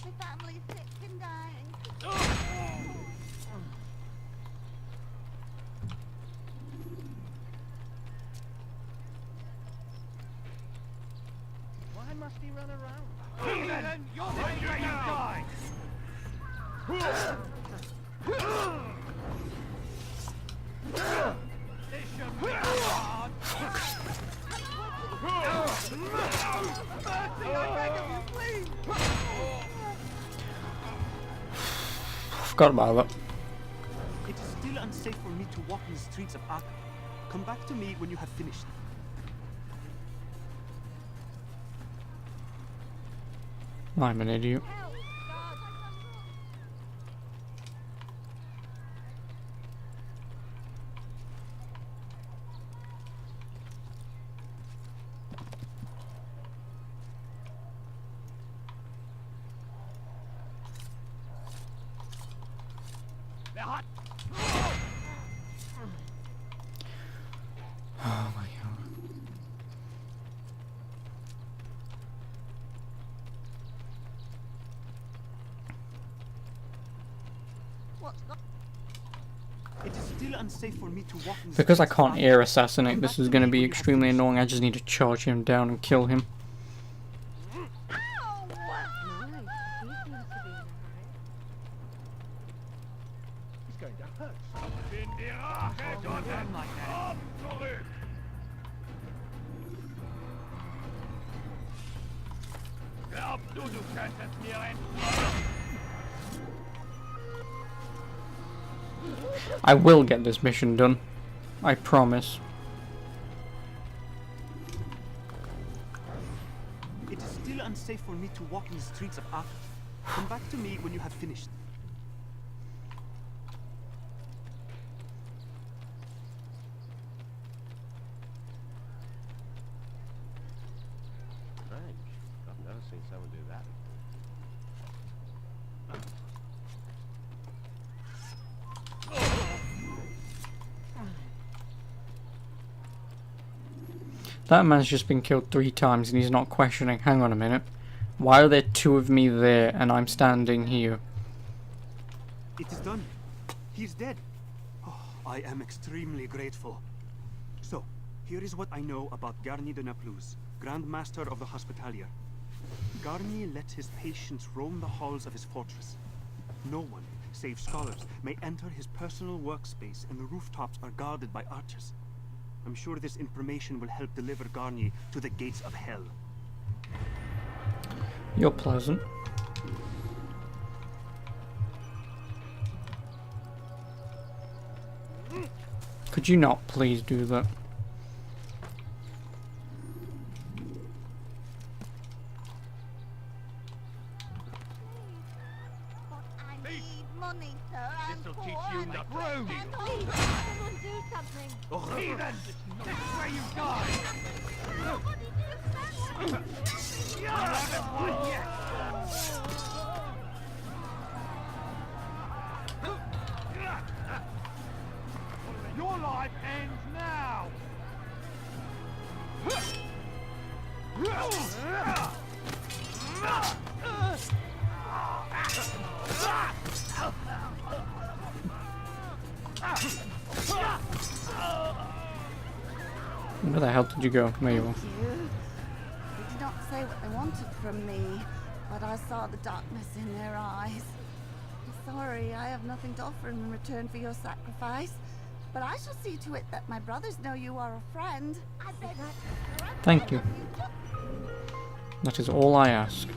My family's sick and dying. Why must he run around? Then you're the way you die! This should be hard. Mercy, I beg of you, please! Forgot about that. It is still unsafe for me to walk in the streets of Akka. Come back to me when you have finished. I'm an idiot. They're hot. Oh my god. It is still unsafe for me to walk in the Because I streets of can't Akka. air assassinate, this is going to be extremely annoying. I just need to charge him down and kill him. He's going to hurt. In die Rache, Donner! Ab zurück! Glaubst du, du könntest mir entkommen? I will get this mission done. I promise. It is still unsafe for me to walk in the streets of Akka. Come back to me when you have finished. Strange. I've never seen someone do that. That man's just been killed 3 times and he's not questioning. Hang on a minute. Why are there 2 of me there and I'm standing here? It is done. He's dead. Oh, I am extremely grateful. So, here is what I know about Garnier de Naplouse, Grand Master of the Hospitalier. Garnier lets his patients roam the halls of his fortress. No one, save scholars, may enter his personal workspace, and the rooftops are guarded by archers. I'm sure this information will help deliver Garnier to the gates of hell. You're pleasant. Could you not please do that? Money, sir. This'll teach you not to steal. Someone do something. Oh, heathen! This is where you die! You'll have it one yet! Your life ends now! Where the hell did you go? There you are. They did not say what they wanted from me, but I saw the darkness in their eyes. Sorry, I have nothing to offer in return for your sacrifice, but I shall see to it that my brothers know you are a friend. I beg Thank you. That is all I ask.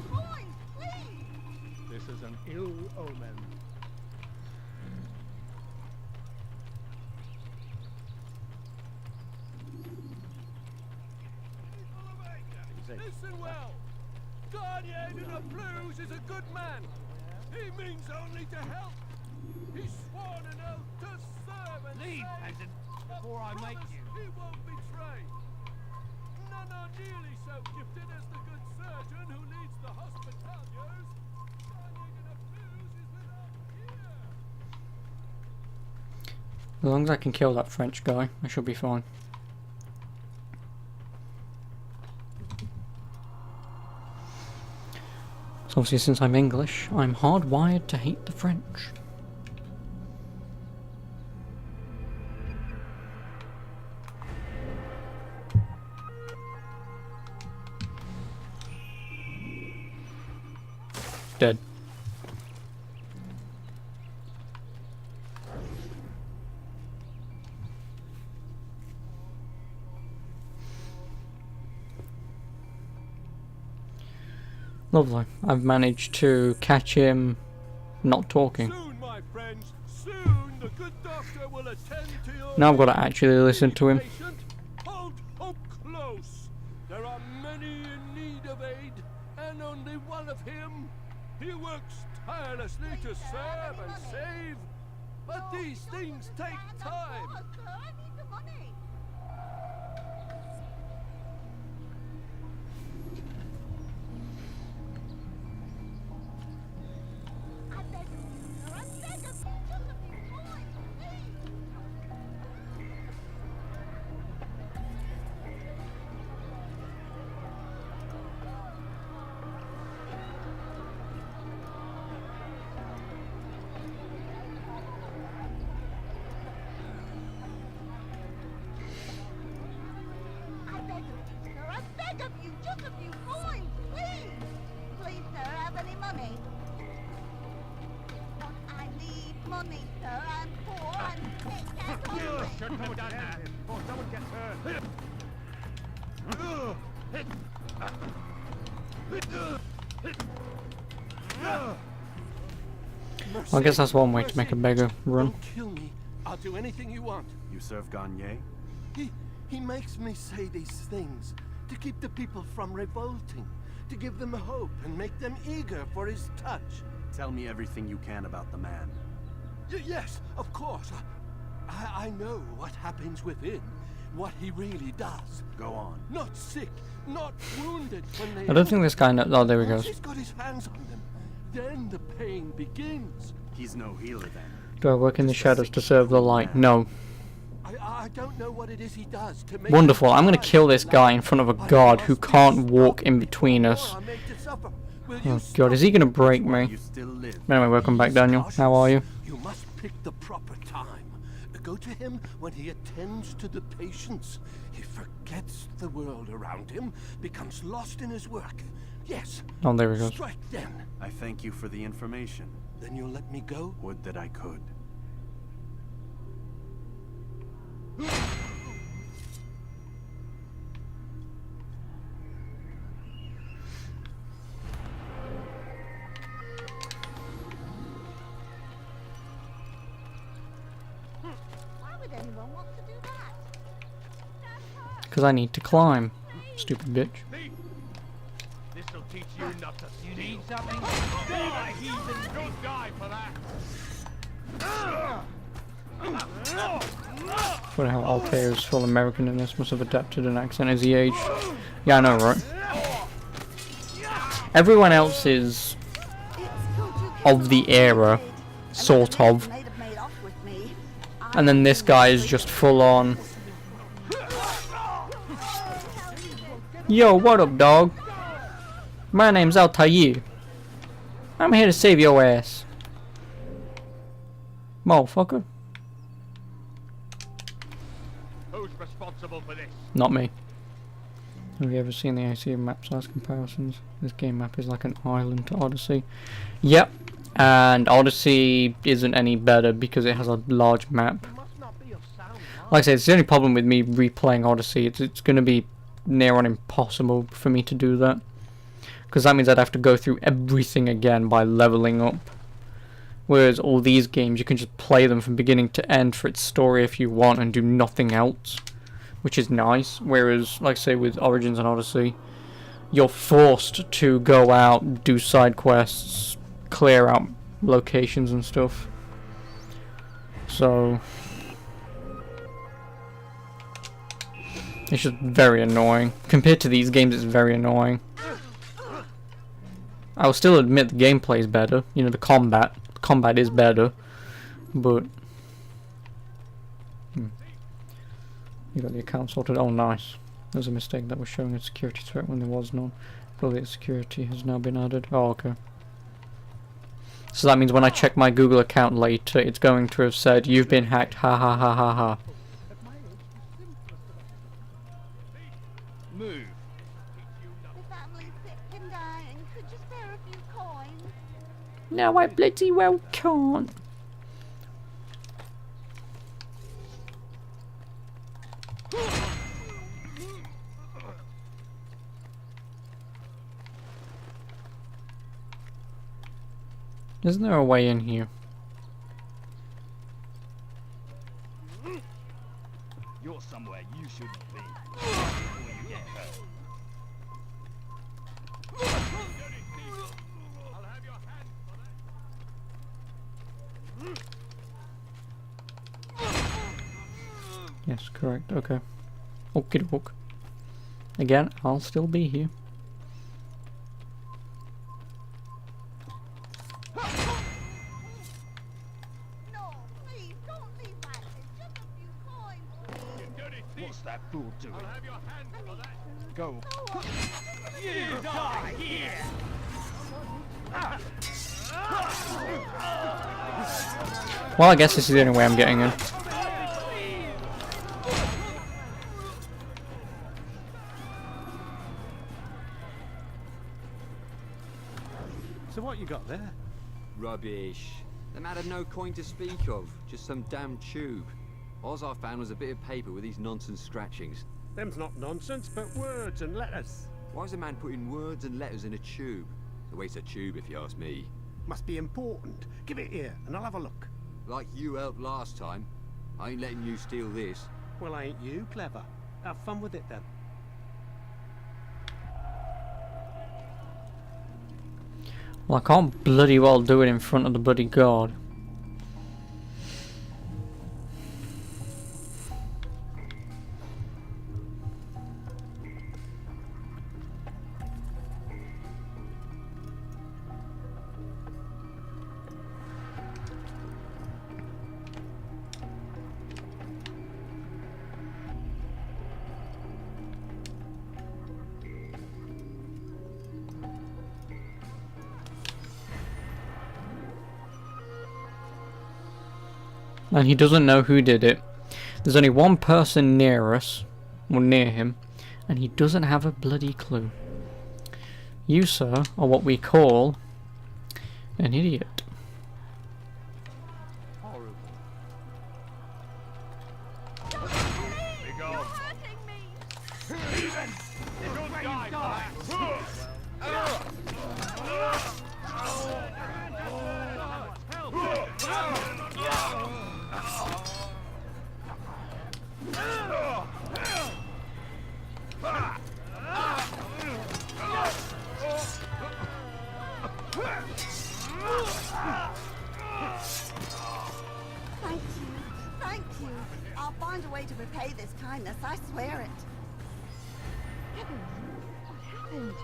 This is an ill omen. Listen well. Garnier de Naplouse is a good man. He means only to help. He's sworn an oath to serve and Leave, save. peasant, before I make you. He won't betray. None are nearly so gifted as the good surgeon who leads the Hospitaliers. Garnier de Naplouse is without peer. As long as I can kill that French guy, I should be fine. So obviously, since I'm English, I'm hardwired to hate the French. Dead. Lovely. I've managed to catch him not talking. Soon, my friends, soon the good doctor will attend to your Now I've got to actually listen to him. patient. Hold hope close. There are many in need of aid, and only one of him. He works tirelessly to serve and save, but these things take time. Shouldn't have done that. Or someone gets hurt. Well, I guess that's one way to make a beggar run. Don't kill me. I'll do anything you want. You serve Garnier? He makes me say these things to keep the people from revolting, to give them hope and make them eager for his touch. Tell me everything you can about the man. Yes, of course. I know what happens within, what he really does. Go on. Not sick, not wounded when they... I don't think this guy knows. Oh, there he Once goes. he's got his hands on them, then the pain begins. He's no healer then. Do I work in the shadows to serve the light? No. I I don't know what it is he does to make Wonderful. I'm gonna kill this guy in front of a god who can't walk in between us. Oh god, is he gonna break me? Anyway, welcome back, Daniel. How are you? You must pick the proper time. Go to him when he attends to the patients. He forgets the world around him, becomes lost in his work. Yes. Oh, there he goes. Strike then. I thank you for the information. Then you'll let me go? Would that I could. Because I need to climb. Stupid bitch. This'll teach you not to you need something? Die, heathen! You'll die for that! Funny how Altair is full American in this. Must have adapted an accent as he aged. Yeah, I know, right? Everyone else is of the era, sort of. And then this guy is just full on. Yo, what up, dog? My name's Altair. I'm here to save your ass. Motherfucker. Who's responsible for this? Not me. Have you ever seen the IC map size comparisons? This game map is like an island to Odyssey. Yep. And Odyssey isn't any better because it has a large map. Like I said, it's the only problem with me replaying Odyssey. It's going to be near on impossible for me to do that. Because that means I'd have to go through everything again by leveling up. Whereas all these games, you can just play them from beginning to end for its story if you want and do nothing else. Which is nice. Whereas, like I say, with Origins and Odyssey, you're forced to go out, do side quests, clear out locations and stuff. So it's just very annoying. Compared to these games, it's very annoying. I'll still admit the gameplay is better. You know, the combat is better, but you got the account sorted. Oh, nice. There's a mistake that was showing a security threat when there was none. Probably security has now been added. Oh, okay. So that means when I check my Google account later, it's going to have said, "You've been hacked, ha ha ha ha ha." Move. The family's sick and dying. Could you spare a few coins? No, I bloody well can't. Isn't there a way in here? You're somewhere you shouldn't be. Before you get hurt. I'll have your hand for that. Yes, correct. Okay. Okie doke. Again, I'll still be here. What's that fool doing? I'll have your hand for that. Go. You die here. Well, I guess this is the only way I'm getting in. So what you got there? Rubbish. The man had no coin to speak of, just some damn tube. All I found was a bit of paper with these nonsense scratchings. Them's not nonsense, but words and letters. Why is a man putting words and letters in a tube? It's a waste of tube if you ask me. Must be important. Give it here, and I'll have a look. Like you helped last time. I ain't letting you steal this. Well, ain't you clever? Have fun with it then. Well, I can't bloody well do it in front of the bloody god. And he doesn't know who did it. There's only one person near us, or near him, and he doesn't have a bloody clue. You, sir, are what we call an idiot. Thank you. I'll find a way to repay this kindness, I swear it. Heavens, what happened?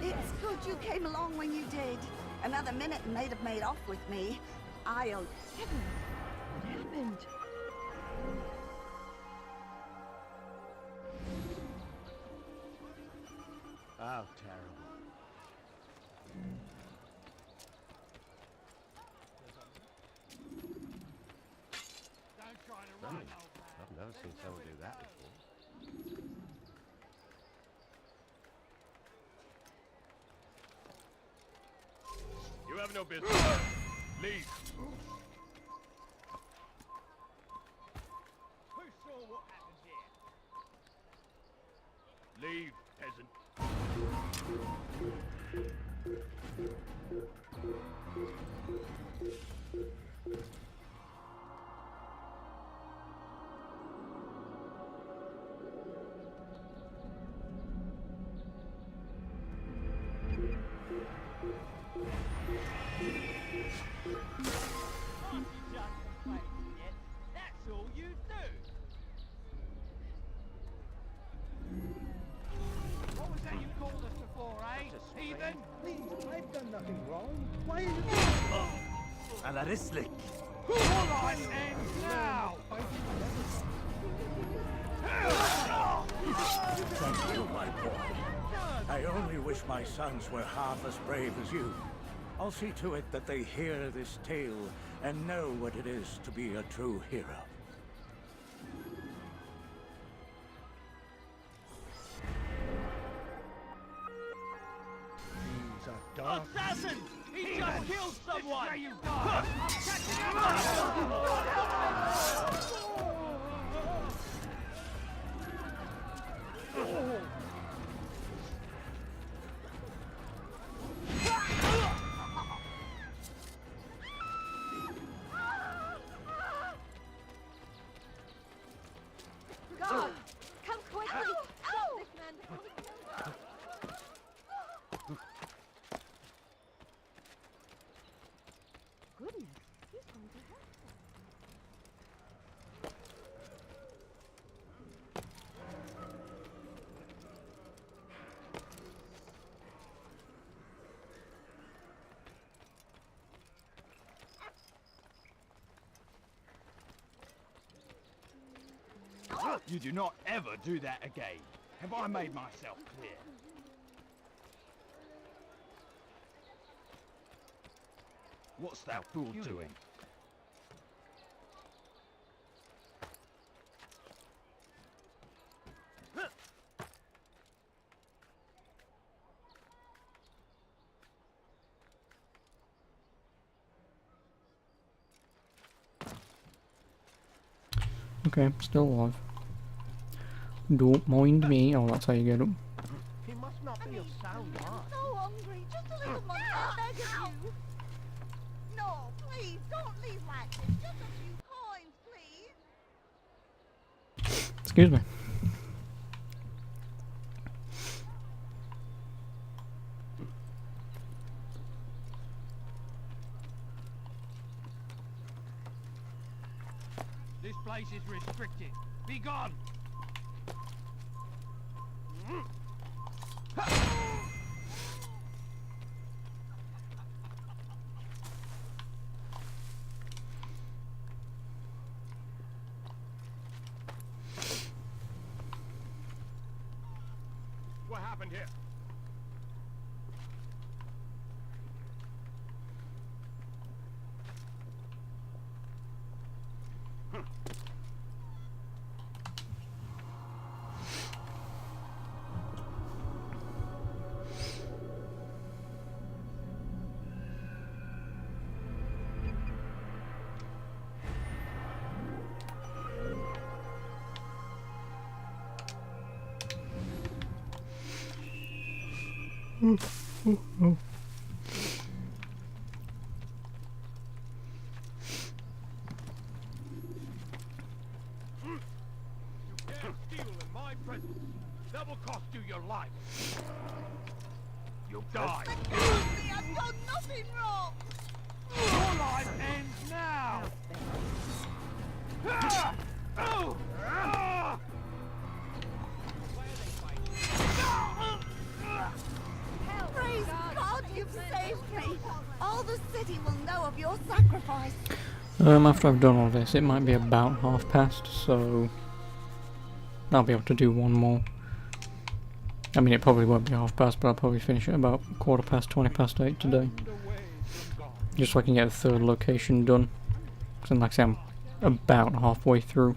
It's good you came along when you did. Another minute and they'd have made off with me. I'll... Heavens, what happened? How terrible. I've never seen someone do that before. You have no business. Leave. Who saw what happened here? Leave, peasant. That's all you do. What was that you called us before, eh? Heathen? Please, I've done nothing wrong. Why are you... Alarislik. All right, and now. Thank you, my boy. I only wish my sons were half as brave as you. I'll see to it that they hear this tale and know what it is to be a true hero. These are dark... Assassin! He just killed someone! This is where you God, come quickly! Stop this man before he kills us! Goodness, he's going to hurt us. You do not ever do that again. Have I made myself clear? What's that fool doing? Okay, still alive. Don't mind me. Oh, that's how you get up. He must not be of sound I'm mind. so hungry. Just a little more. I beg of you. No, please, don't leave like this. Just a few coins, please. Excuse me. This place is restricted. Be gone! What happened here? Steal in my presence. That will cost you your life. You'll die. Excuse me, I've done nothing wrong. Your life ends now! Praise God, you've saved me. All the city will know of your sacrifice. After I've done all this, it might be about 1/2 so I'll be able to do one more. I mean, it probably won't be 1/2, but I'll probably finish it about 8:15 today. Just so I can get the 3rd location done. Because like I say, I'm about halfway through.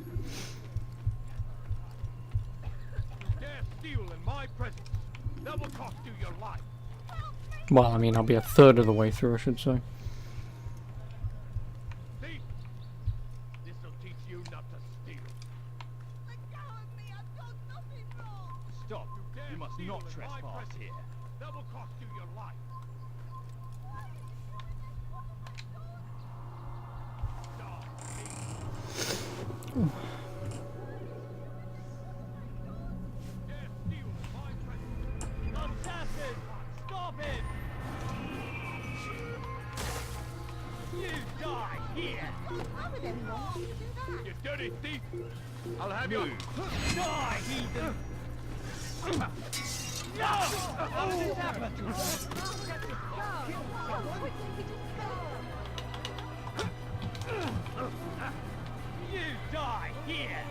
Steal in my presence. That will cost you your life. Well, I mean, I'll be 1/3 of the way through, I should say. Thief! This'll teach you not to steal. Stop. You must not trespass here. That will cost you your life. Assassin! Stop it! You die here! You dirty thief! I'll have you. Die, heathen! No! How did this happen? You die here!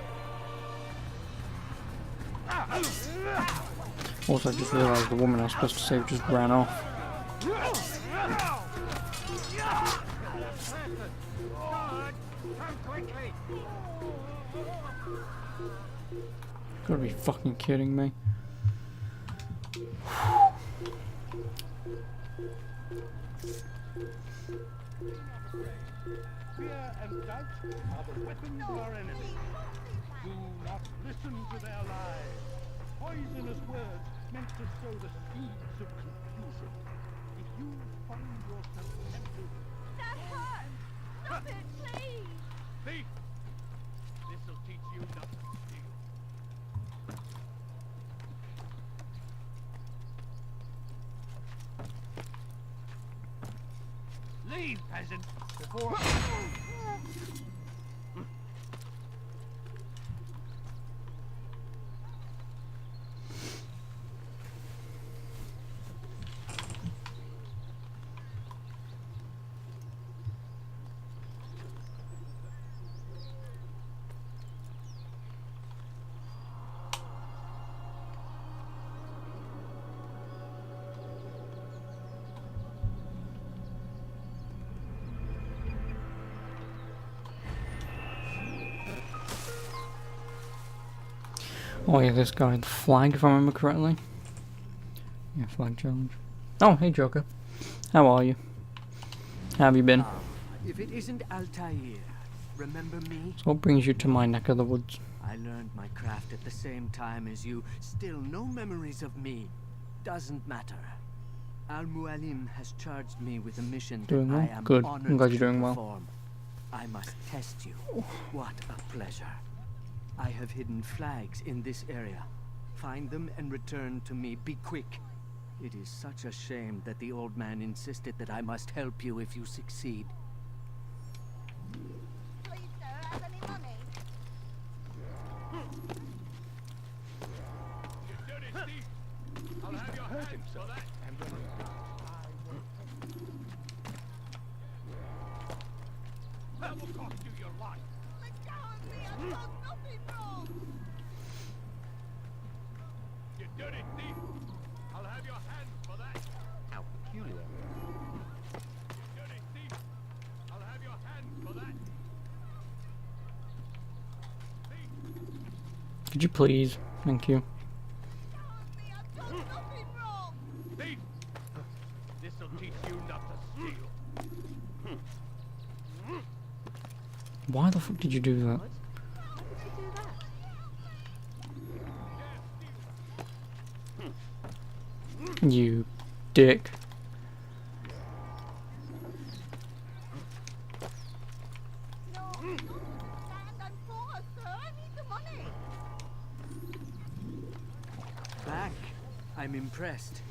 Also, I just realised the woman I was supposed to save just ran off. Gotta be fucking kidding me. Fear and doubt are the weapons of our enemies. Do not listen to their lies. Poisonous words meant to sow the seeds of confusion. If you find yourself tempted... That hurts! Stop it, please! Thief! This'll teach you not to steal. Leave, peasant, before Oh yeah, this guy, the flag, if I remember correctly. Yeah, flag challenge. Oh, hey Joker. How are you? How have you been? If it isn't Altair, remember me? So what brings you to my neck of the woods? I learned my craft at the same time as you. Still no memories of me. doesn't matter. Al-Mualim has charged me with a mission Doing that well? I am Good. honored I'm glad you're to doing well. perform. I must test you. What a pleasure. I have hidden flags in this area. Find them and return to me. Be quick. It is such a shame that the old man insisted that I must help you if you succeed. I'll have your hands for that. That will cost you your life. You dirty thief! I'll have your hands for that. How peculiar. You dirty thief! I'll have your hands for that. Could you please? Thank you. Thief! This'll teach you not to steal. Why the fuck did you do that? You dick. Back. I'm impressed.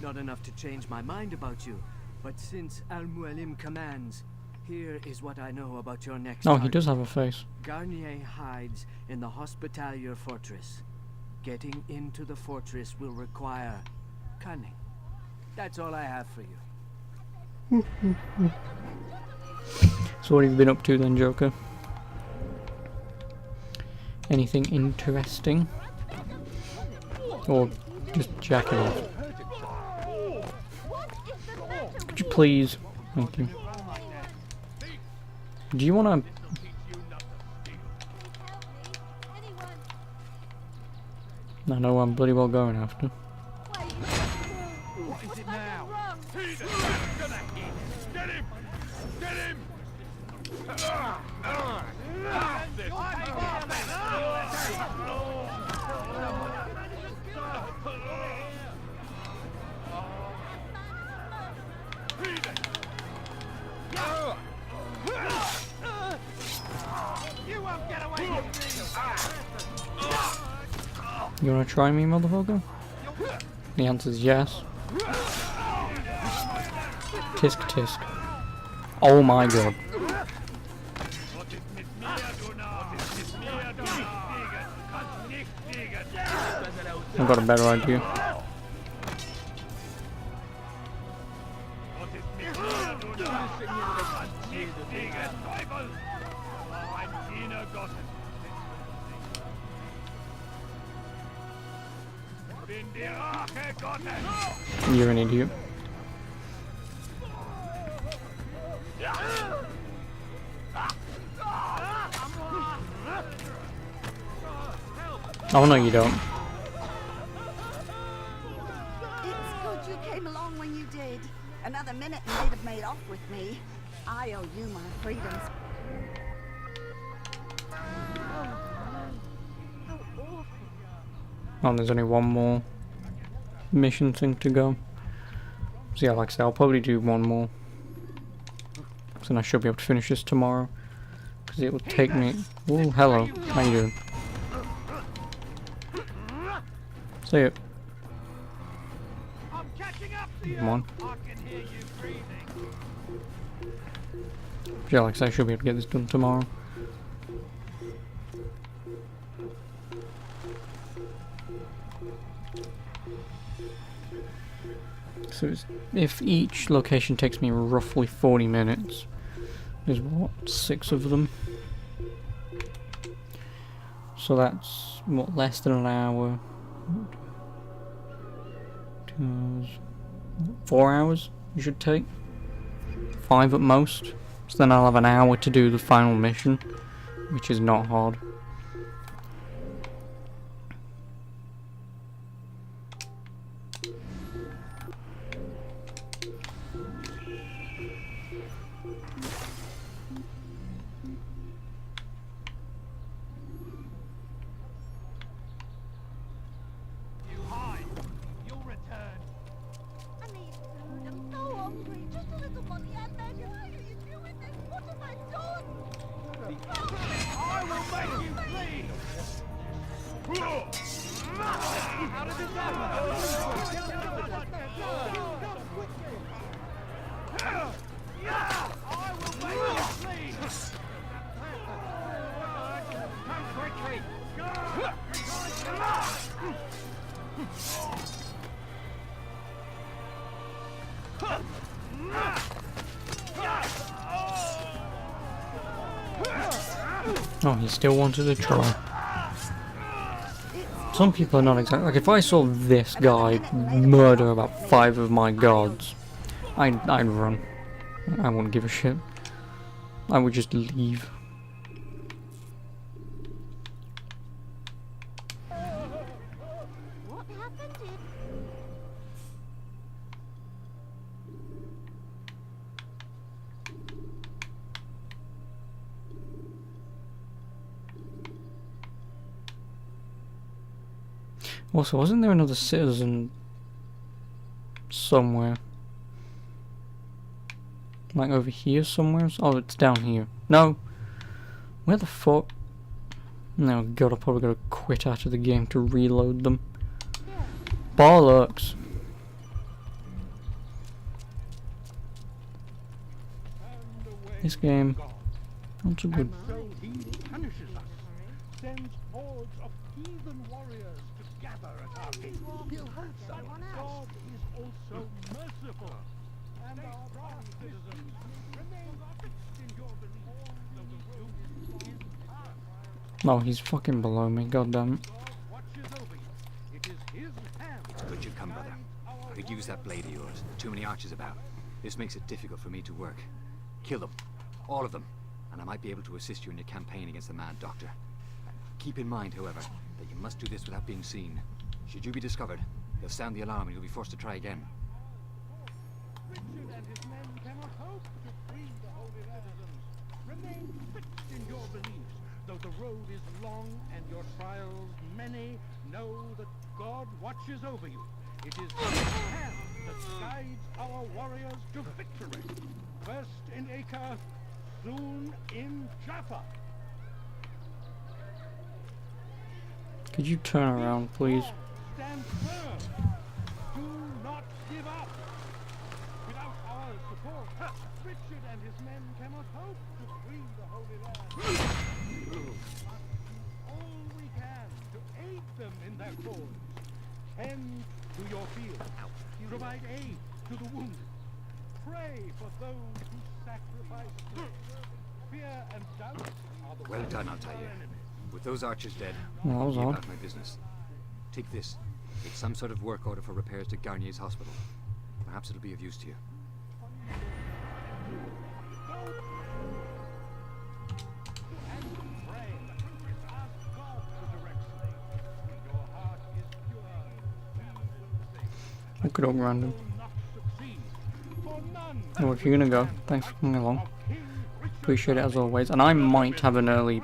Not enough to change my mind about you, but since Al-Mualim commands, here is what I know about your next Oh, he target. does have a face. Garnier hides in the Hospitalier Fortress. Getting into the fortress will require cunning. That's all I have for you. So what have you been up to then, Joker? Anything interesting? Or just jacking off? Could you please? Thank you. Do you wanna... I know I'm bloody well going after. What is it now? He's gonna eat. Get him! Get him! You won't get away with me! You wanna try me, motherfucker? The answer is yes. Tisk tisk. Oh my god. I've got a better idea. You're an idiot. Oh no, you don't. It's good you came along when you did. Another minute and they'd have made off with me. I owe you my freedoms. Oh, there's only one more mission thing to go. So yeah, like I said, I'll probably do one more. So then I should be able to finish this tomorrow. Because it will take me... Oh, hello. How you doing? See it. Come on. Yeah, like I said, I should be able to get this done tomorrow. So if each location takes me roughly 40 minutes, there's what, 6 of them? So that's what, less than an hour? 2 hours, 4 hours you should take? 5 at most. So then I'll have an hour to do the final mission, which is not hard. You hide. You'll return. Oh, he still wanted to try. Some people are not exactly like, if I saw this guy murder about 5 of my gods, I'd run. I wouldn't give a shit. I would just leave. Also, wasn't there another citizen somewhere? Like over here somewhere? Oh, it's down here. No! Where the fuck? No, God, I probably gotta quit out of the game to reload them. Bollocks! This game, not so good. So he punishes us, sends hordes of heathen warriors to gather at our gates. But God is also merciful, and our brave citizens remain fixed in your belief, though the road is hard. No, he's fucking below me, goddamn. Good you've come, brother. I could use that blade of yours. Too many archers about. This makes it difficult for me to work. Kill them. All of them. And I might be able to assist you in your campaign against the Mad Doctor. Keep in mind, however, that you must do this without being seen. Should you be discovered, he'll sound the alarm and you'll be forced to try again. Richard and his men cannot hope to free the Holy Citizens. Remain fixed in your beliefs, though the road is long and your trials many. Know that God watches over you. It is His hand that guides our warriors to victory. First in Acre, soon in Jaffa. Could you turn around, please? Stand firm. Do not give up. Without our support, Richard and his men cannot hope to free the Holy Land. We must do all we can to aid them in their cause. Tend to your field. Provide aid to the wounded. Pray for those who sacrifice. Fear and doubt are the Well done, Altair. With those archers dead, Well, that was I'll be odd. about my business. Take this. It's some sort of work order for repairs to Garnier's hospital. Perhaps it'll be of use to you. Look it up random. Oh, if you're gonna go, thanks for coming along. Appreciate it as always. And I might have an early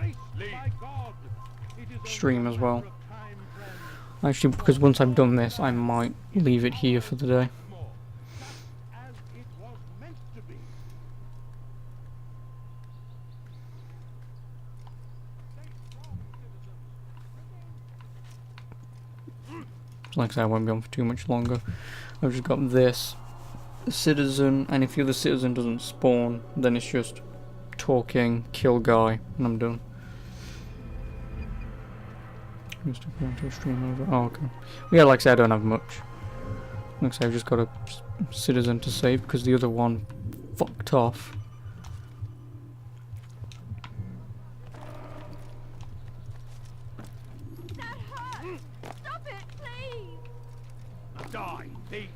stream as well. Actually, because once I've done this, I might leave it here for the day. Like I said, I won't be on for too much longer. I've just got this citizen, and if the other citizen doesn't spawn, then it's just talking, kill guy, and I'm done. Just going to a stream over. Oh, okay. Yeah, like I said, I don't have much. Like I said, I've just got a citizen to save because the other one fucked off. Die, thief!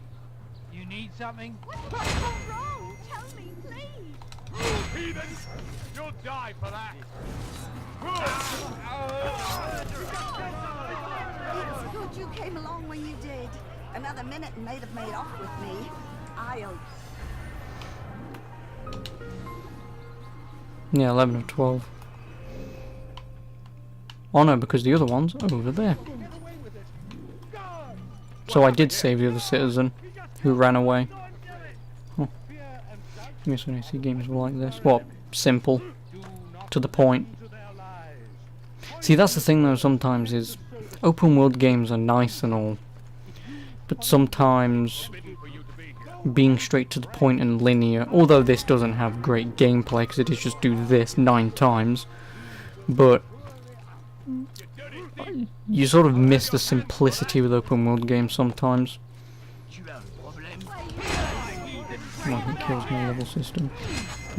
You need something? What's gone wrong? Tell me, please. Heathens! You'll die for that! It's good you came along when you did. Another minute and they'd have made off with me. I'll... Yeah, 11 or 12. Oh no, because the other one's over there. So I did save the other citizen who ran away. Oh. I guess when I see games like this. What? Simple. To the point. See, that's the thing though sometimes is open world games are nice and all, but sometimes being straight to the point and linear, although this doesn't have great gameplay because it is just do this 9 times, but you sort of miss the simplicity with open world games sometimes. Well, it kills my level system.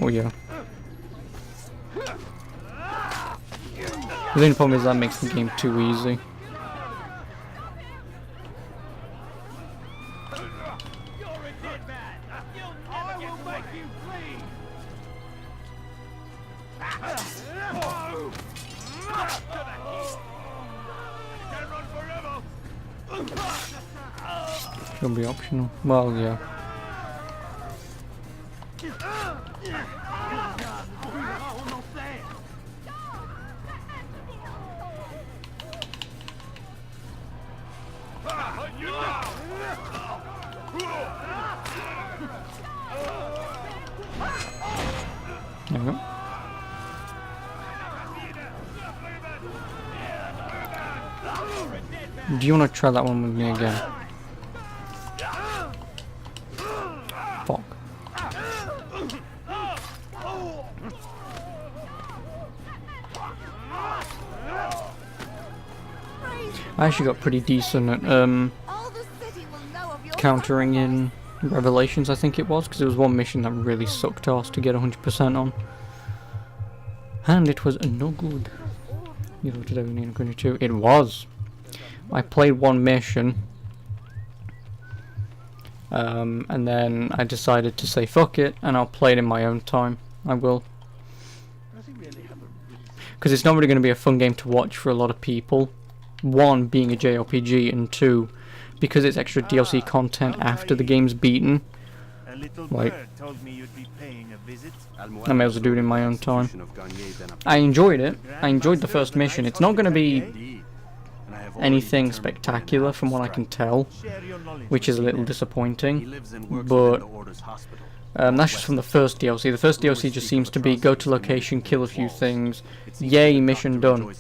Oh yeah. The only problem is that makes the game too easy. Should be optional. Well, yeah. There we go. Do you want to try that one with me again? Fuck. I actually got pretty decent at countering in Revelations, I think it was, because it was one mission that really sucked ass to get 100% on. And it was no good. You looked at everything in 22. It was. I played one mission, and then I decided to say fuck it, and I'll play it in my own time. I will. Because it's not really going to be a fun game to watch for a lot of people. One, being a JRPG, and two, because it's extra DLC content after the game's beaten. Like, I may as well do it in my own time. I enjoyed it. I enjoyed the first mission. It's not going to be anything spectacular from what I can tell, which is a little disappointing, but that's just from the first DLC. The first DLC just seems to be go to location, kill a few things, yay, mission done.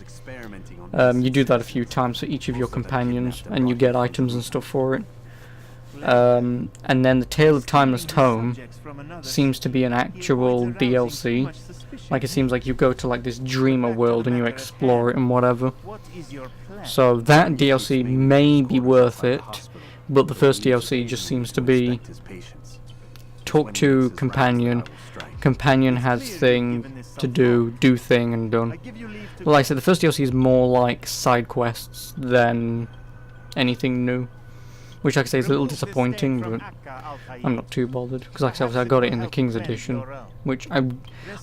You do that a few times for each of your companions, and you get items and stuff for it. And then the Tale of Timeless Tome seems to be an actual DLC. Like, it seems like you go to like this dreamer world and you explore it and whatever. So that DLC may be worth it, but the first DLC just seems to be talk to companion, companion has thing to do thing and done. But like I said, the first DLC is more like side quests than anything new, which like I say is a little disappointing, but I'm not too bothered, because like I said, I got it in the King's Edition, which I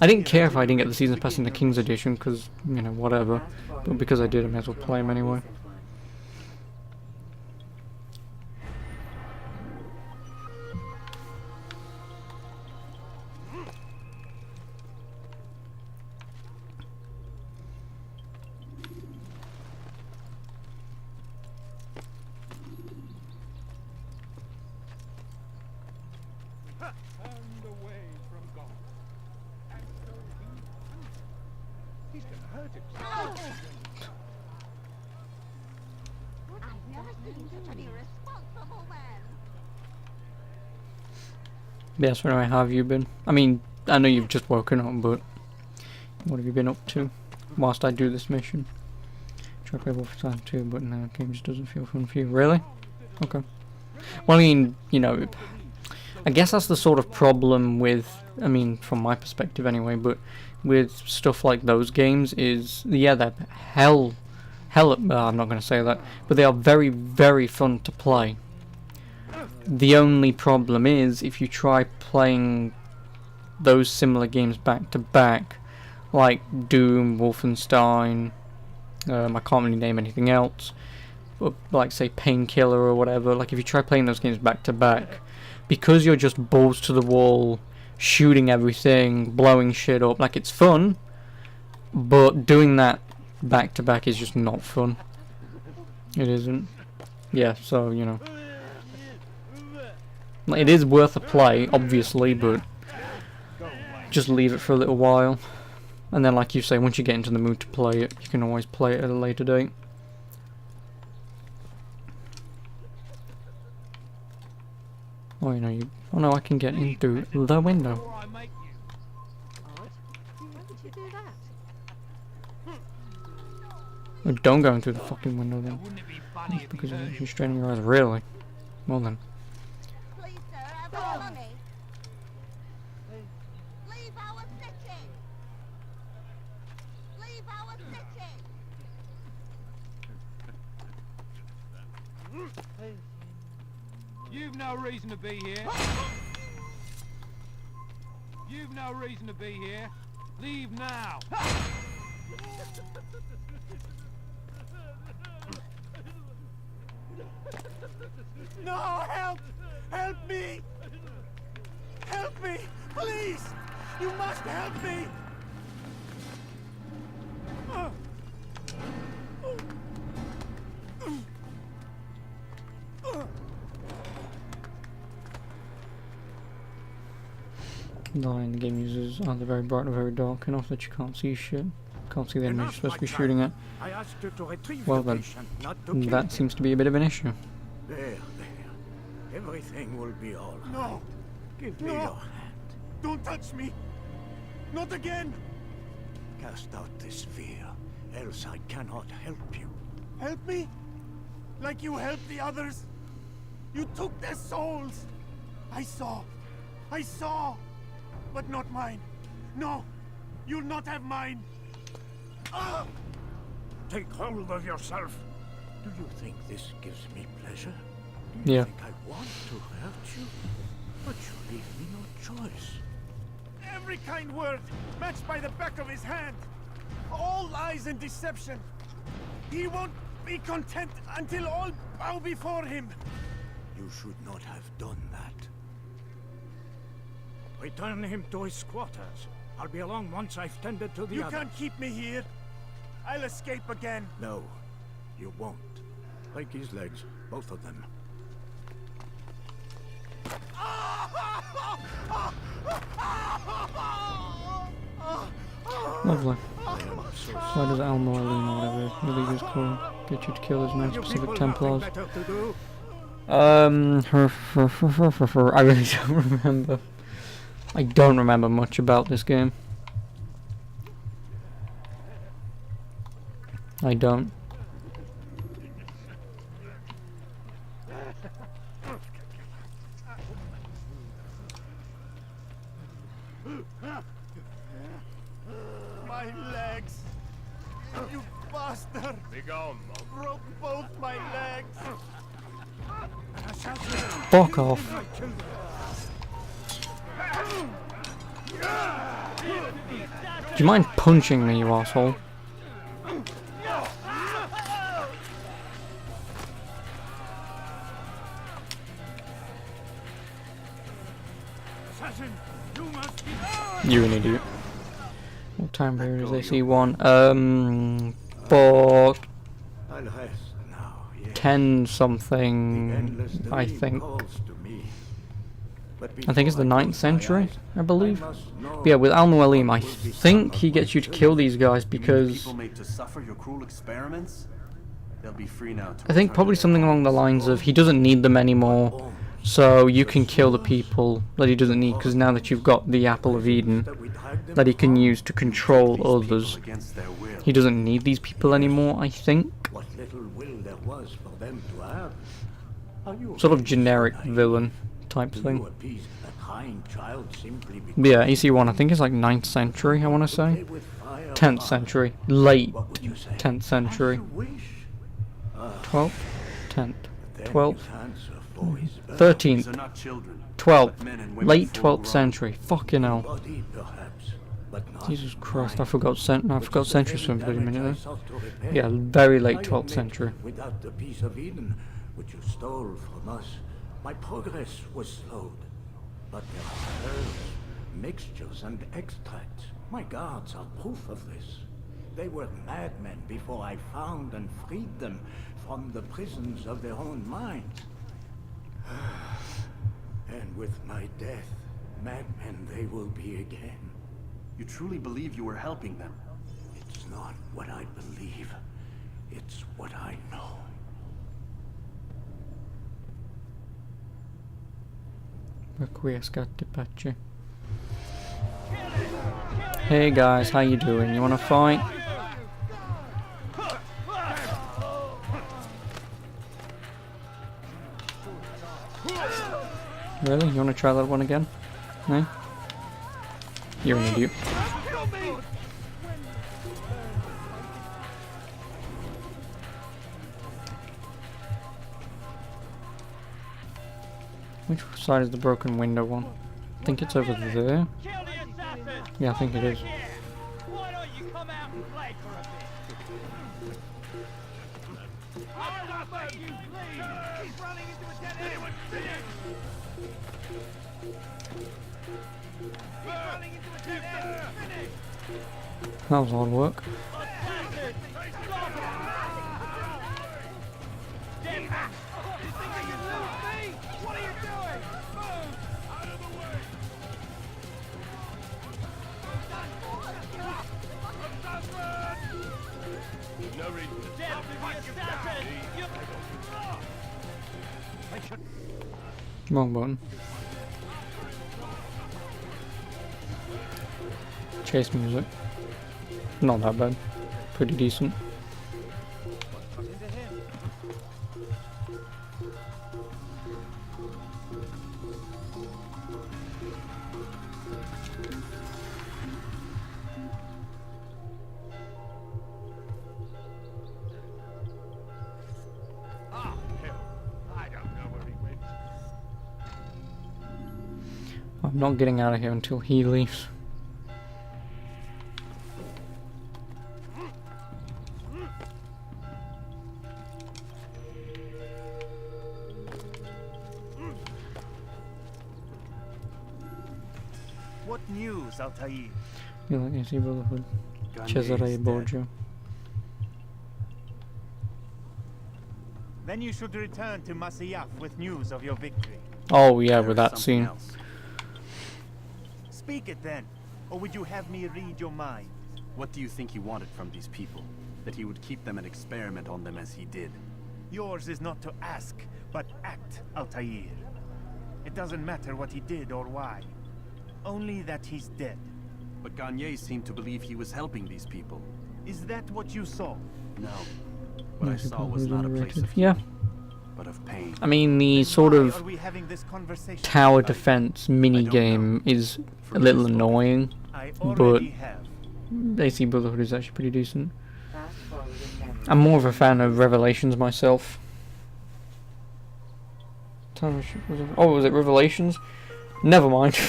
didn't care if I didn't get the Season Pass in the King's Edition, because, you know, whatever, but because I did, I may as well play them anyway. Yeah, so anyway, how have you been? I mean, I know you've just woken up, but what have you been up to whilst I do this mission? Try to play Wolfenstein 2, but no, the game just doesn't feel fun for you. Really? Okay. Well, I mean, you know, I guess that's the sort of problem with, I mean, from my perspective anyway, but with stuff like those games is, yeah, they're hell, I'm not going to say that, but they are very, very fun to play. The only problem is, if you try playing those similar games back to back, like Doom, Wolfenstein, I can't really name anything else, but like say Painkiller or whatever, like if you try playing those games back to back, because you're just balls to the wall, shooting everything, blowing shit up, like it's fun, but doing that back to back is just not fun. It isn't. Yeah, so, you know. It is worth a play, obviously, but just leave it for a little while. And then, like you say, once you get into the mood to play it, you can always play it at a later date. Oh, you know, you. Oh no, I can get in through the window. Why would you do that? Oh, don't go into the fucking window then. That's because you're straining your eyes, really. Well then. Please, sir, have our money. Leave our city. Leave our city. You've no reason to be here. You've no reason to be here. Leave now. No, help! Help me! Help me! Please! You must help me! The light in the game uses either very bright or very dark enough that you can't see shit. Can't see the enemy you're supposed to be shooting at. I asked her to retrieve Well the then, patient, not to kill that him. seems to be a bit of an issue. There. Everything will be all right. No! Give me No. your hand. Don't touch me! Not again! Cast out this fear, else I cannot help you. Help me? Like you helped the others? You took their souls! I saw! But not mine! No! You'll not have mine! Ah! Take hold of yourself. Do you think this gives me pleasure? Do you Yeah. think I want to hurt you? But you leave me no choice. Every kind word matched by the back of his hand. All lies and deception. He won't be content until all bow before him. You should not have done that. Return him to his quarters. I'll be along once I've tended to the You other. can't keep me here. I'll escape again. No, you won't. Break his legs, both of them. Lovely. Why does Almo Aline or whatever the leader's called get you to kill those no specific Templars? I really don't remember. I don't remember much about this game. I don't. My legs! You bastard! Be gone, Broke both my legs! Fuck off. Do you mind punching me, you asshole? You're an idiot. What time period is AC1? For 10 something, I think. I think it's the 9th century, I believe. But yeah, with Al-Mualim, I think he gets you to kill these guys because People made to suffer your cruel experiments? They'll be free now to I think probably something along the lines of he doesn't need them anymore, so you can kill the people that he doesn't need because now that you've got the Apple of Eden that he can use to control others, he doesn't need these people anymore, I think. What little will there was for them to have. Are you Sort of generic villain type thing. appease a kind child simply because But yeah, EC1 I think it's like 9th century, I want to say. 10th century. Late 10th century. 12th? 10th. 12th? 13th. 12th. Late 12th century. Fucking hell. Jesus Christ, I forgot centuries for a bloody minute there. Yeah, very late 12th century. without the piece of Eden which you stole from us, my progress was slowed. But there are herbs, mixtures, and extracts. My guards are proof of this. They were madmen before I found and freed them from the prisons of their own minds. And with my death, madmen they will be again. You truly believe you were helping them? It's not what I believe. It's what I know. Requiescate pace. Hey guys, how you doing? You wanna fight? Really? You wanna try that one again? No? You're an idiot. Which side is the broken window one? I think it's over there. Yeah, I think it is. That was hard work. Wrong button. Chase music. Not that bad. Pretty decent. I'm not getting out of here until he leaves. What news, Altair? You like AC Brotherhood? Cesare Borgia. Then you should return to Masyaf with news of your victory. Oh yeah, with that scene. Speak it then, or would you have me read your mind? What do you think he wanted from these people? That he would keep them and experiment on them as he did? Yours is not to ask, but act, Altair. It doesn't matter what he did or why. Only that he's dead. But Garnier seemed to believe he was helping these people. Is that what you saw? No. What I saw was not a place of yeah. but of pain. I mean, the sort of tower defense mini game is a little annoying, but AC Brotherhood is actually pretty decent. I'm more of a fan of Revelations myself. Oh, was it Revelations? Never mind.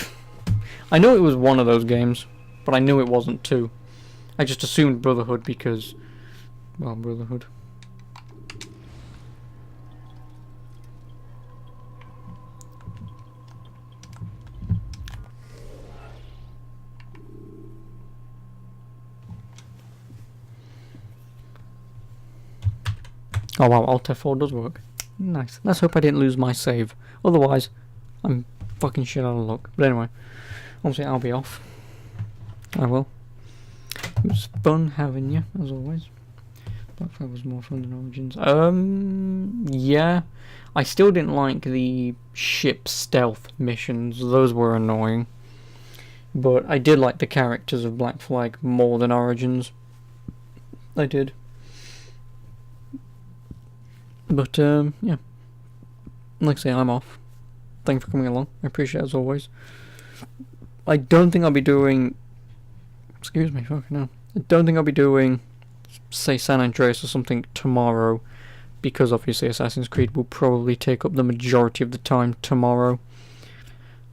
I know it was one of those games, but I knew it wasn't two. I just assumed Brotherhood because, well, Brotherhood. Oh wow, Alt F4 does work. Nice. Let's hope I didn't lose my save. Otherwise, I'm fucking shit out of luck. But anyway, obviously I'll be off. I will. It was fun having you, as always. Black Flag was more fun than Origins. Yeah. I still didn't like the ship stealth missions. Those were annoying. But I did like the characters of Black Flag more than Origins. I did. But, yeah. Like I say, I'm off. Thanks for coming along. I appreciate it as always. I don't think I'll be doing... Excuse me, fucking hell. I don't think I'll be doing, say, San Andreas or something tomorrow. Because obviously Assassin's Creed will probably take up the majority of the time tomorrow.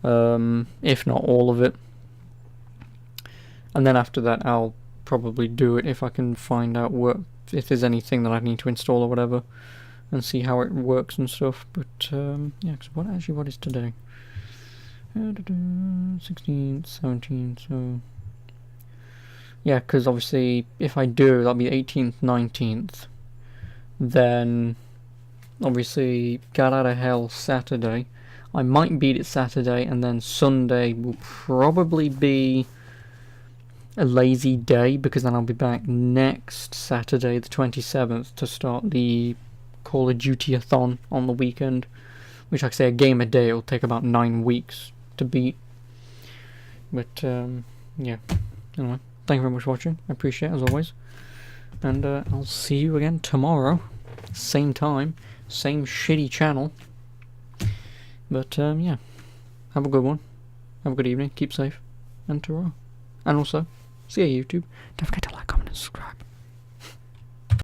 If not all of it. And then after that I'll probably do it if I can find out if there's anything that I need to install or whatever. And see how it works and stuff, but yeah, because what is today? 16th, 17th, so... Yeah, because obviously, if I do, that'll be 18th, 19th. Then, obviously, Get Out of Hell Saturday. I might beat it Saturday, and then Sunday will probably be a lazy day, because then I'll be back next Saturday, the 27th, to start the Call of Duty-a-thon on the weekend. which, like I say, a game a day will take about 9 weeks to beat. But yeah, anyway, thank you very much for watching. I appreciate it as always, and I'll see you again tomorrow, same time, same shitty channel. But yeah, have a good one, have a good evening, keep safe, and ta-ra. And also, see you YouTube. Don't forget to like, comment, and subscribe.